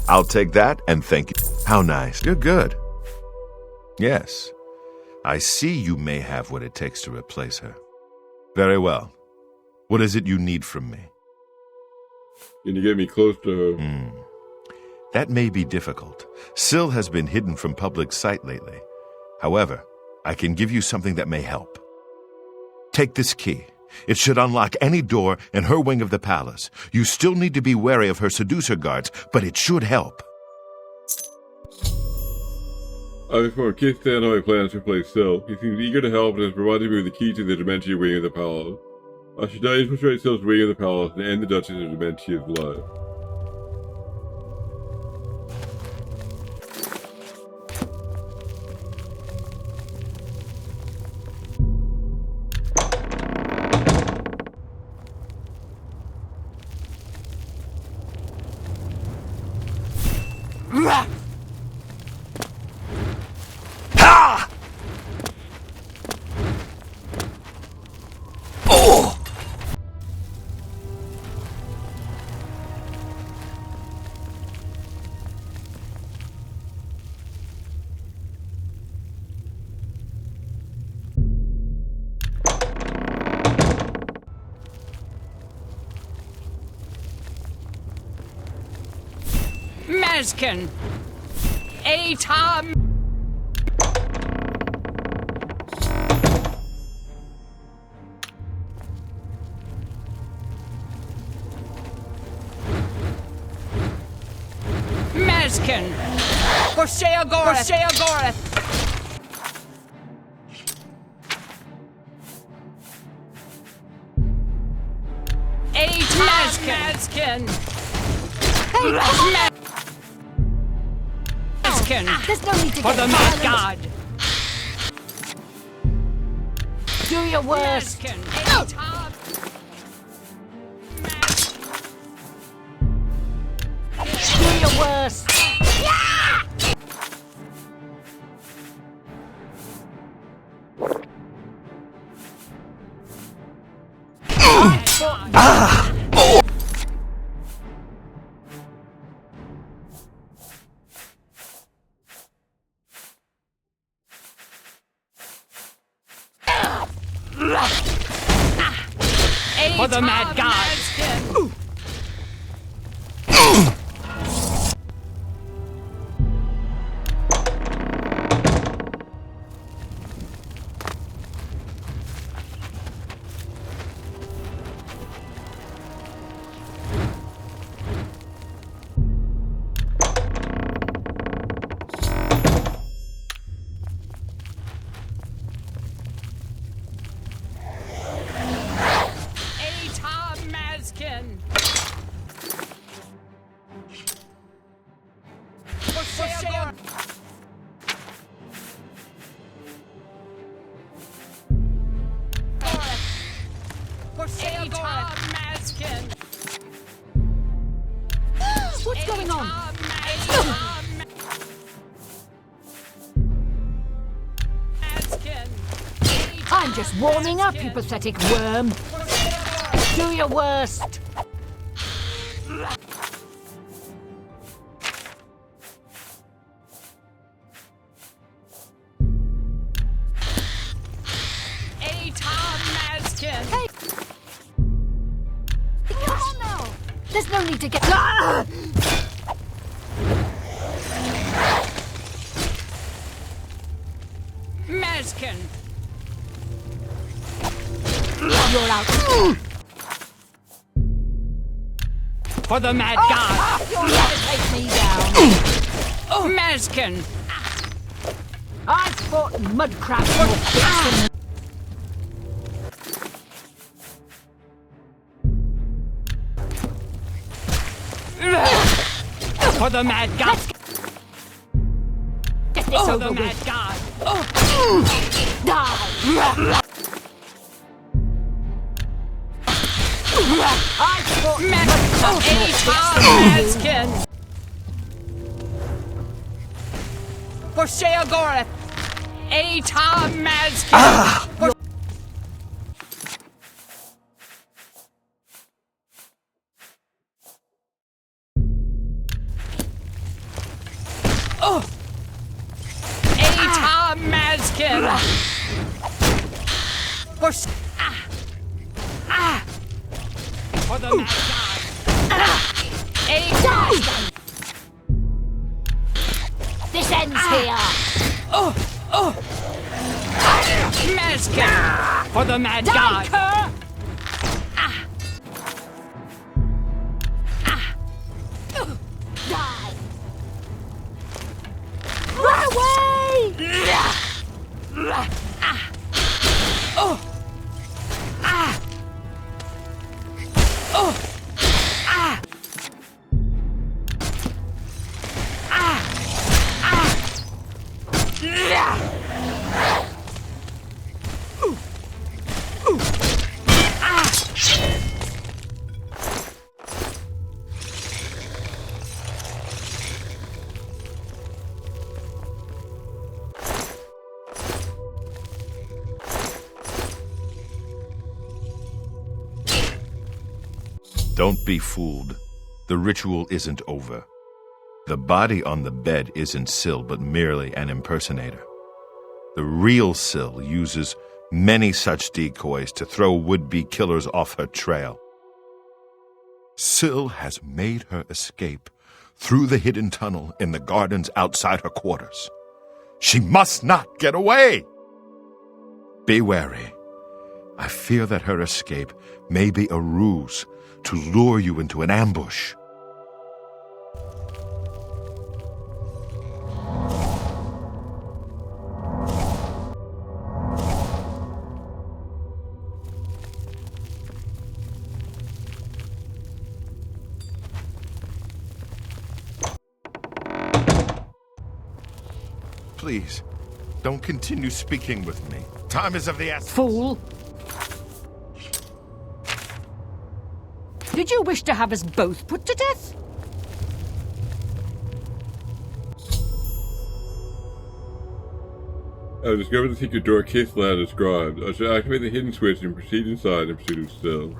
I'll take that and thank you. How nice. You're good. Yes. I see you may have what it takes to replace her. Very well. What is it you need from me? Can you get me close to her? That may be difficult. Syl has been hidden from public sight lately. However, I can give you something that may help. Take this key. It should unlock any door in her wing of the palace. You still need to be wary of her seducer guards, but it should help. I've informed Kithlon of my plans to replace Syl. He seems eager to help and has provided me with the key to the dementia wing of the palace. I should now infiltrate Syl's wing of the palace and end the Duchess of Dementia's life. Maskin! Atom! Maskin! Gorseagoreth! Maskin! There's no need to For get the violent. Mad God! Do your worst. Do your worst. For the Mad God! What's going on? I'm just warming up, you pathetic worm. Do your worst. to get... Mazkin! You're out. For the mad god! You'll never take me down. Mazkin! I fought mudcrabs more fierce than... For the mad god! Get this For over the with. mad god! Die! I fought mudcrabs more fierce than you. Mazkin! For Sheogorath! Atar Mazkin! Atar Mazkin! For For the mad god! Atar! This ends here. Mazkin! For the mad god! Cur! Die! Run away! Don't be fooled. The ritual isn't over. The body on the bed isn't Syl, but merely an impersonator. The real Syl uses many such decoys to throw would-be killers off her trail. Syl has made her escape through the hidden tunnel in the gardens outside her quarters. She must not get away! Be wary. I fear that her escape may be a ruse to lure you into an ambush. Please, don't continue speaking with me. Time is of the essence. Fool! Did you wish to have us both put to death? I've discovered the secret door Keith Ladd described. I shall activate the hidden switch and proceed inside in pursuit of Syl.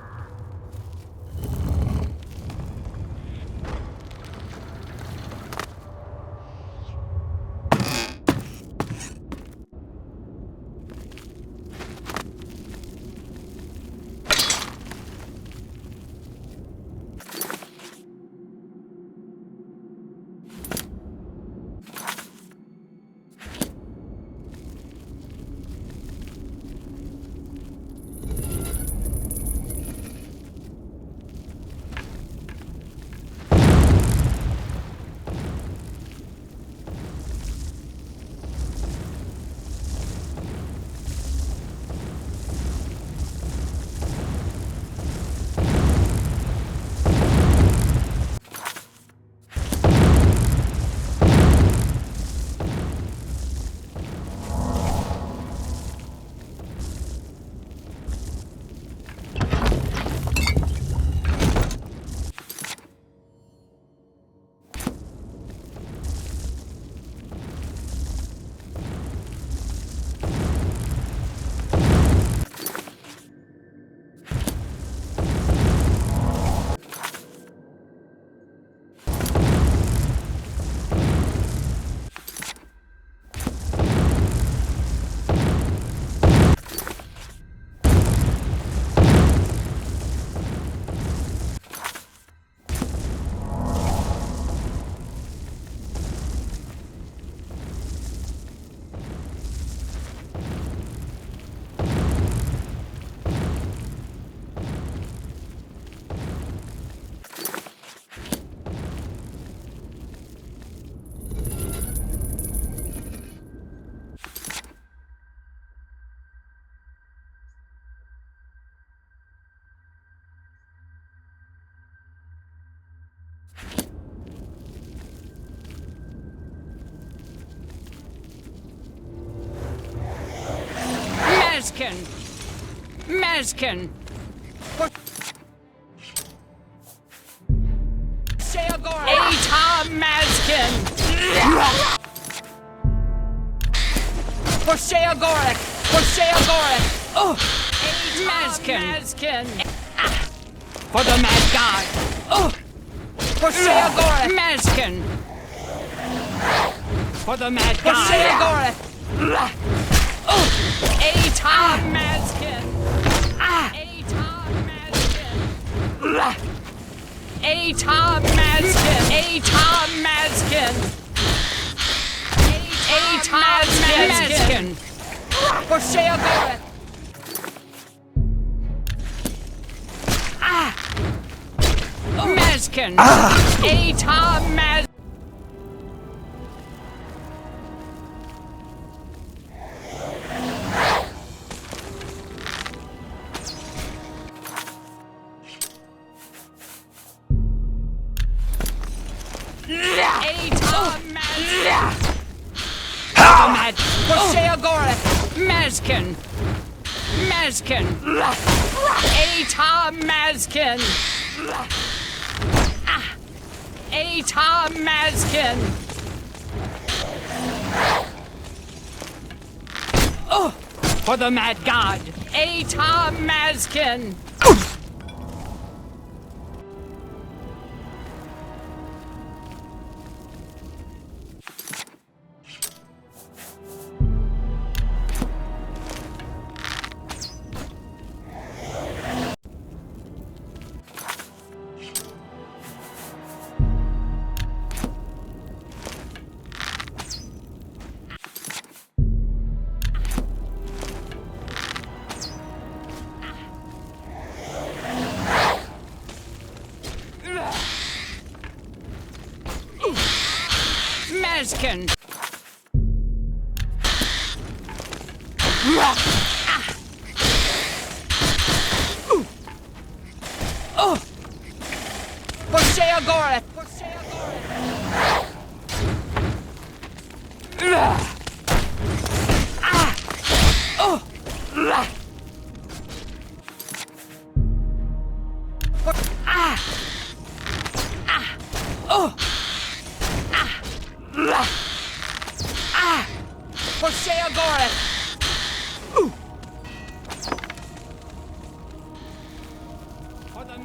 Mazkin! Mazkin! Atar Mazkin! For Sheogorik! For Sheogorik! Oh! Mazkin! For the Mad God! Oh! For Sheogorik! Mazkin! For the Mad God! For Sheogorik! Oh! Atar Mazkin! Atar Mazkin! Atar Mazkin! Atar Mazkin! Atar Mazkin! For Sheogorik! Mazkin! Atar Mazkin! Mazkin! Mazkin! Atar Mazkin! Atar Mazkin! Oh! For the Mad God! Atar Mazkin! Mazkin! Oh! For Sheogorik! For Sheogorik! Oh! Oh! For Sheogorik! For the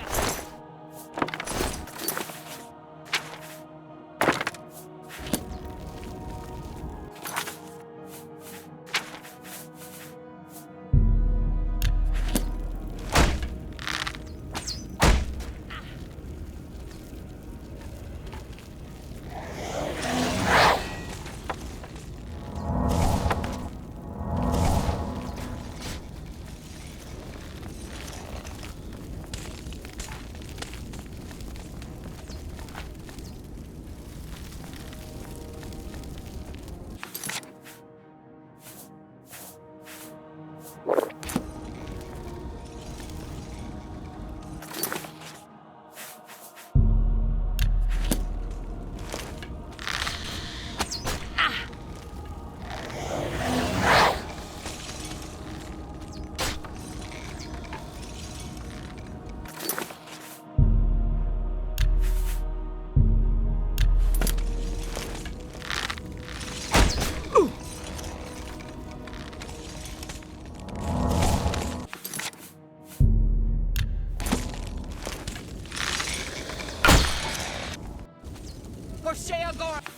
For Sheogorik!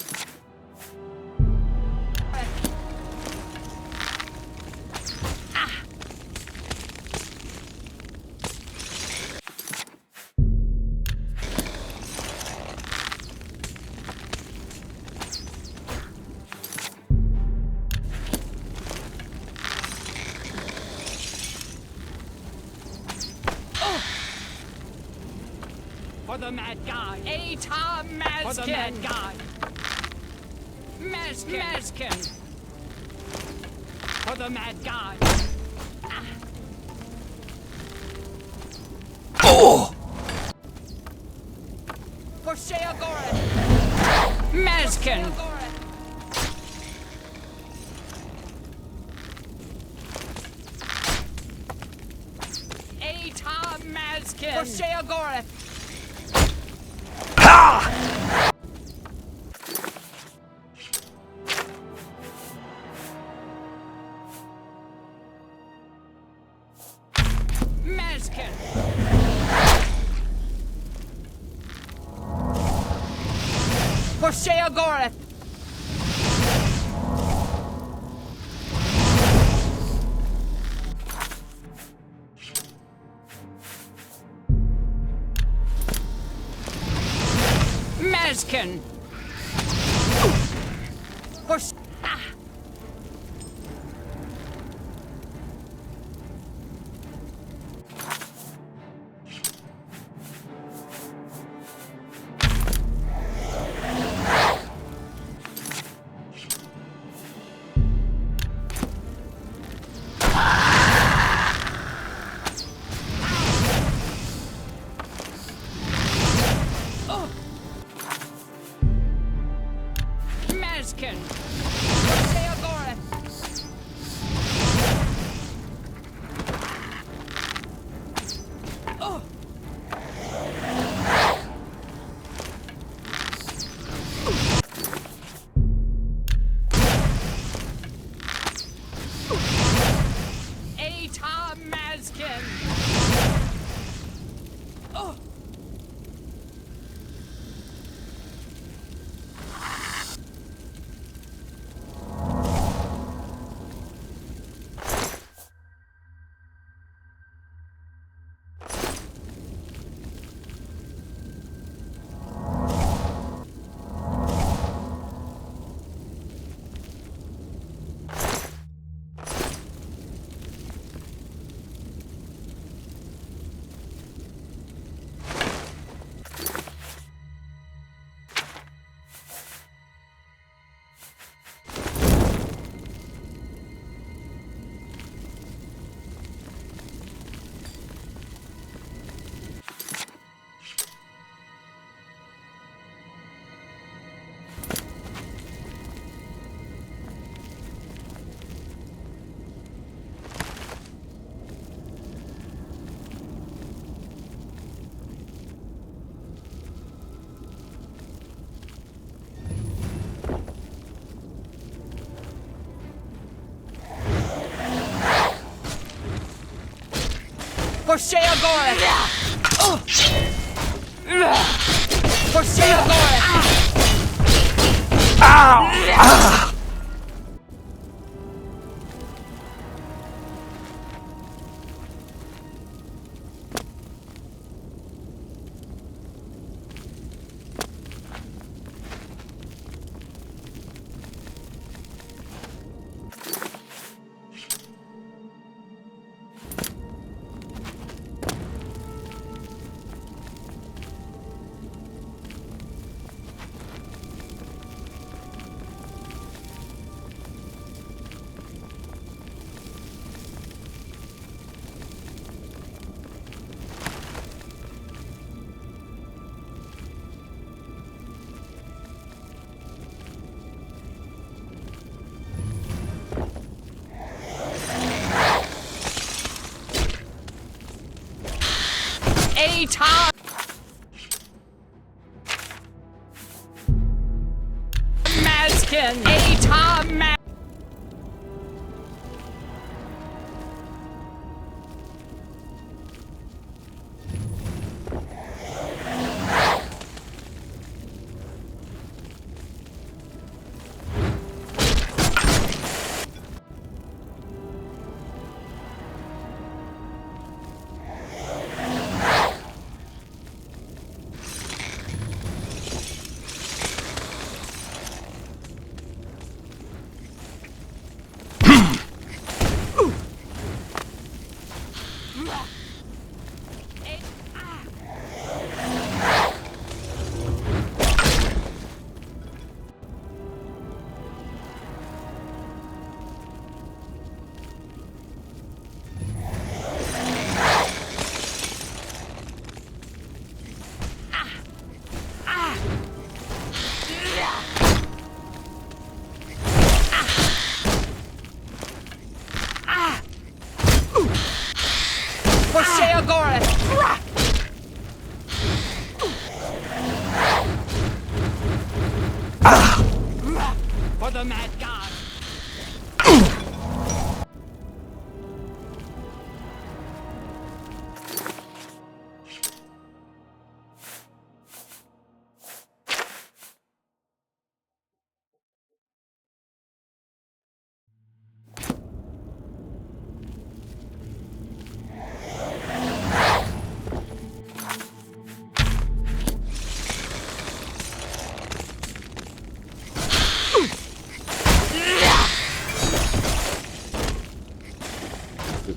For the Mad God! Atar Mazkin! For the Mad God! Mazkin! Mazkin! For the Mad God! Oh! For Sheogorik! Mazkin! Mazkin! For Sheogorath! Mazkin! For Sheogorath! Mazkin! For Mazkin! For Sheogorath! Atar Mazkin! For Sheogorath! For Sheogorath! Ow! Atar Mazkin! Atar Mazkin!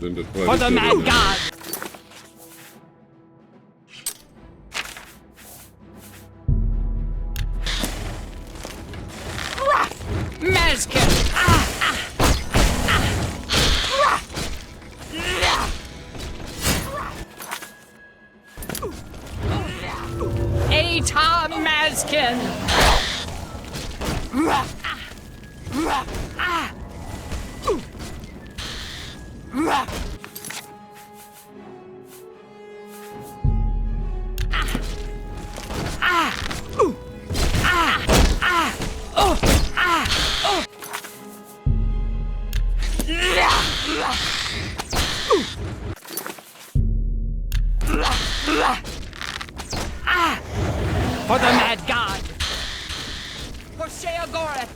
into 20 For the mad citizens. god! Mazkin! Atom Mazkin! For the mad god! For Sheogorath!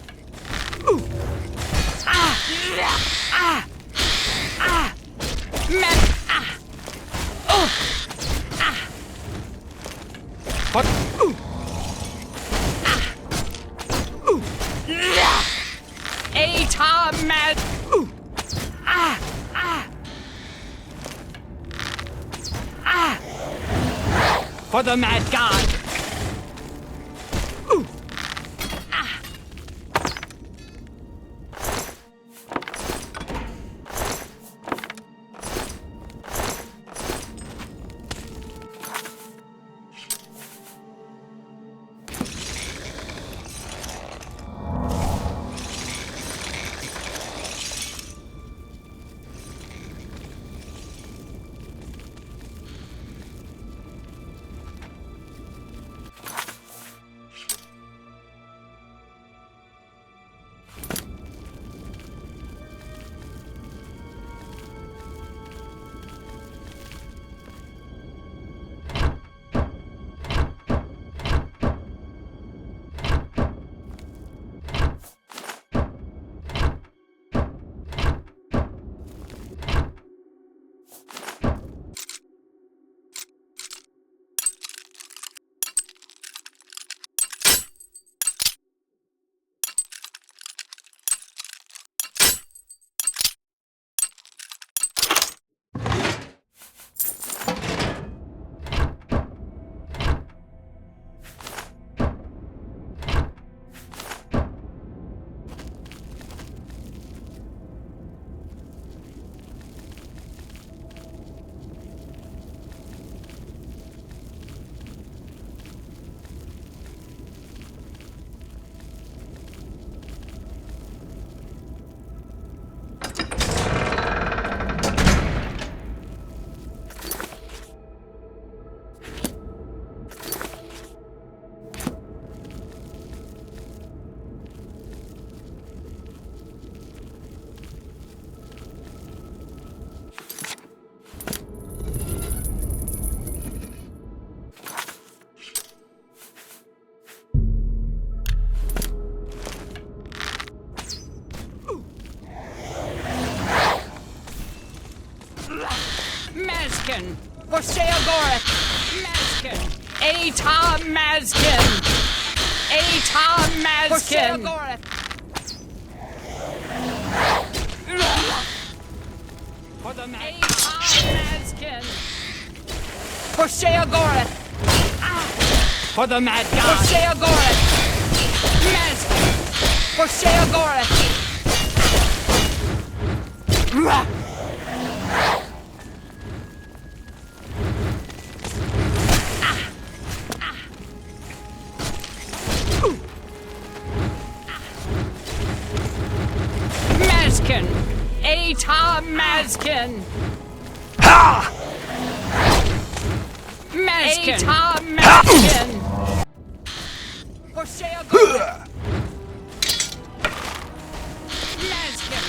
What? Atom mad! For the mad god! Mazkin! For Sheogorath! Mazkin! Atom Mazkin! Atom Mazkin! For Sheogorath! For the Atom Mazkin! For Sheogorath! For the mad god! For Sheogorath! Mazkin! For Sheogorath! Mazkin! Atom Mazkin! Ha! Mazkin! Atom Mazkin! For Sheogorath! Mazkin!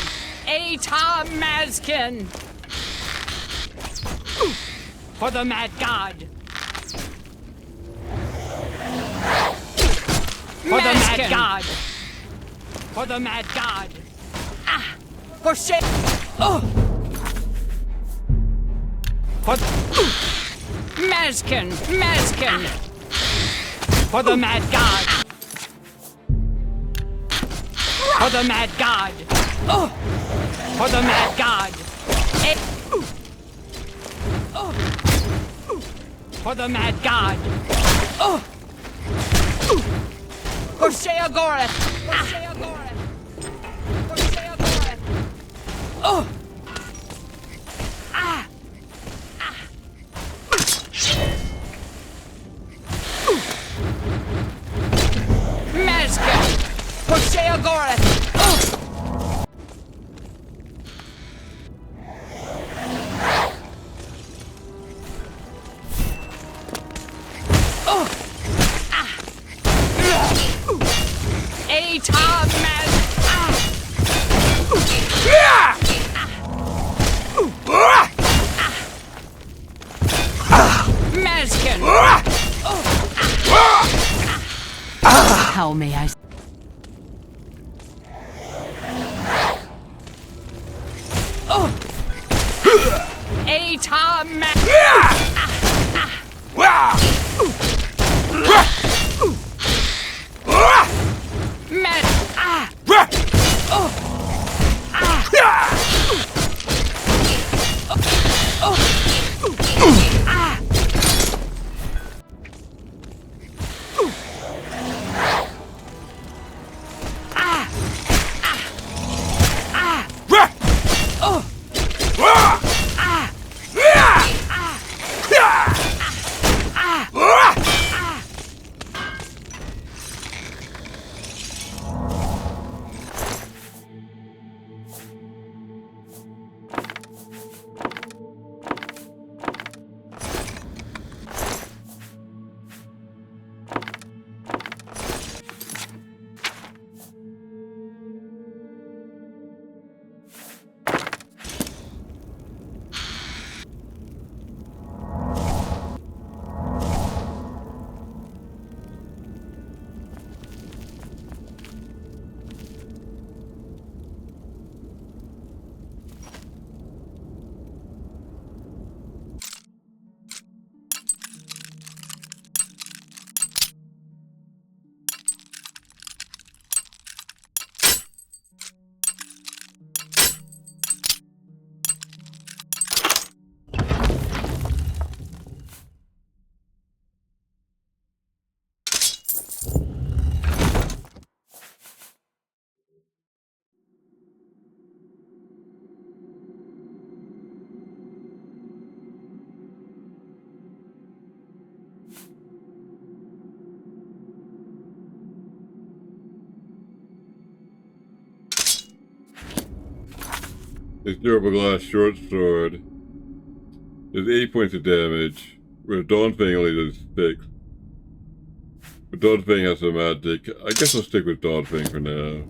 Atom Mazkin! For the mad god! For the mad god! For the mad god! Ah! For shit! Oh! For Mazkin! Mazkin! For the mad god! For the mad god! Oh! For the mad god! For the mad god! Hoshea Goreth! Hoshea Goreth! Hoshea Goreth! Mazka! Hoshea Goreth! How may I? This durable glass short sword does 8 points of damage, where Dawnfang only does 6. But Dawnfang has some magic. I guess I'll stick with Dawnfang for now.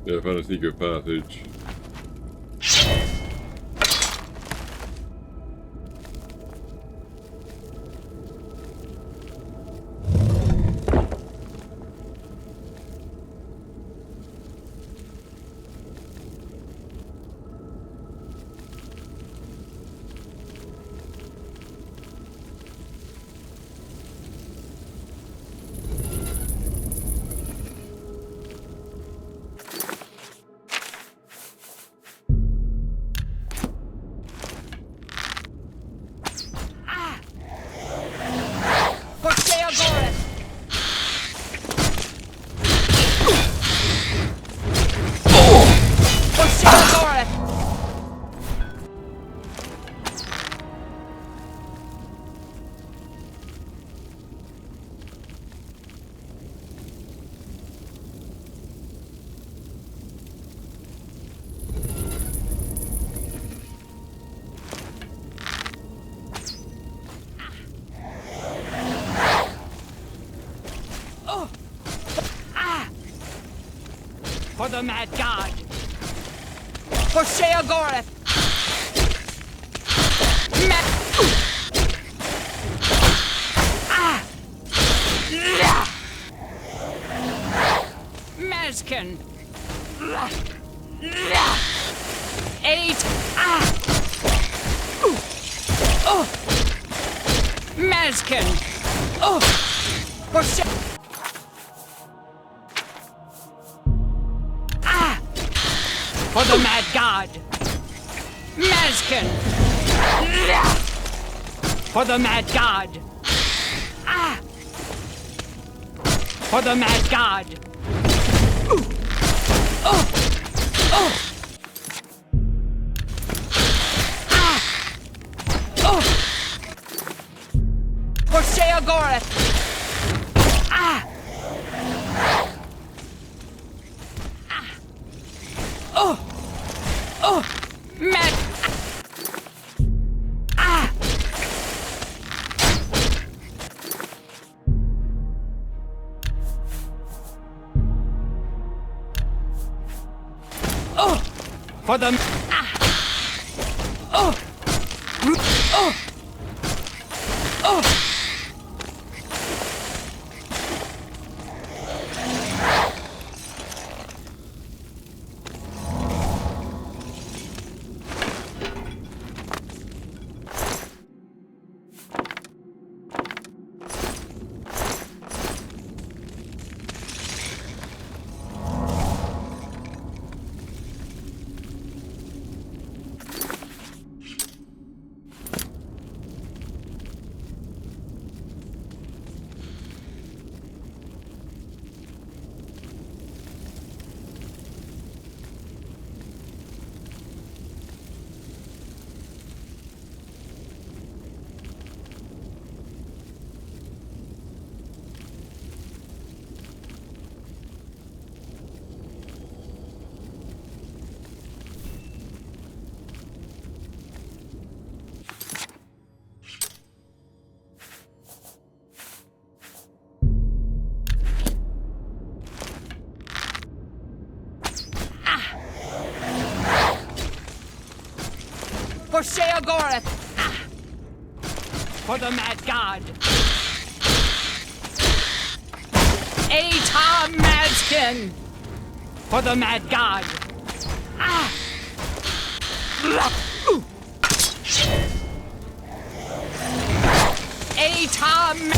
Yeah, I found a secret passage. For the mad god. For Sheogorath. Mazkin. 8. Mazkin. For For the mad god. Mazkin. For the mad god. For the mad god. For Sheogorath. Mad. For the For Sheogorath. For the mad god. Atam Mazkin. For the mad god. Atam.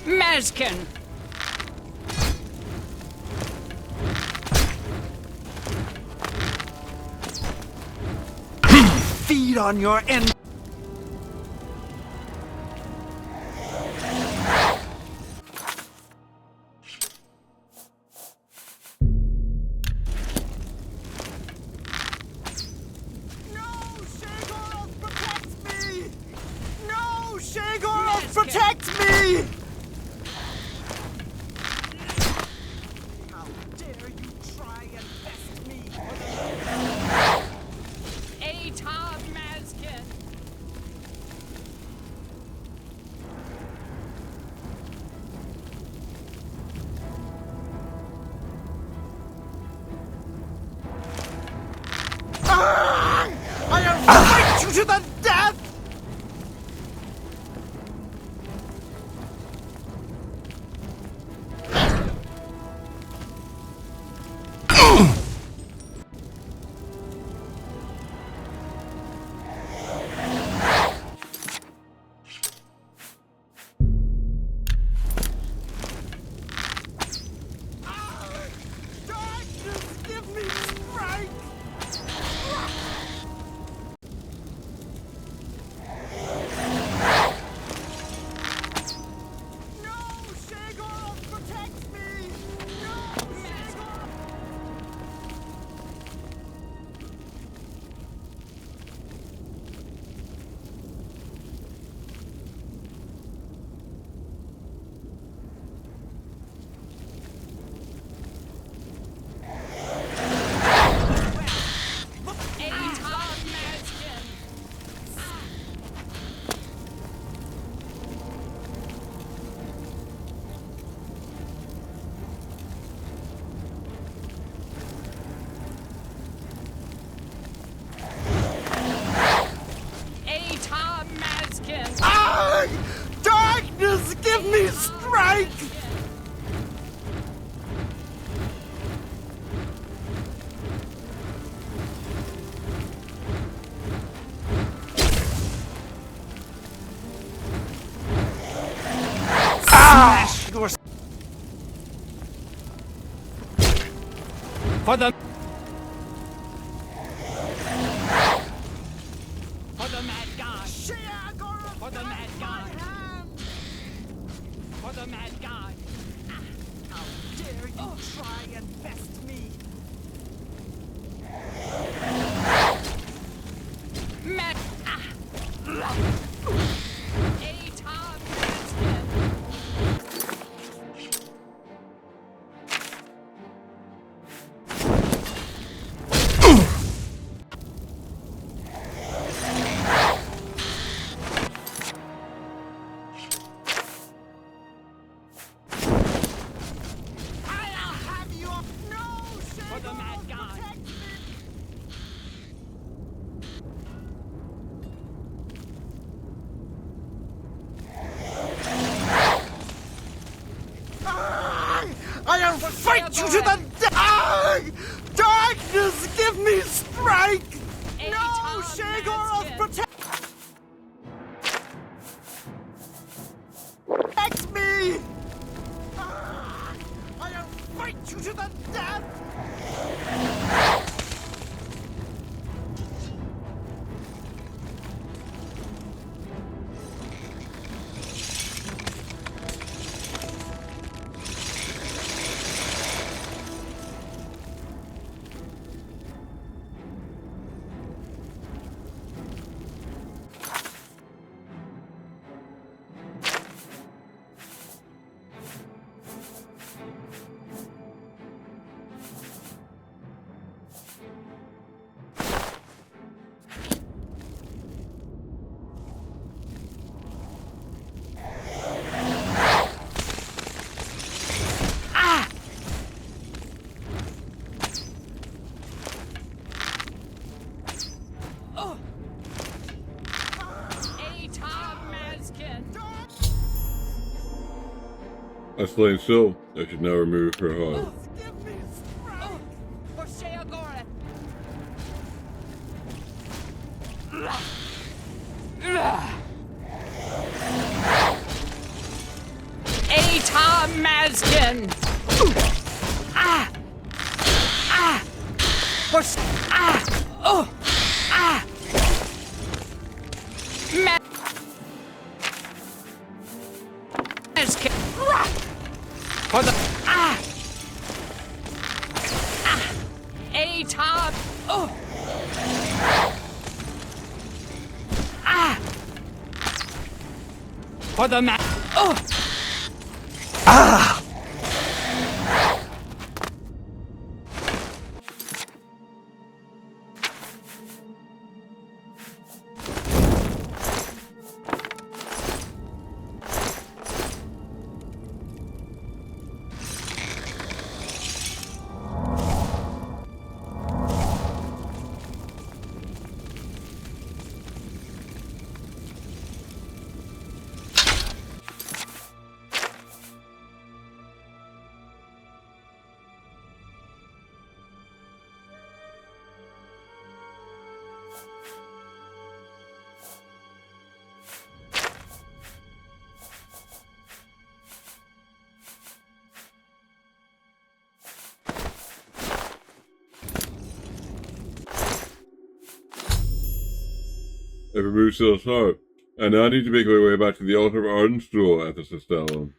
Mazkin. Feed on your end. Protect me! How dare you try and best to the death! Darkness, give me strength! Smash your... For the... For the mad god! For the mad god! For the mad god! How dare you try and best me! Mad... I'll fight you to the death! Darkness, give me strength! No, Shagor of protect me! I'll fight you to the death! I slain Syl. I should now remove her heart. Atar Mazkin! Ah! Ah! Ah! Oh! Ah! Mazkin! For the... Ah! Ah! Atar... Oh! Ah! For the man... Oh! Ah! I've removed Sill's heart. I now need to make my way back to the altar of Arden's Jewel at the Cistellum.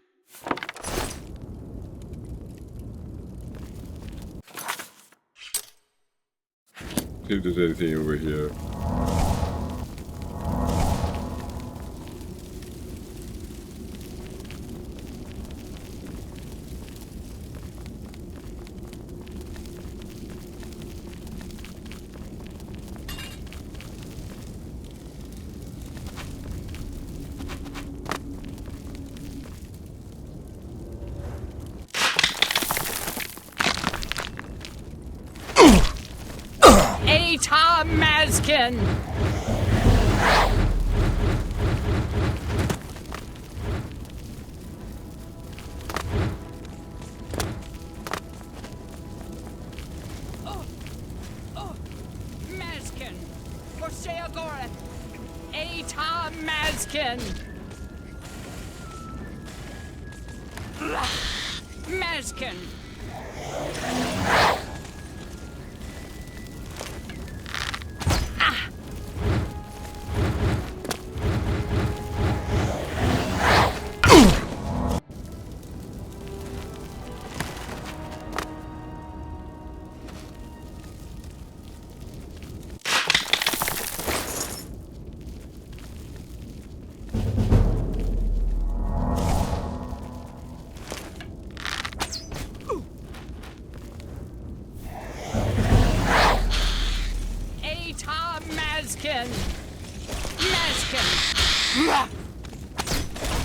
See if there's anything over here. Mazkin! Mazkin! Forsheagoreth! Eta Mazkin! Mazkin!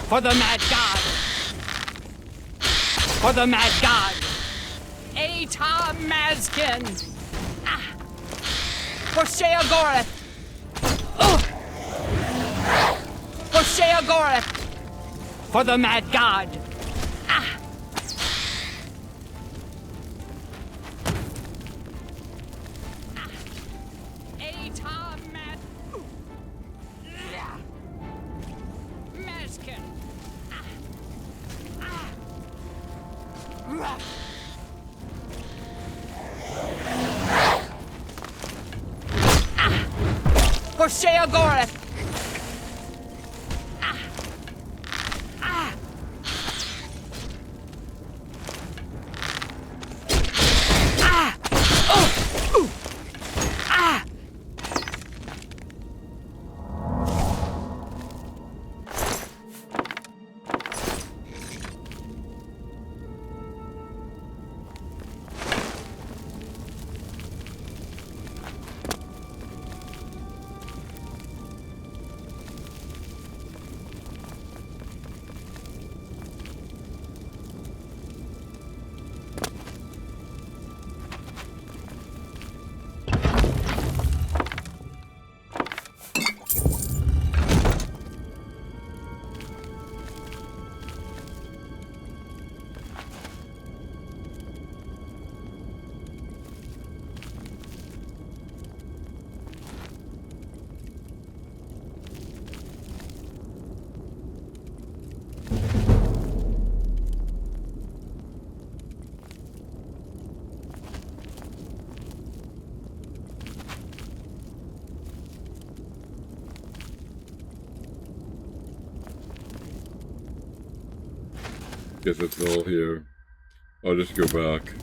For the mad god! For the mad god! Eta Mazkin! For Sheagoreth! For Sheagoreth! For the mad god! For Sheagoreth! Guess it's all here. I'll just go back.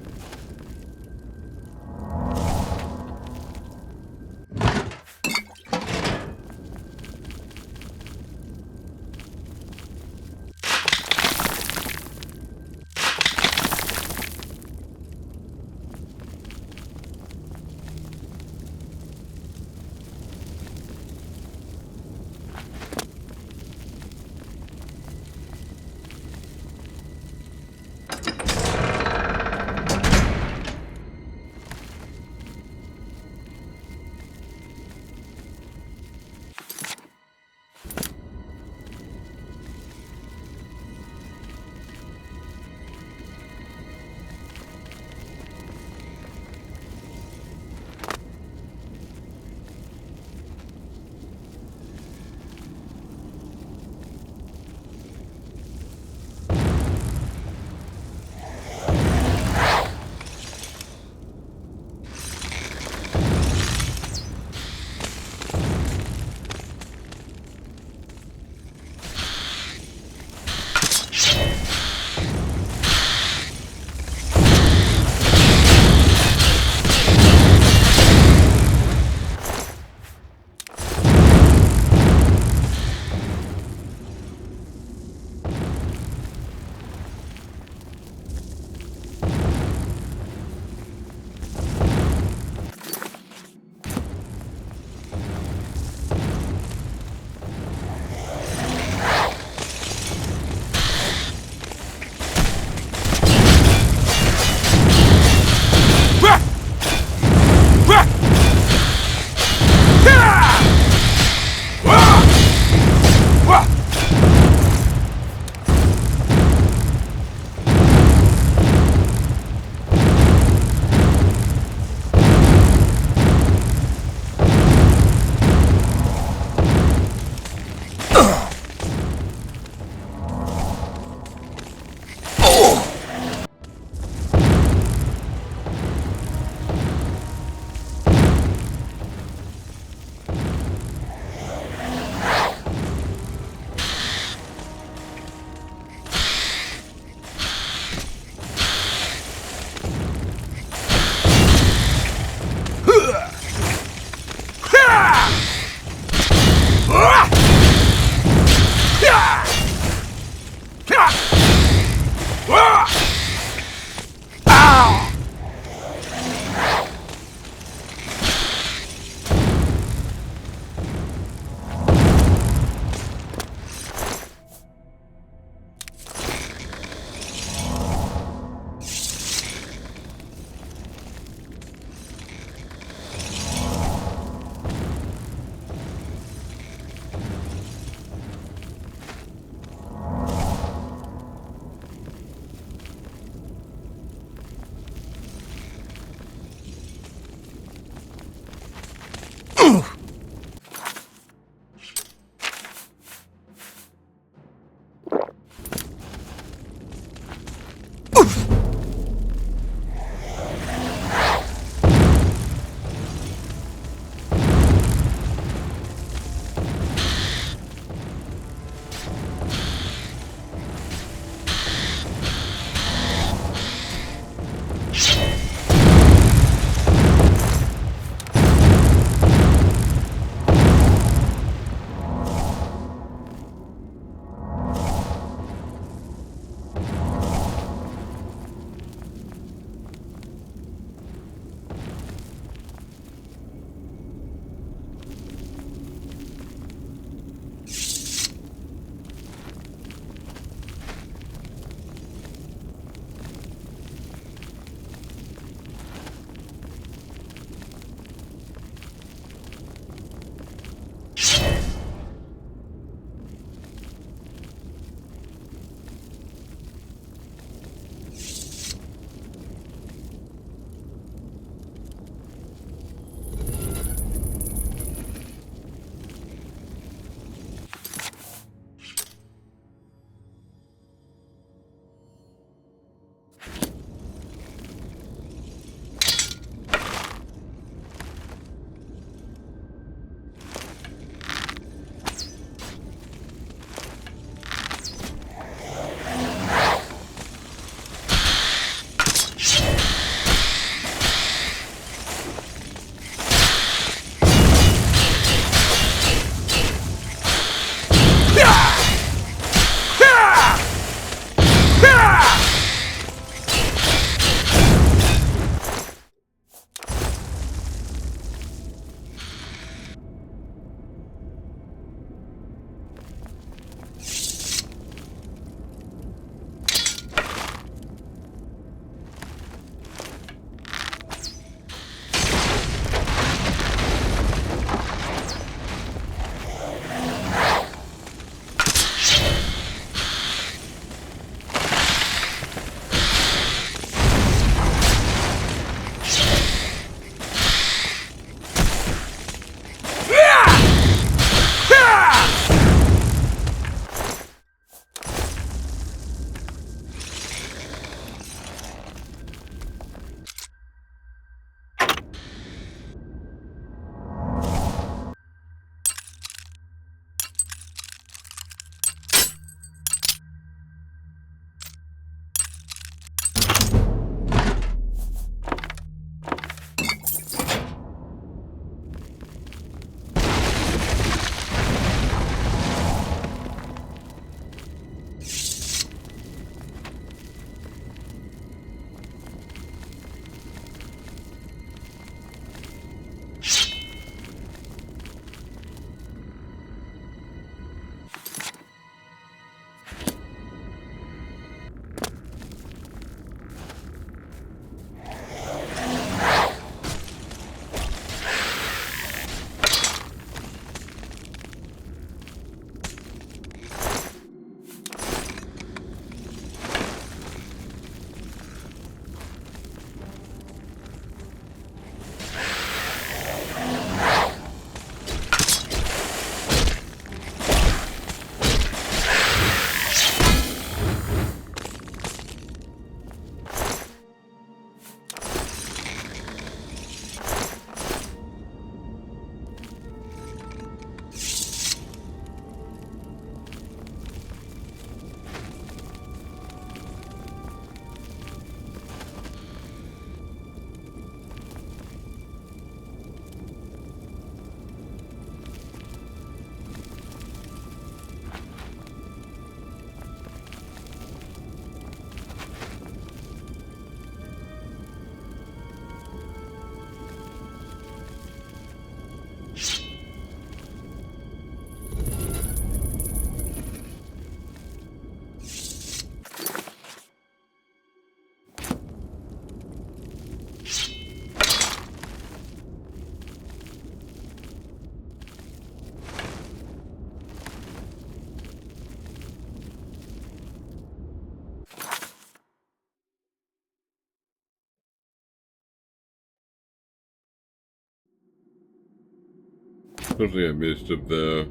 Something I missed up there.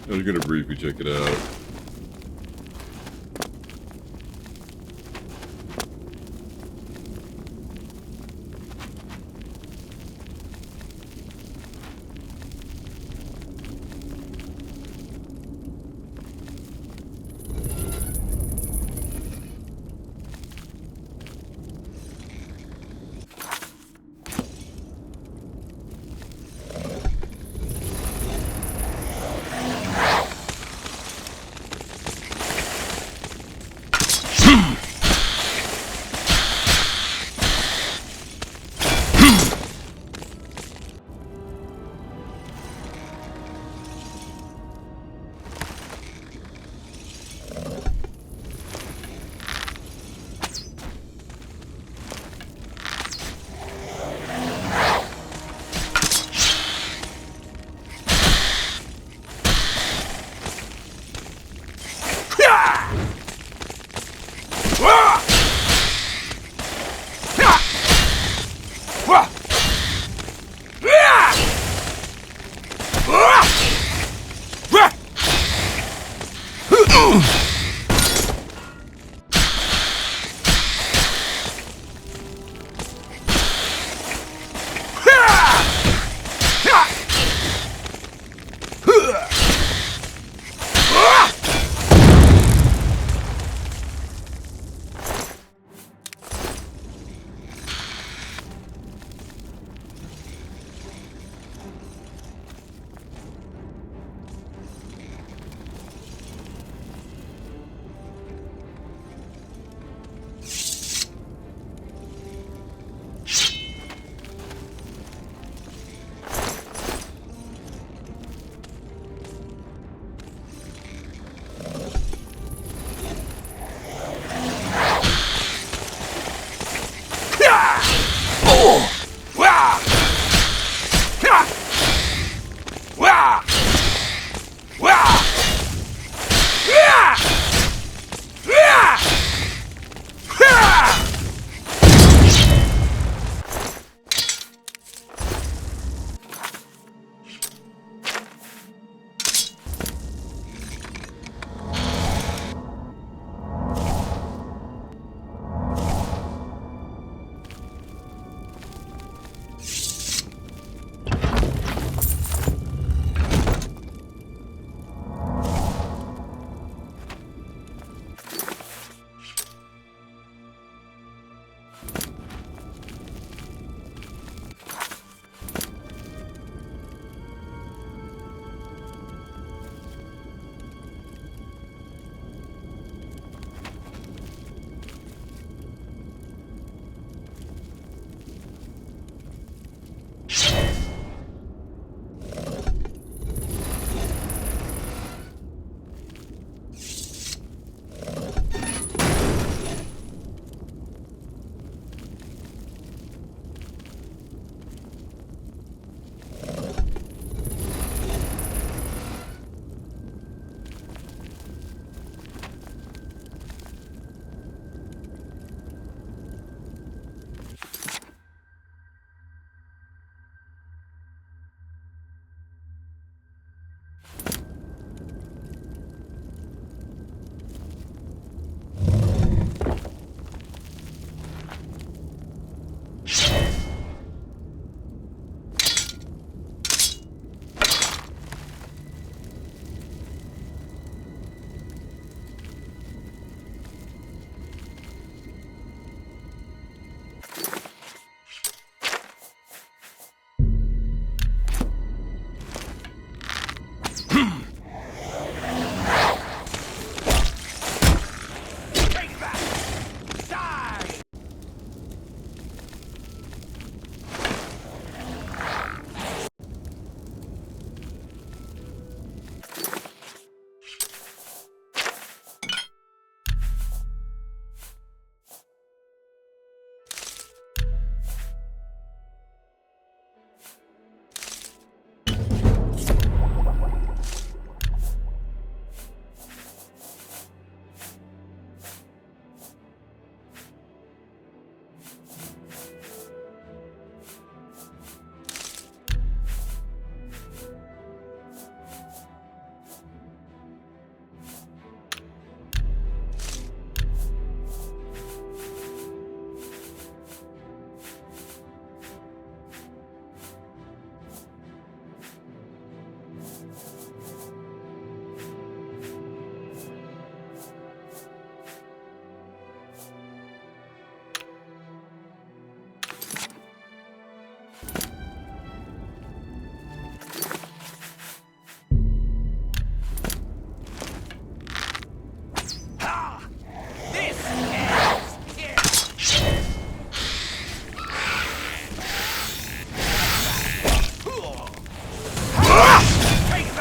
I was gonna briefly check it out.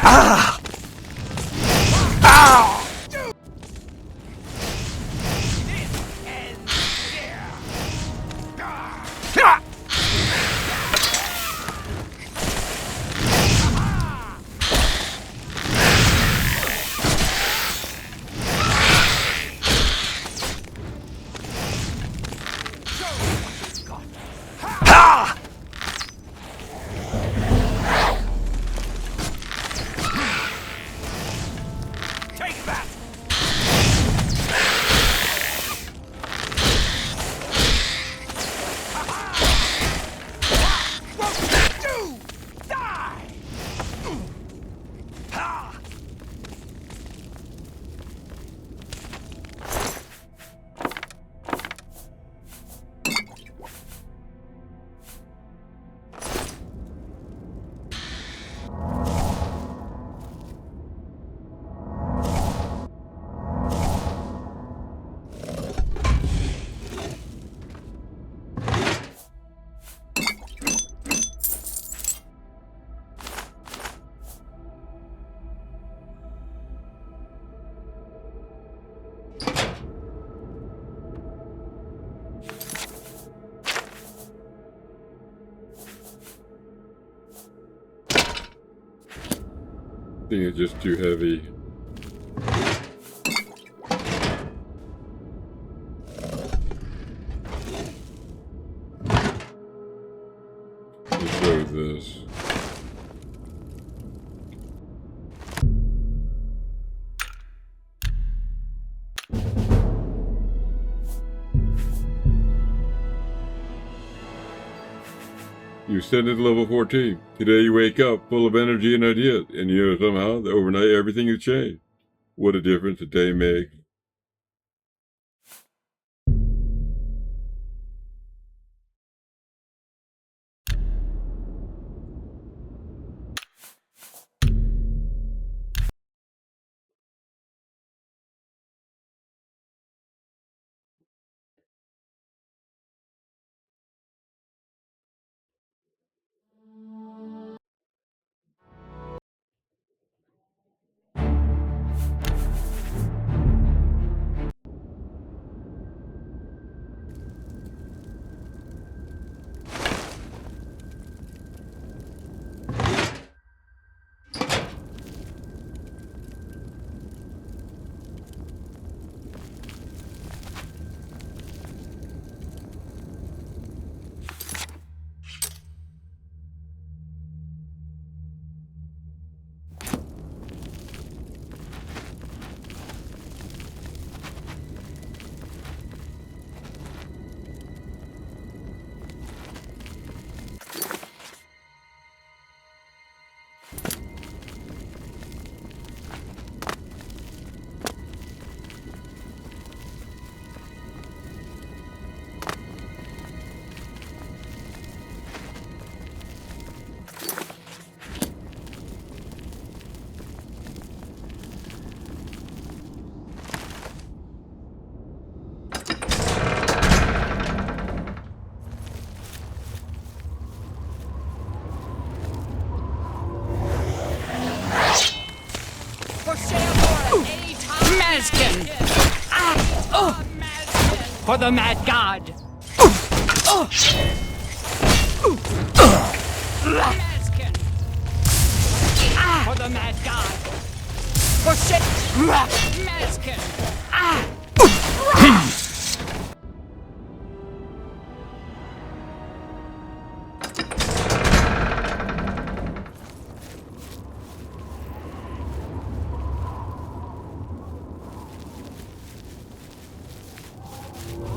Ah! Ow! I think it's just too heavy. Let's go with this. You ascended to level 14. Today you wake up full of energy and ideas, and you know somehow that overnight everything has changed. What a difference a day makes. For the mad god! Maskin! For the mad god! For shit! Maskin!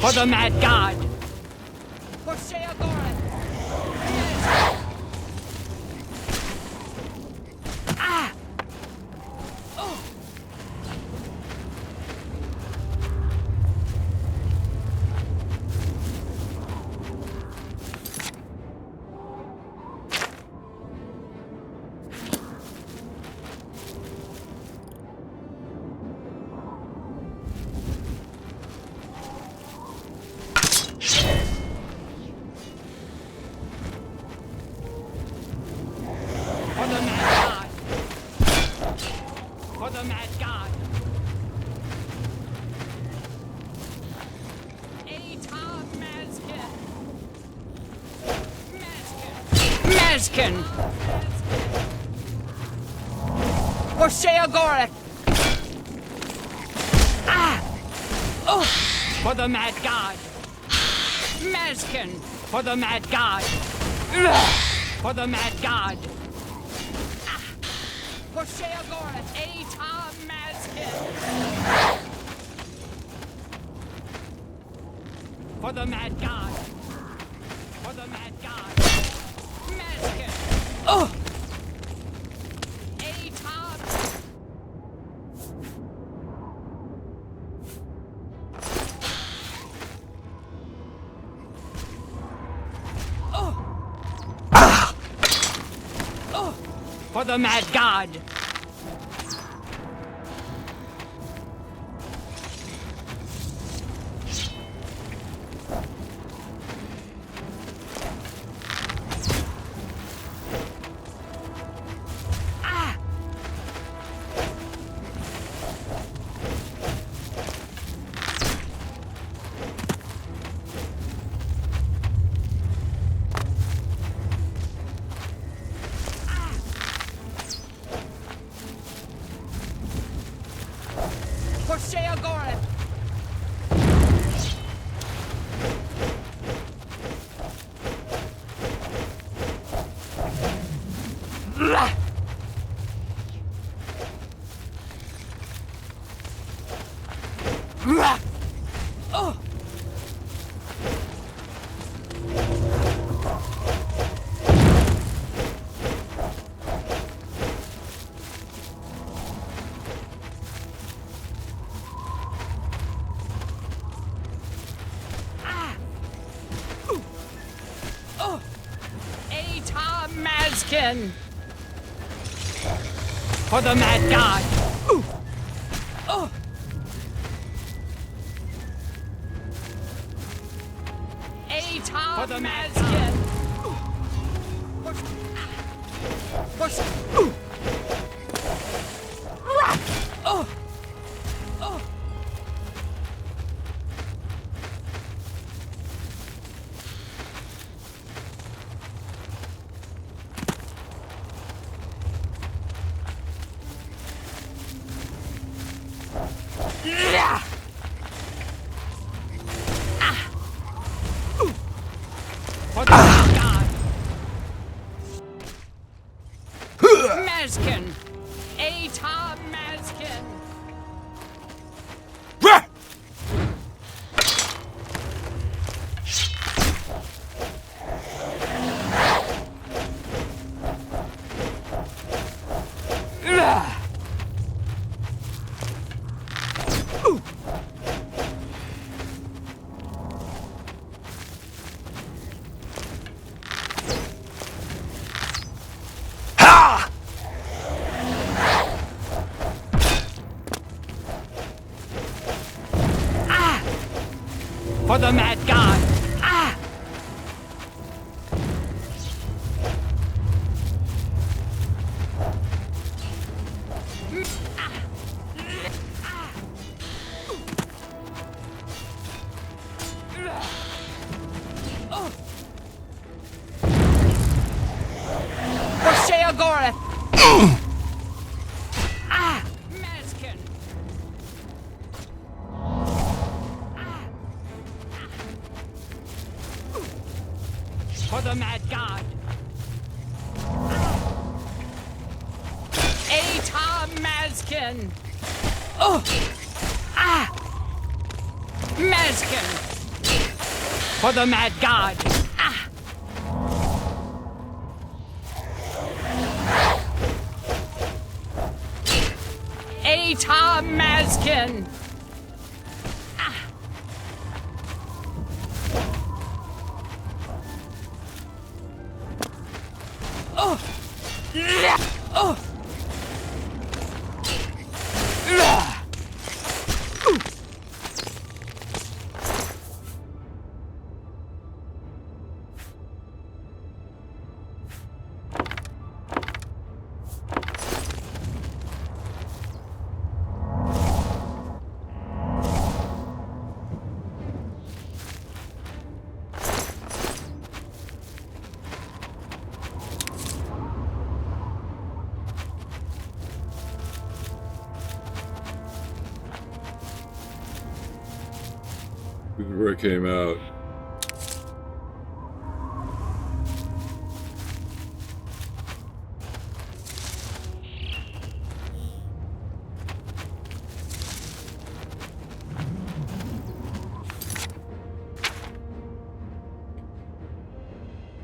For the mad god! For Sheogoran! Ah! Oh! Mazkin! Gorshea Ah! Oh! For the Mad God! Mazkin! For the Mad God! For the Mad God! Gorshea Atar Mazkin! For the Mad God! For the Mad God! Mazkin! Oh! Atar! For the Mad God! Mazkin! For the Mad God! Atar for the Mazkin! Mazkin! Atar Mazkin! For the Mad God! Ah! Gorshea Goreth! Ah! Mazkin! For the Mad God! Atar Mazkin! Oh! Ah! Mazkin! For the Mad God! Ah! Atar Mazkin! before it came out.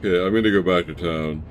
Okay, I'm gonna go back to town.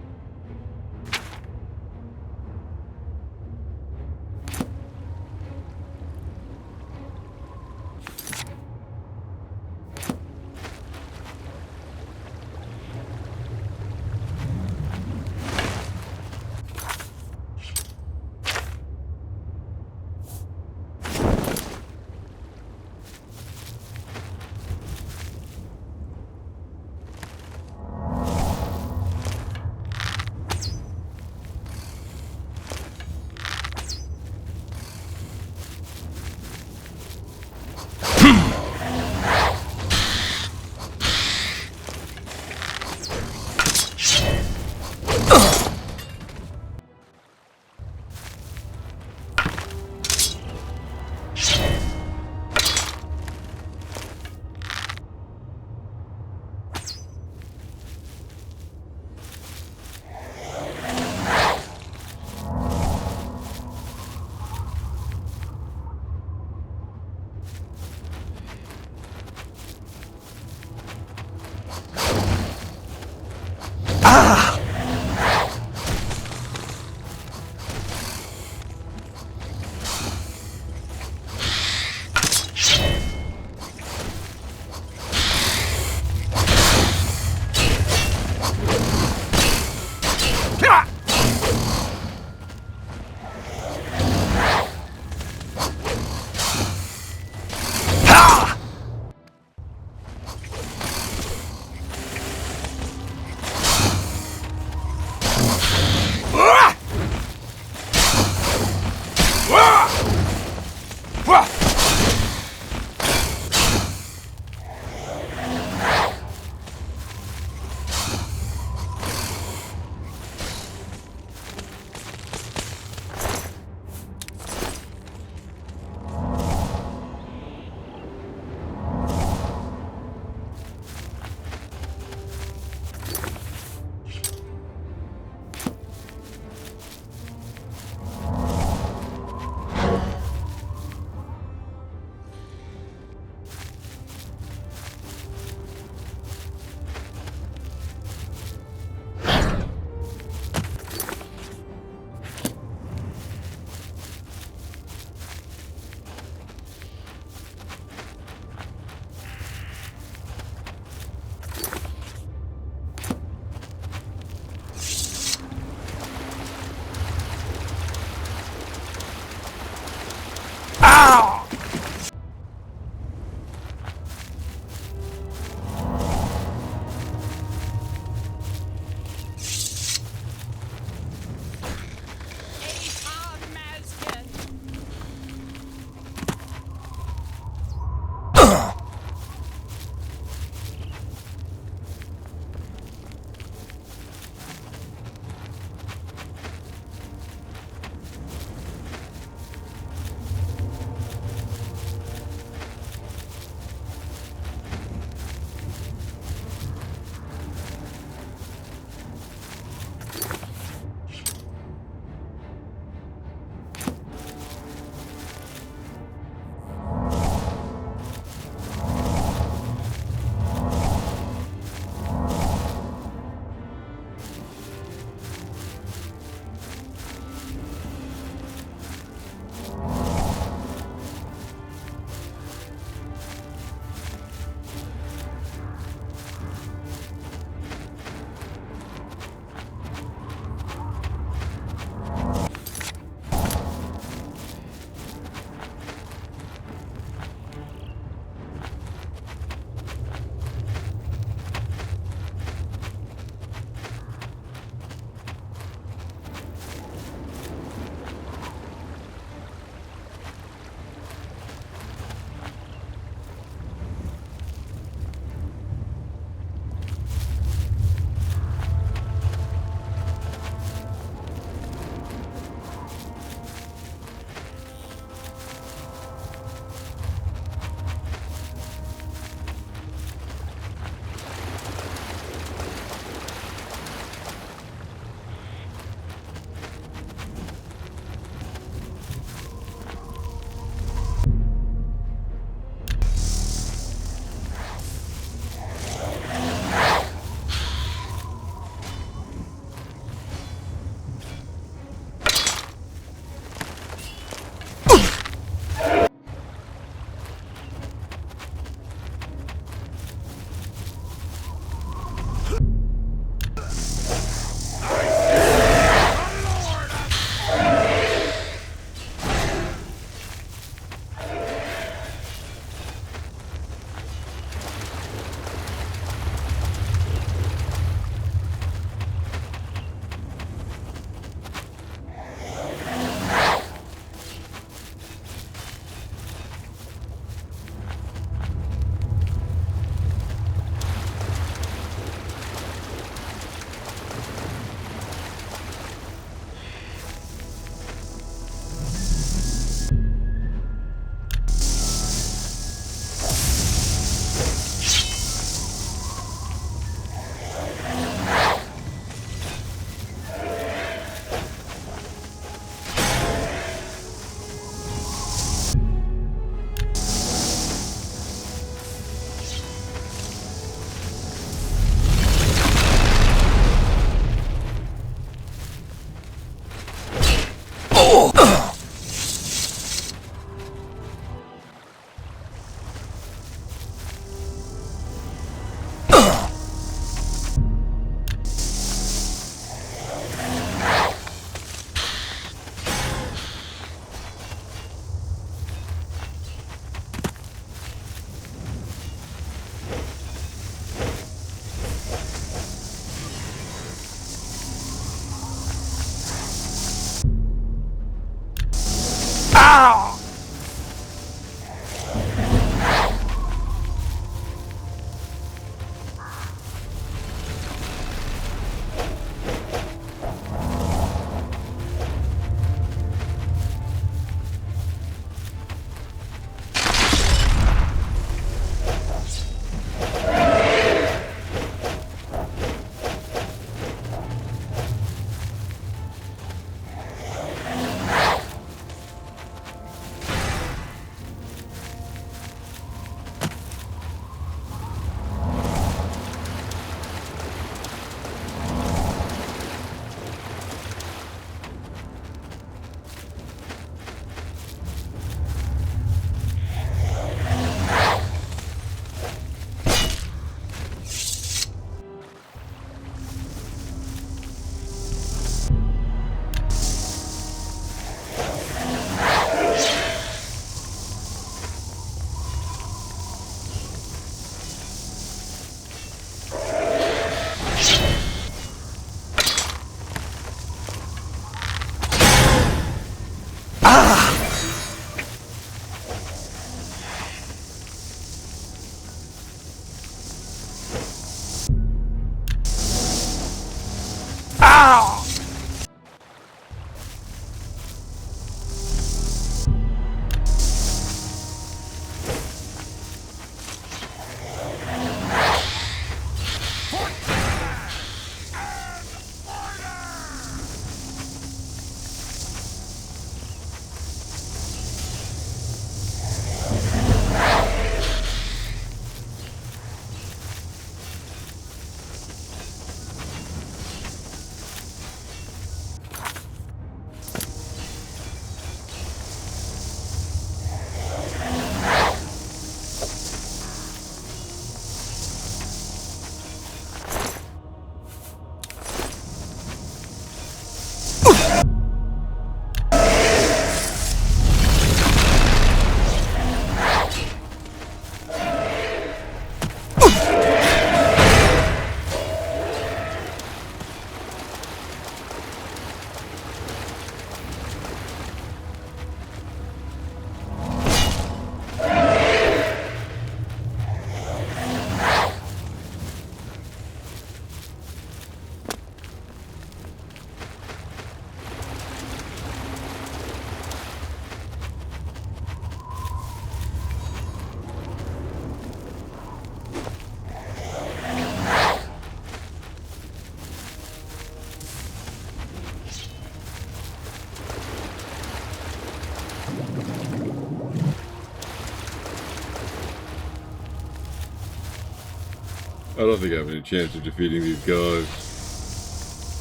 I don't think I have any chance of defeating these guys.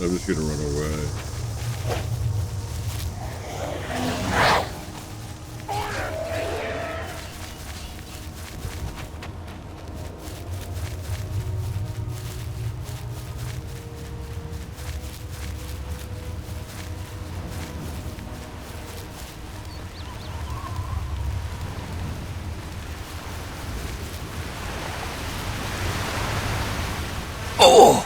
I'm just gonna run away. Oh!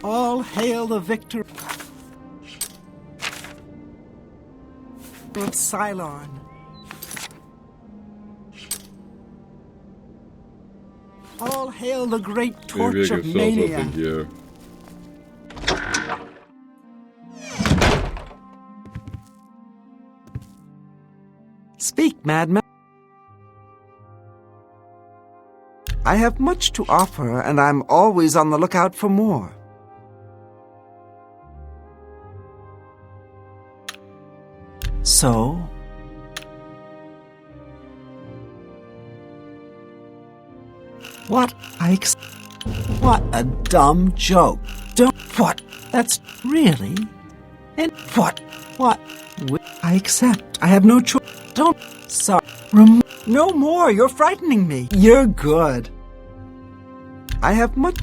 All hail the victor of Cylon. All hail the great torch Maybe I of can sell mania. something here. Speak, madman. I have much to offer, and I'm always on the lookout for more. So? What what a dumb joke. Don't what? That's really? And what? I accept. I have no choice. Don't. Sorry. No more. You're frightening me. You're good. I have much.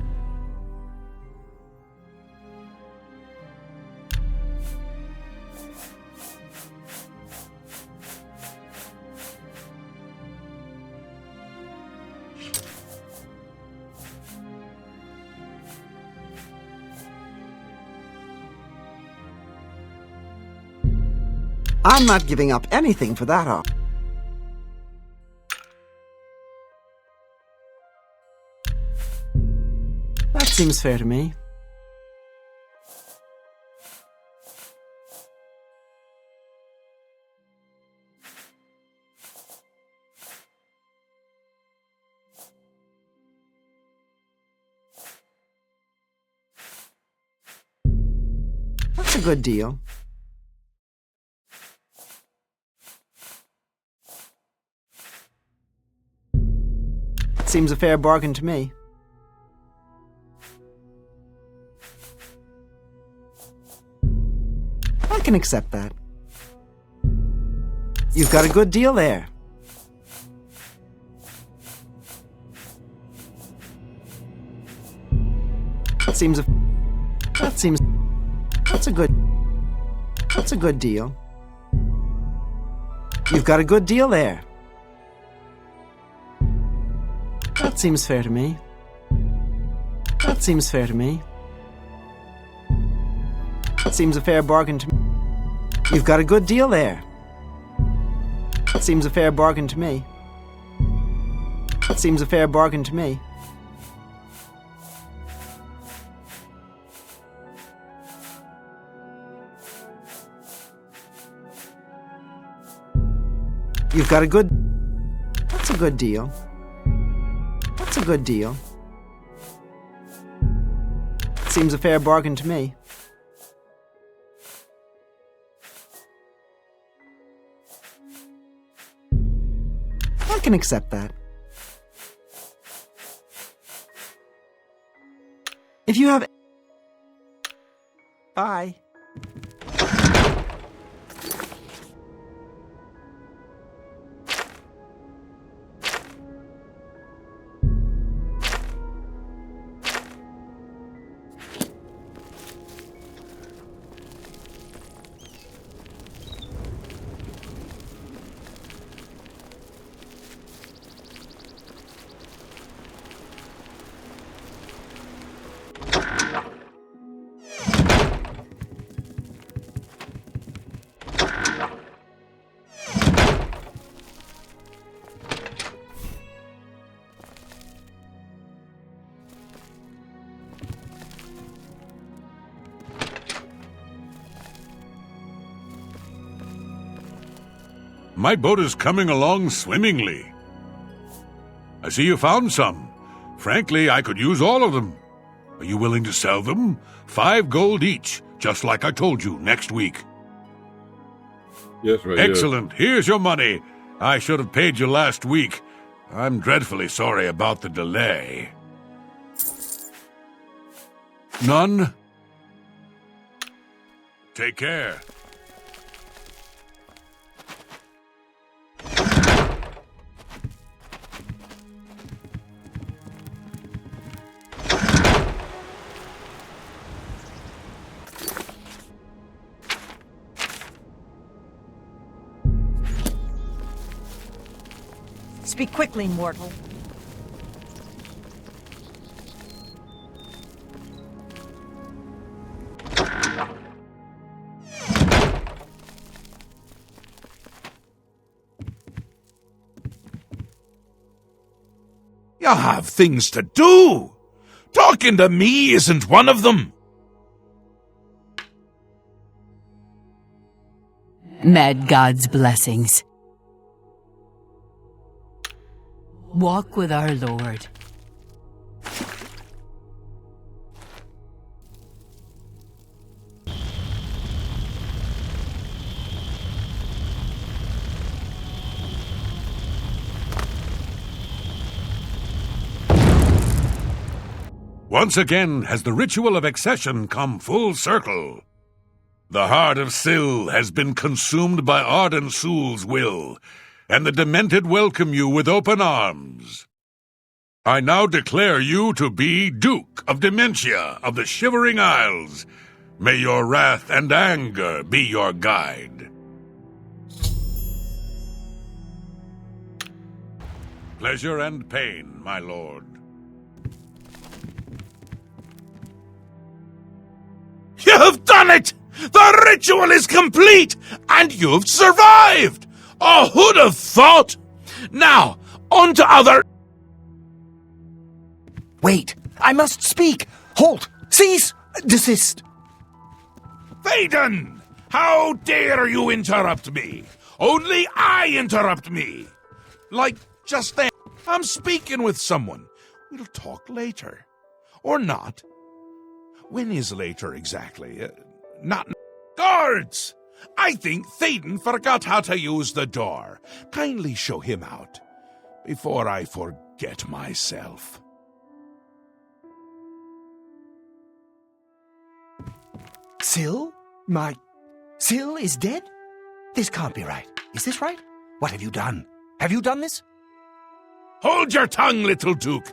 I'm not giving up anything for that offer. That seems fair to me. That's a good deal. Seems a fair bargain to me. I can accept that. You've got a good deal there. Seems a... That seems... That's a good deal. You've got a good deal there. That seems fair to me. That seems fair to me. That seems a fair bargain to me. You've got a good deal there. That seems a fair bargain to me. That seems a fair bargain to me. You've got a good... That's a good deal. That's a good deal. Seems a fair bargain to me. I can accept that. If you have... Bye. My boat is coming along swimmingly. I see you found some. Frankly, I could use all of them. Are you willing to sell them? 5 gold each, just like I told you, next week. Yes, right here. Excellent. Here's your money. I should have paid you last week. I'm dreadfully sorry about the delay. None? Take care. Speak quickly, mortal. You have things to do. Talking to me isn't one of them. Mad God's blessings. Walk with our Lord. Once again has the ritual of accession come full circle. The heart of Syl has been consumed by Arden Sul's will, and the demented welcome you with open arms. I now declare you to be Duke of Dementia of the Shivering Isles. May your wrath and anger be your guide. Pleasure and pain, my lord. You have done it! The ritual is complete, and you've survived! Oh, who'd have thought? Now, on to other... Wait! I must speak! Halt! Cease! Desist! Phaedon! How dare you interrupt me? Only I interrupt me! Like, just then. I'm speaking with someone. We'll talk later. Or not. When is later exactly? Not... Guards! I think Phaedon forgot how to use the door. Kindly show him out, before I forget myself. Syl? Syl is dead? This can't be right. Is this right? What have you done? Have you done this? Hold your tongue, little Duke,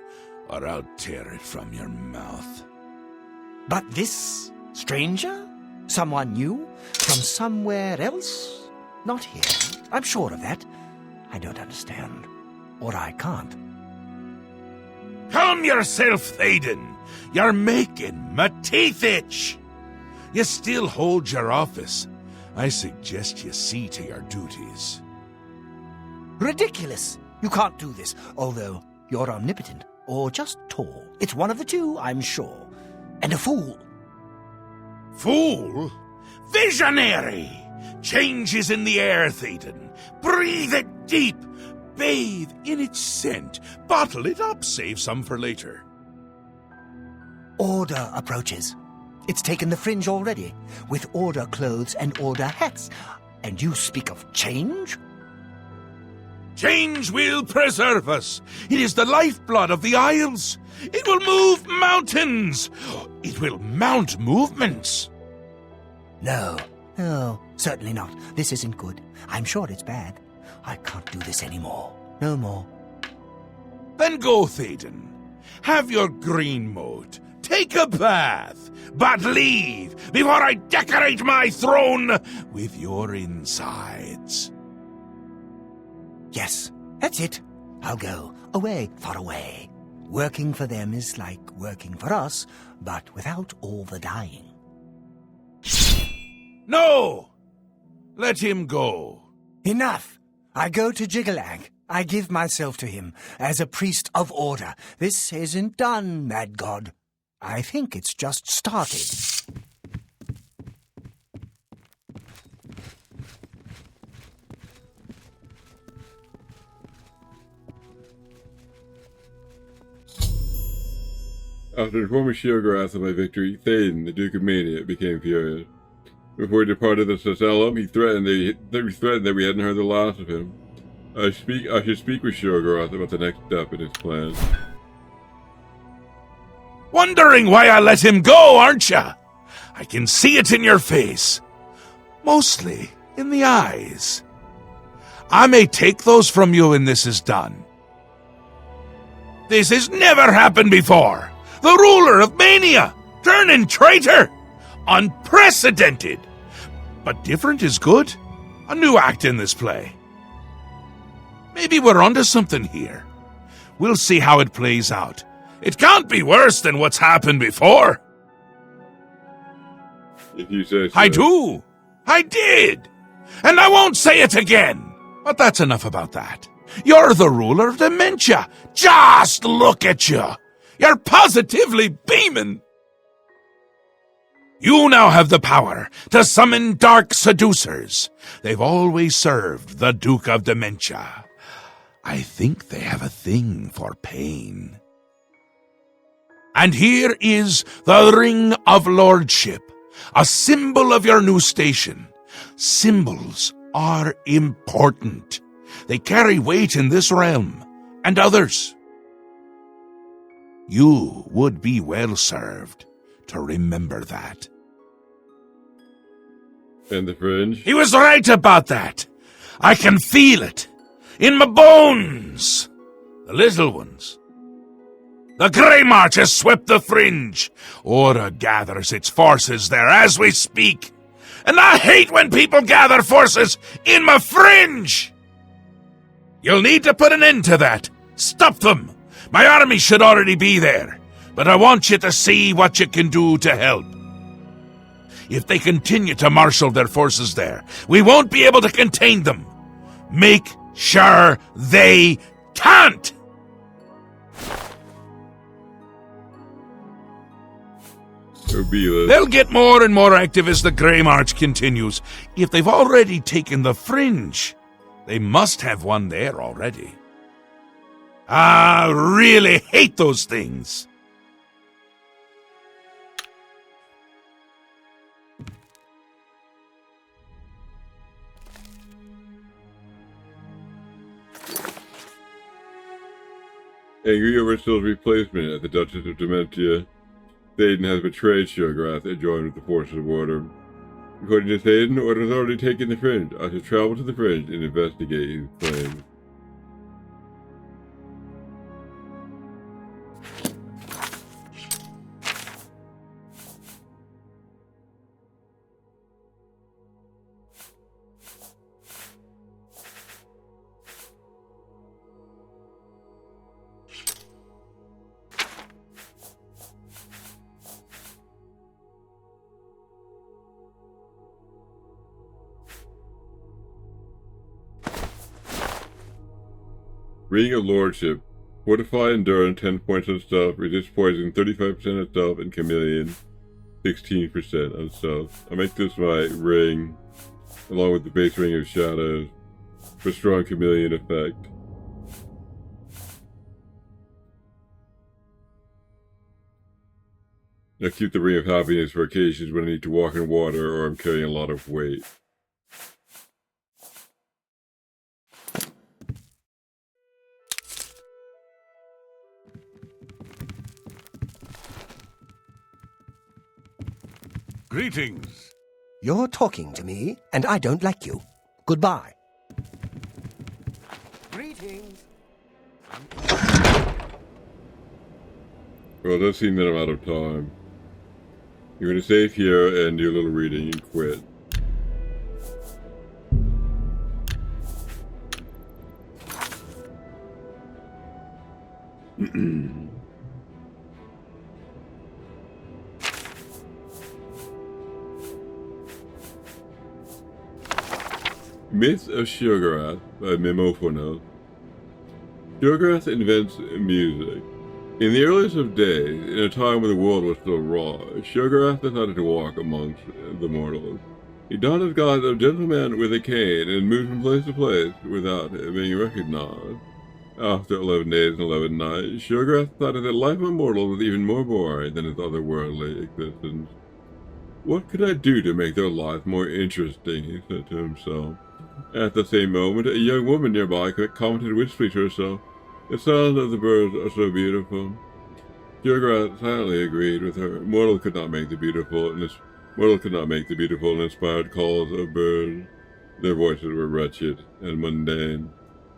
or I'll tear it from your mouth. But this stranger? Someone new? From somewhere else? Not here. I'm sure of that. I don't understand. Or I can't. Calm yourself, Thaden. You're making my teeth itch. You still hold your office. I suggest you see to your duties. Ridiculous! You can't do this, although you're omnipotent, or just tall. It's one of the two, I'm sure. And a fool. Fool? Visionary! Change is in the air, Thaden. Breathe it deep. Bathe in its scent. Bottle it up. Save some for later. Order approaches. It's taken the fringe already, with order clothes and order hats. And you speak of change? Change will preserve us. It is the lifeblood of the Isles. It will move mountains. It will mount movements. No, certainly not. This isn't good. I'm sure it's bad. I can't do this anymore. No more. Then go, Thaden. Have your green moat. Take a bath. But leave before I decorate my throne with your insides. Yes, that's it. I'll go. Away, far away. Working for them is like working for us, but without all the dying. No! Let him go. Enough! I go to Jiggalag. I give myself to him as a priest of order. This isn't done, mad god. I think it's just started. After informing Sheogorath of my victory, Thaden, the Duke of Mania, became furious. Before he departed the Sacellum, he threatened that we hadn't heard the last of him. I should speak with Sheogorath about the next step in his plan. Wondering why I let him go, aren't ya? I can see it in your face. Mostly in the eyes. I may take those from you when this is done. This has never happened before. The ruler of Mania, turning traitor. Unprecedented. But different is good. A new act in this play. Maybe we're onto something here. We'll see how it plays out. It can't be worse than what's happened before. If you say so. I do. I did. And I won't say it again. But that's enough about that. You're the ruler of dementia. Just look at you. You're positively beaming. You now have the power to summon dark seducers. They've always served the Duke of Dementia. I think they have a thing for pain. And here is the Ring of Lordship, a symbol of your new station. Symbols are important. They carry weight in this realm, and others. You would be well served to remember that. And the fringe? He was right about that. I can feel it. In my bones. The little ones. The Grey March has swept the fringe. Order gathers its forces there as we speak. And I hate when people gather forces in my fringe. You'll need to put an end to that. Stop them. My army should already be there. But I want you to see what you can do to help. If they continue to marshal their forces there, we won't be able to contain them. Make sure they can't! They'll get more and more active as the Grey March continues. If they've already taken the fringe, they must have one there already. I really hate those things. Angry over Sill's replacement as the Duchess of Dementia, Thaden has betrayed Sheogorath and joined with the forces of Order. According to Thaden, Order has already taken the fringe. I should travel to the fringe and investigate his plans. Ring of Lordship. Fortify Endurance 10 points on stealth. Resist poison 35% on stealth. And Chameleon 16% on stealth. I'll make this my ring, along with the base Ring of Shadows, for strong Chameleon effect. I keep the Ring of Happiness for occasions when I need to walk in water or I'm carrying a lot of weight. Greetings. You're talking to me, and I don't like you. Goodbye. Greetings. Well, it does seem that I'm out of time. You're going to save here and do a little reading and quit. Myth of Shoggorath by Mimophonos. Shoggorath invents music. In the earliest of days, in a time when the world was still raw, Shoggorath decided to walk amongst the mortals. He donned his guise of gentleman with a cane and moved from place to place without being recognized. After 11 days and 11 nights, Shoggorath decided that life among mortals was even more boring than his otherworldly existence. What could I do to make their lives more interesting, he said to himself. At the same moment, a young woman nearby commented wistfully to herself, "The sound of the birds are so beautiful." Shoggorath silently agreed with her. Mortal could not make the beautiful and inspired calls of birds. Their voices were wretched and mundane.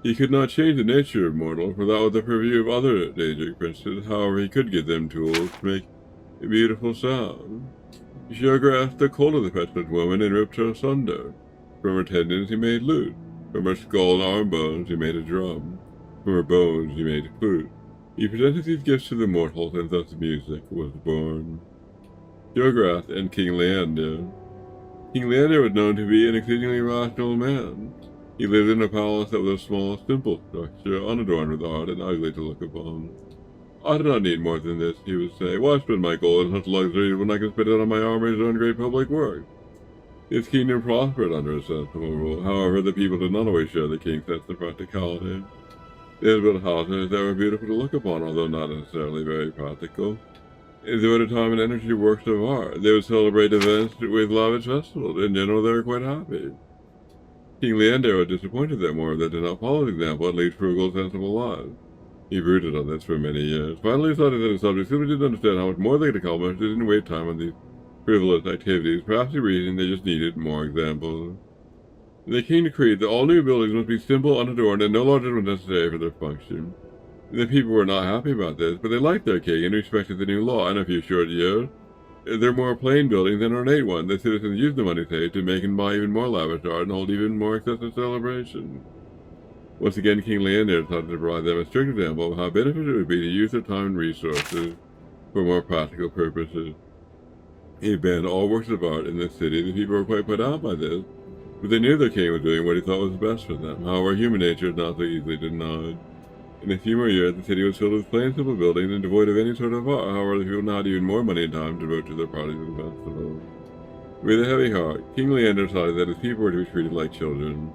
He could not change the nature of mortal, for that was the purview of other Daedric princes. However, he could give them tools to make a beautiful sound. Shoggorath took hold of the petulant woman and ripped her asunder. From her tendons he made lute. From her skull and arm bones he made a drum. From her bones he made a flute. He presented these gifts to the mortals, and thus music was born. Shoggorath and King Leander. King Leander was known to be an exceedingly rational man. He lived in a palace that was a small, simple structure, unadorned with art and ugly to look upon. "I do not need more than this," he would say. "Why spend my gold in such luxury when I can spend it on my armies or on great public work?" His kingdom prospered under a sensible rule. However, the people did not always share the king's sense of practicality. They built houses that were beautiful to look upon, although not necessarily very practical. They devoted time and energy to works of art. They would celebrate events with lavish festivals. In general, they were quite happy. King Leander was disappointed that more of them did not follow his example and lead frugal, sensible lives. He brooded on this for many years. Finally, he decided that his subjects simply didn't understand how much more they could accomplish. They didn't waste time on these frivolous activities. Perhaps the reason they just needed more examples. The king decreed that all new buildings must be simple, unadorned, and no larger than necessary for their function. The people were not happy about this, but they liked their king and respected the new law. In a few short years, there were more plain buildings than ornate ones. The citizens used the money saved to make and buy even more lavish art and hold even more excessive celebrations. Once again, King Leander decided to provide them a strict example of how beneficial it would be to use their time and resources for more practical purposes. He banned all works of art in the city. The people were quite put out by this, but they knew their king was doing what he thought was best for them. However, human nature is not so easily denied. In a few more years, the city was filled with plain, simple buildings and devoid of any sort of art. However, the people now had even more money and time to devote to their parties and festivals. With a heavy heart, King Leander decided that his people were to be treated like children.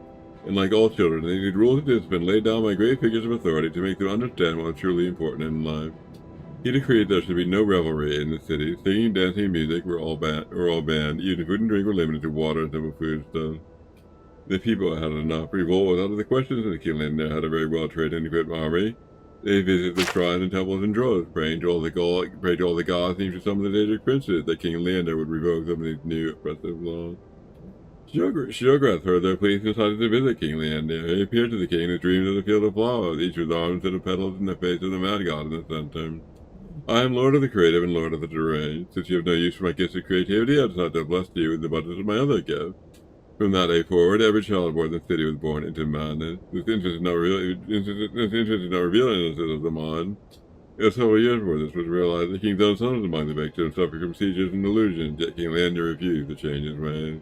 And like all children, they needed rules and discipline laid down by great figures of authority to make them understand what was truly important in life. He decreed there should be no revelry in the city. Singing, dancing, and music were all banned. Even food and drink were limited to water and simple foodstuffs. The people had enough. Revolt was out of the question, and King Leander had a very well-trained and equipped army. They visited the shrines and temples in droves, praying to all the gods, and to some of the Daedric princes that King Leander would revoke some of these new oppressive laws. Shoggorath heard their pleas and decided to visit King Leander. He appeared to the king in his dreams of the field of flowers, each with arms and petals in the face of the mad god in the center. "I am Lord of the Creative and Lord of the Deranged. Since you have no use for my gifts of creativity, I decided to bless you with the abundance of my other gifts." From that day forward, every child born in the city was born into madness. This interest is not revealing innocence of the mind. It was several years before this was realized. The king's own son was among the victims, suffering from seizures and delusions, yet King Leander refused to change his ways.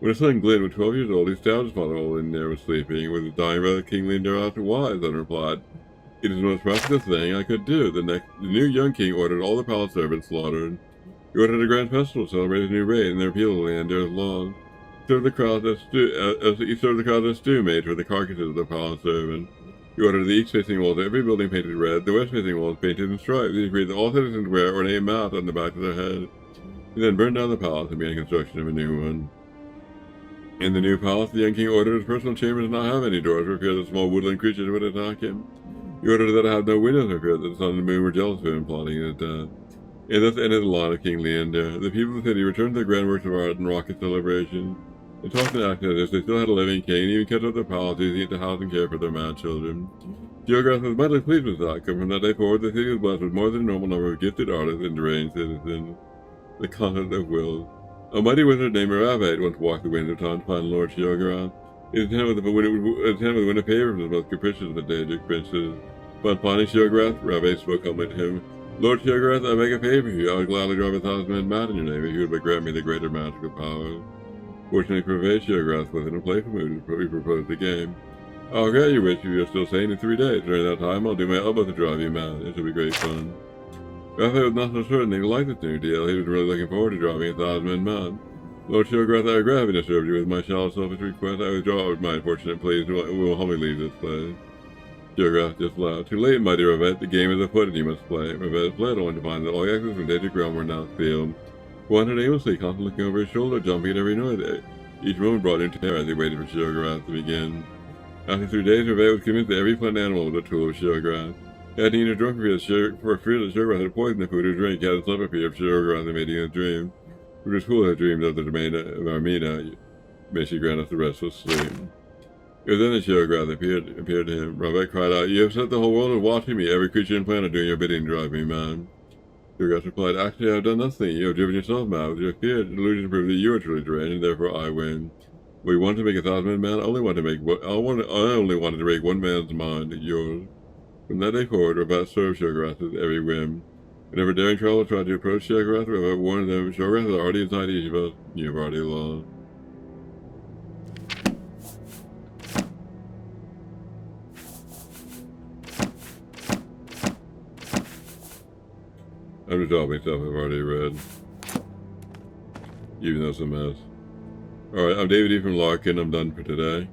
When his son Glenn was 12 years old, he stabbed his father while Lindner was sleeping. With his dying brother, King Lindner asked why. His son replied, "It is the most practical thing I could do." The new young king ordered all the palace servants slaughtered. He ordered a grand festival to celebrate his new reign and the repeal of Linder's laws. He served the crowd as stew made for the carcasses of the palace servants. He ordered the east-facing walls of every building painted red, the west-facing walls painted in stripes. He agreed that all citizens wear ornate masks on the back of their head. He then burned down the palace and began construction of a new one. In the new palace, the young king ordered his personal chambers not have any doors for fear that small woodland creatures would attack him. He ordered that it have no windows for fear that the sun and the moon were jealous of him, plotting his death. And thus ended the line of King Leander. The people of the city returned to their grand works of art and raucous celebrations. They talked and acted as if they still had a living king, and even kept up their palace, using it to house and care for their mad children. Geograth was mightily pleased with that, because from that day forward, the city was blessed with more than a normal number of gifted artists and deranged citizens. The content of wills. A mighty wizard named Ravate once walked the winds of time to find Lord Geograth. His intent was to win a favor from the most capricious of the Daedric princes. Upon finding Geograth, Ravate spoke humbly to him. "Lord Geograth, I beg a favor of you. I would gladly drive 1,000 men mad in your name if you would but grant me the greater magical powers." Fortunately for Ravate, Geograth was in a playful mood to propose the game. "I'll grant your wish if you are still sane in 3 days. During that time, I'll do my utmost to drive you mad. It shall be great fun." Ravate was not so certain that he liked this new deal. He was really looking forward to driving 1,000 men mad. "Lord Geograth, I regret having disturbed you with my shallow, selfish request. I withdraw my unfortunate pleas and will humbly leave this place." Geograth just laughed. "Too late, my dear Ravate. The game is afoot and you must play." Ravate fled only to find that all the exits from Daedric realm were now sealed. He wandered aimlessly, constantly looking over his shoulder, jumping at every noise. Each moment brought him terror as he waited for Geograth to begin. After 3 days, Ravate was convinced that every plant animal was a tool of Geograth. He had eaten or drunk for fear that Geograth had poisoned the food or drink. He had slept for fear of Geograth and made him a dream. It was fool had dreams of the domain of Armina. May she grant us the restless sleep. It was then that Geograth appeared to him. Ravate cried out, "You have set the whole world is watching me. Every creature and plant are doing your bidding to drive me mad." Geograth replied, "Actually, I have done nothing. You have driven yourself mad. With your fear and delusion to prove that you are truly deranged, and therefore I win. We want to make 1,000 men mad. I only wanted to break one man's mind, yours." From that day forward, Ravate served Geograth's every whim. Whenever daring traveler tried to approach Geograth, Ravate warned them, "Geograth is already inside each of us. You have already lost." I'm just dropping stuff I've already read, even though it's a mess. Alright, I'm David E. from Larkin. I'm done for today.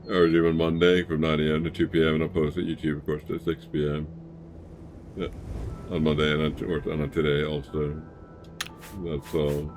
I resume on Monday from 9 a.m. to 2 p.m. and I'll post at YouTube, of course, at 6 p.m. Yeah, on Monday and on today also. That's all.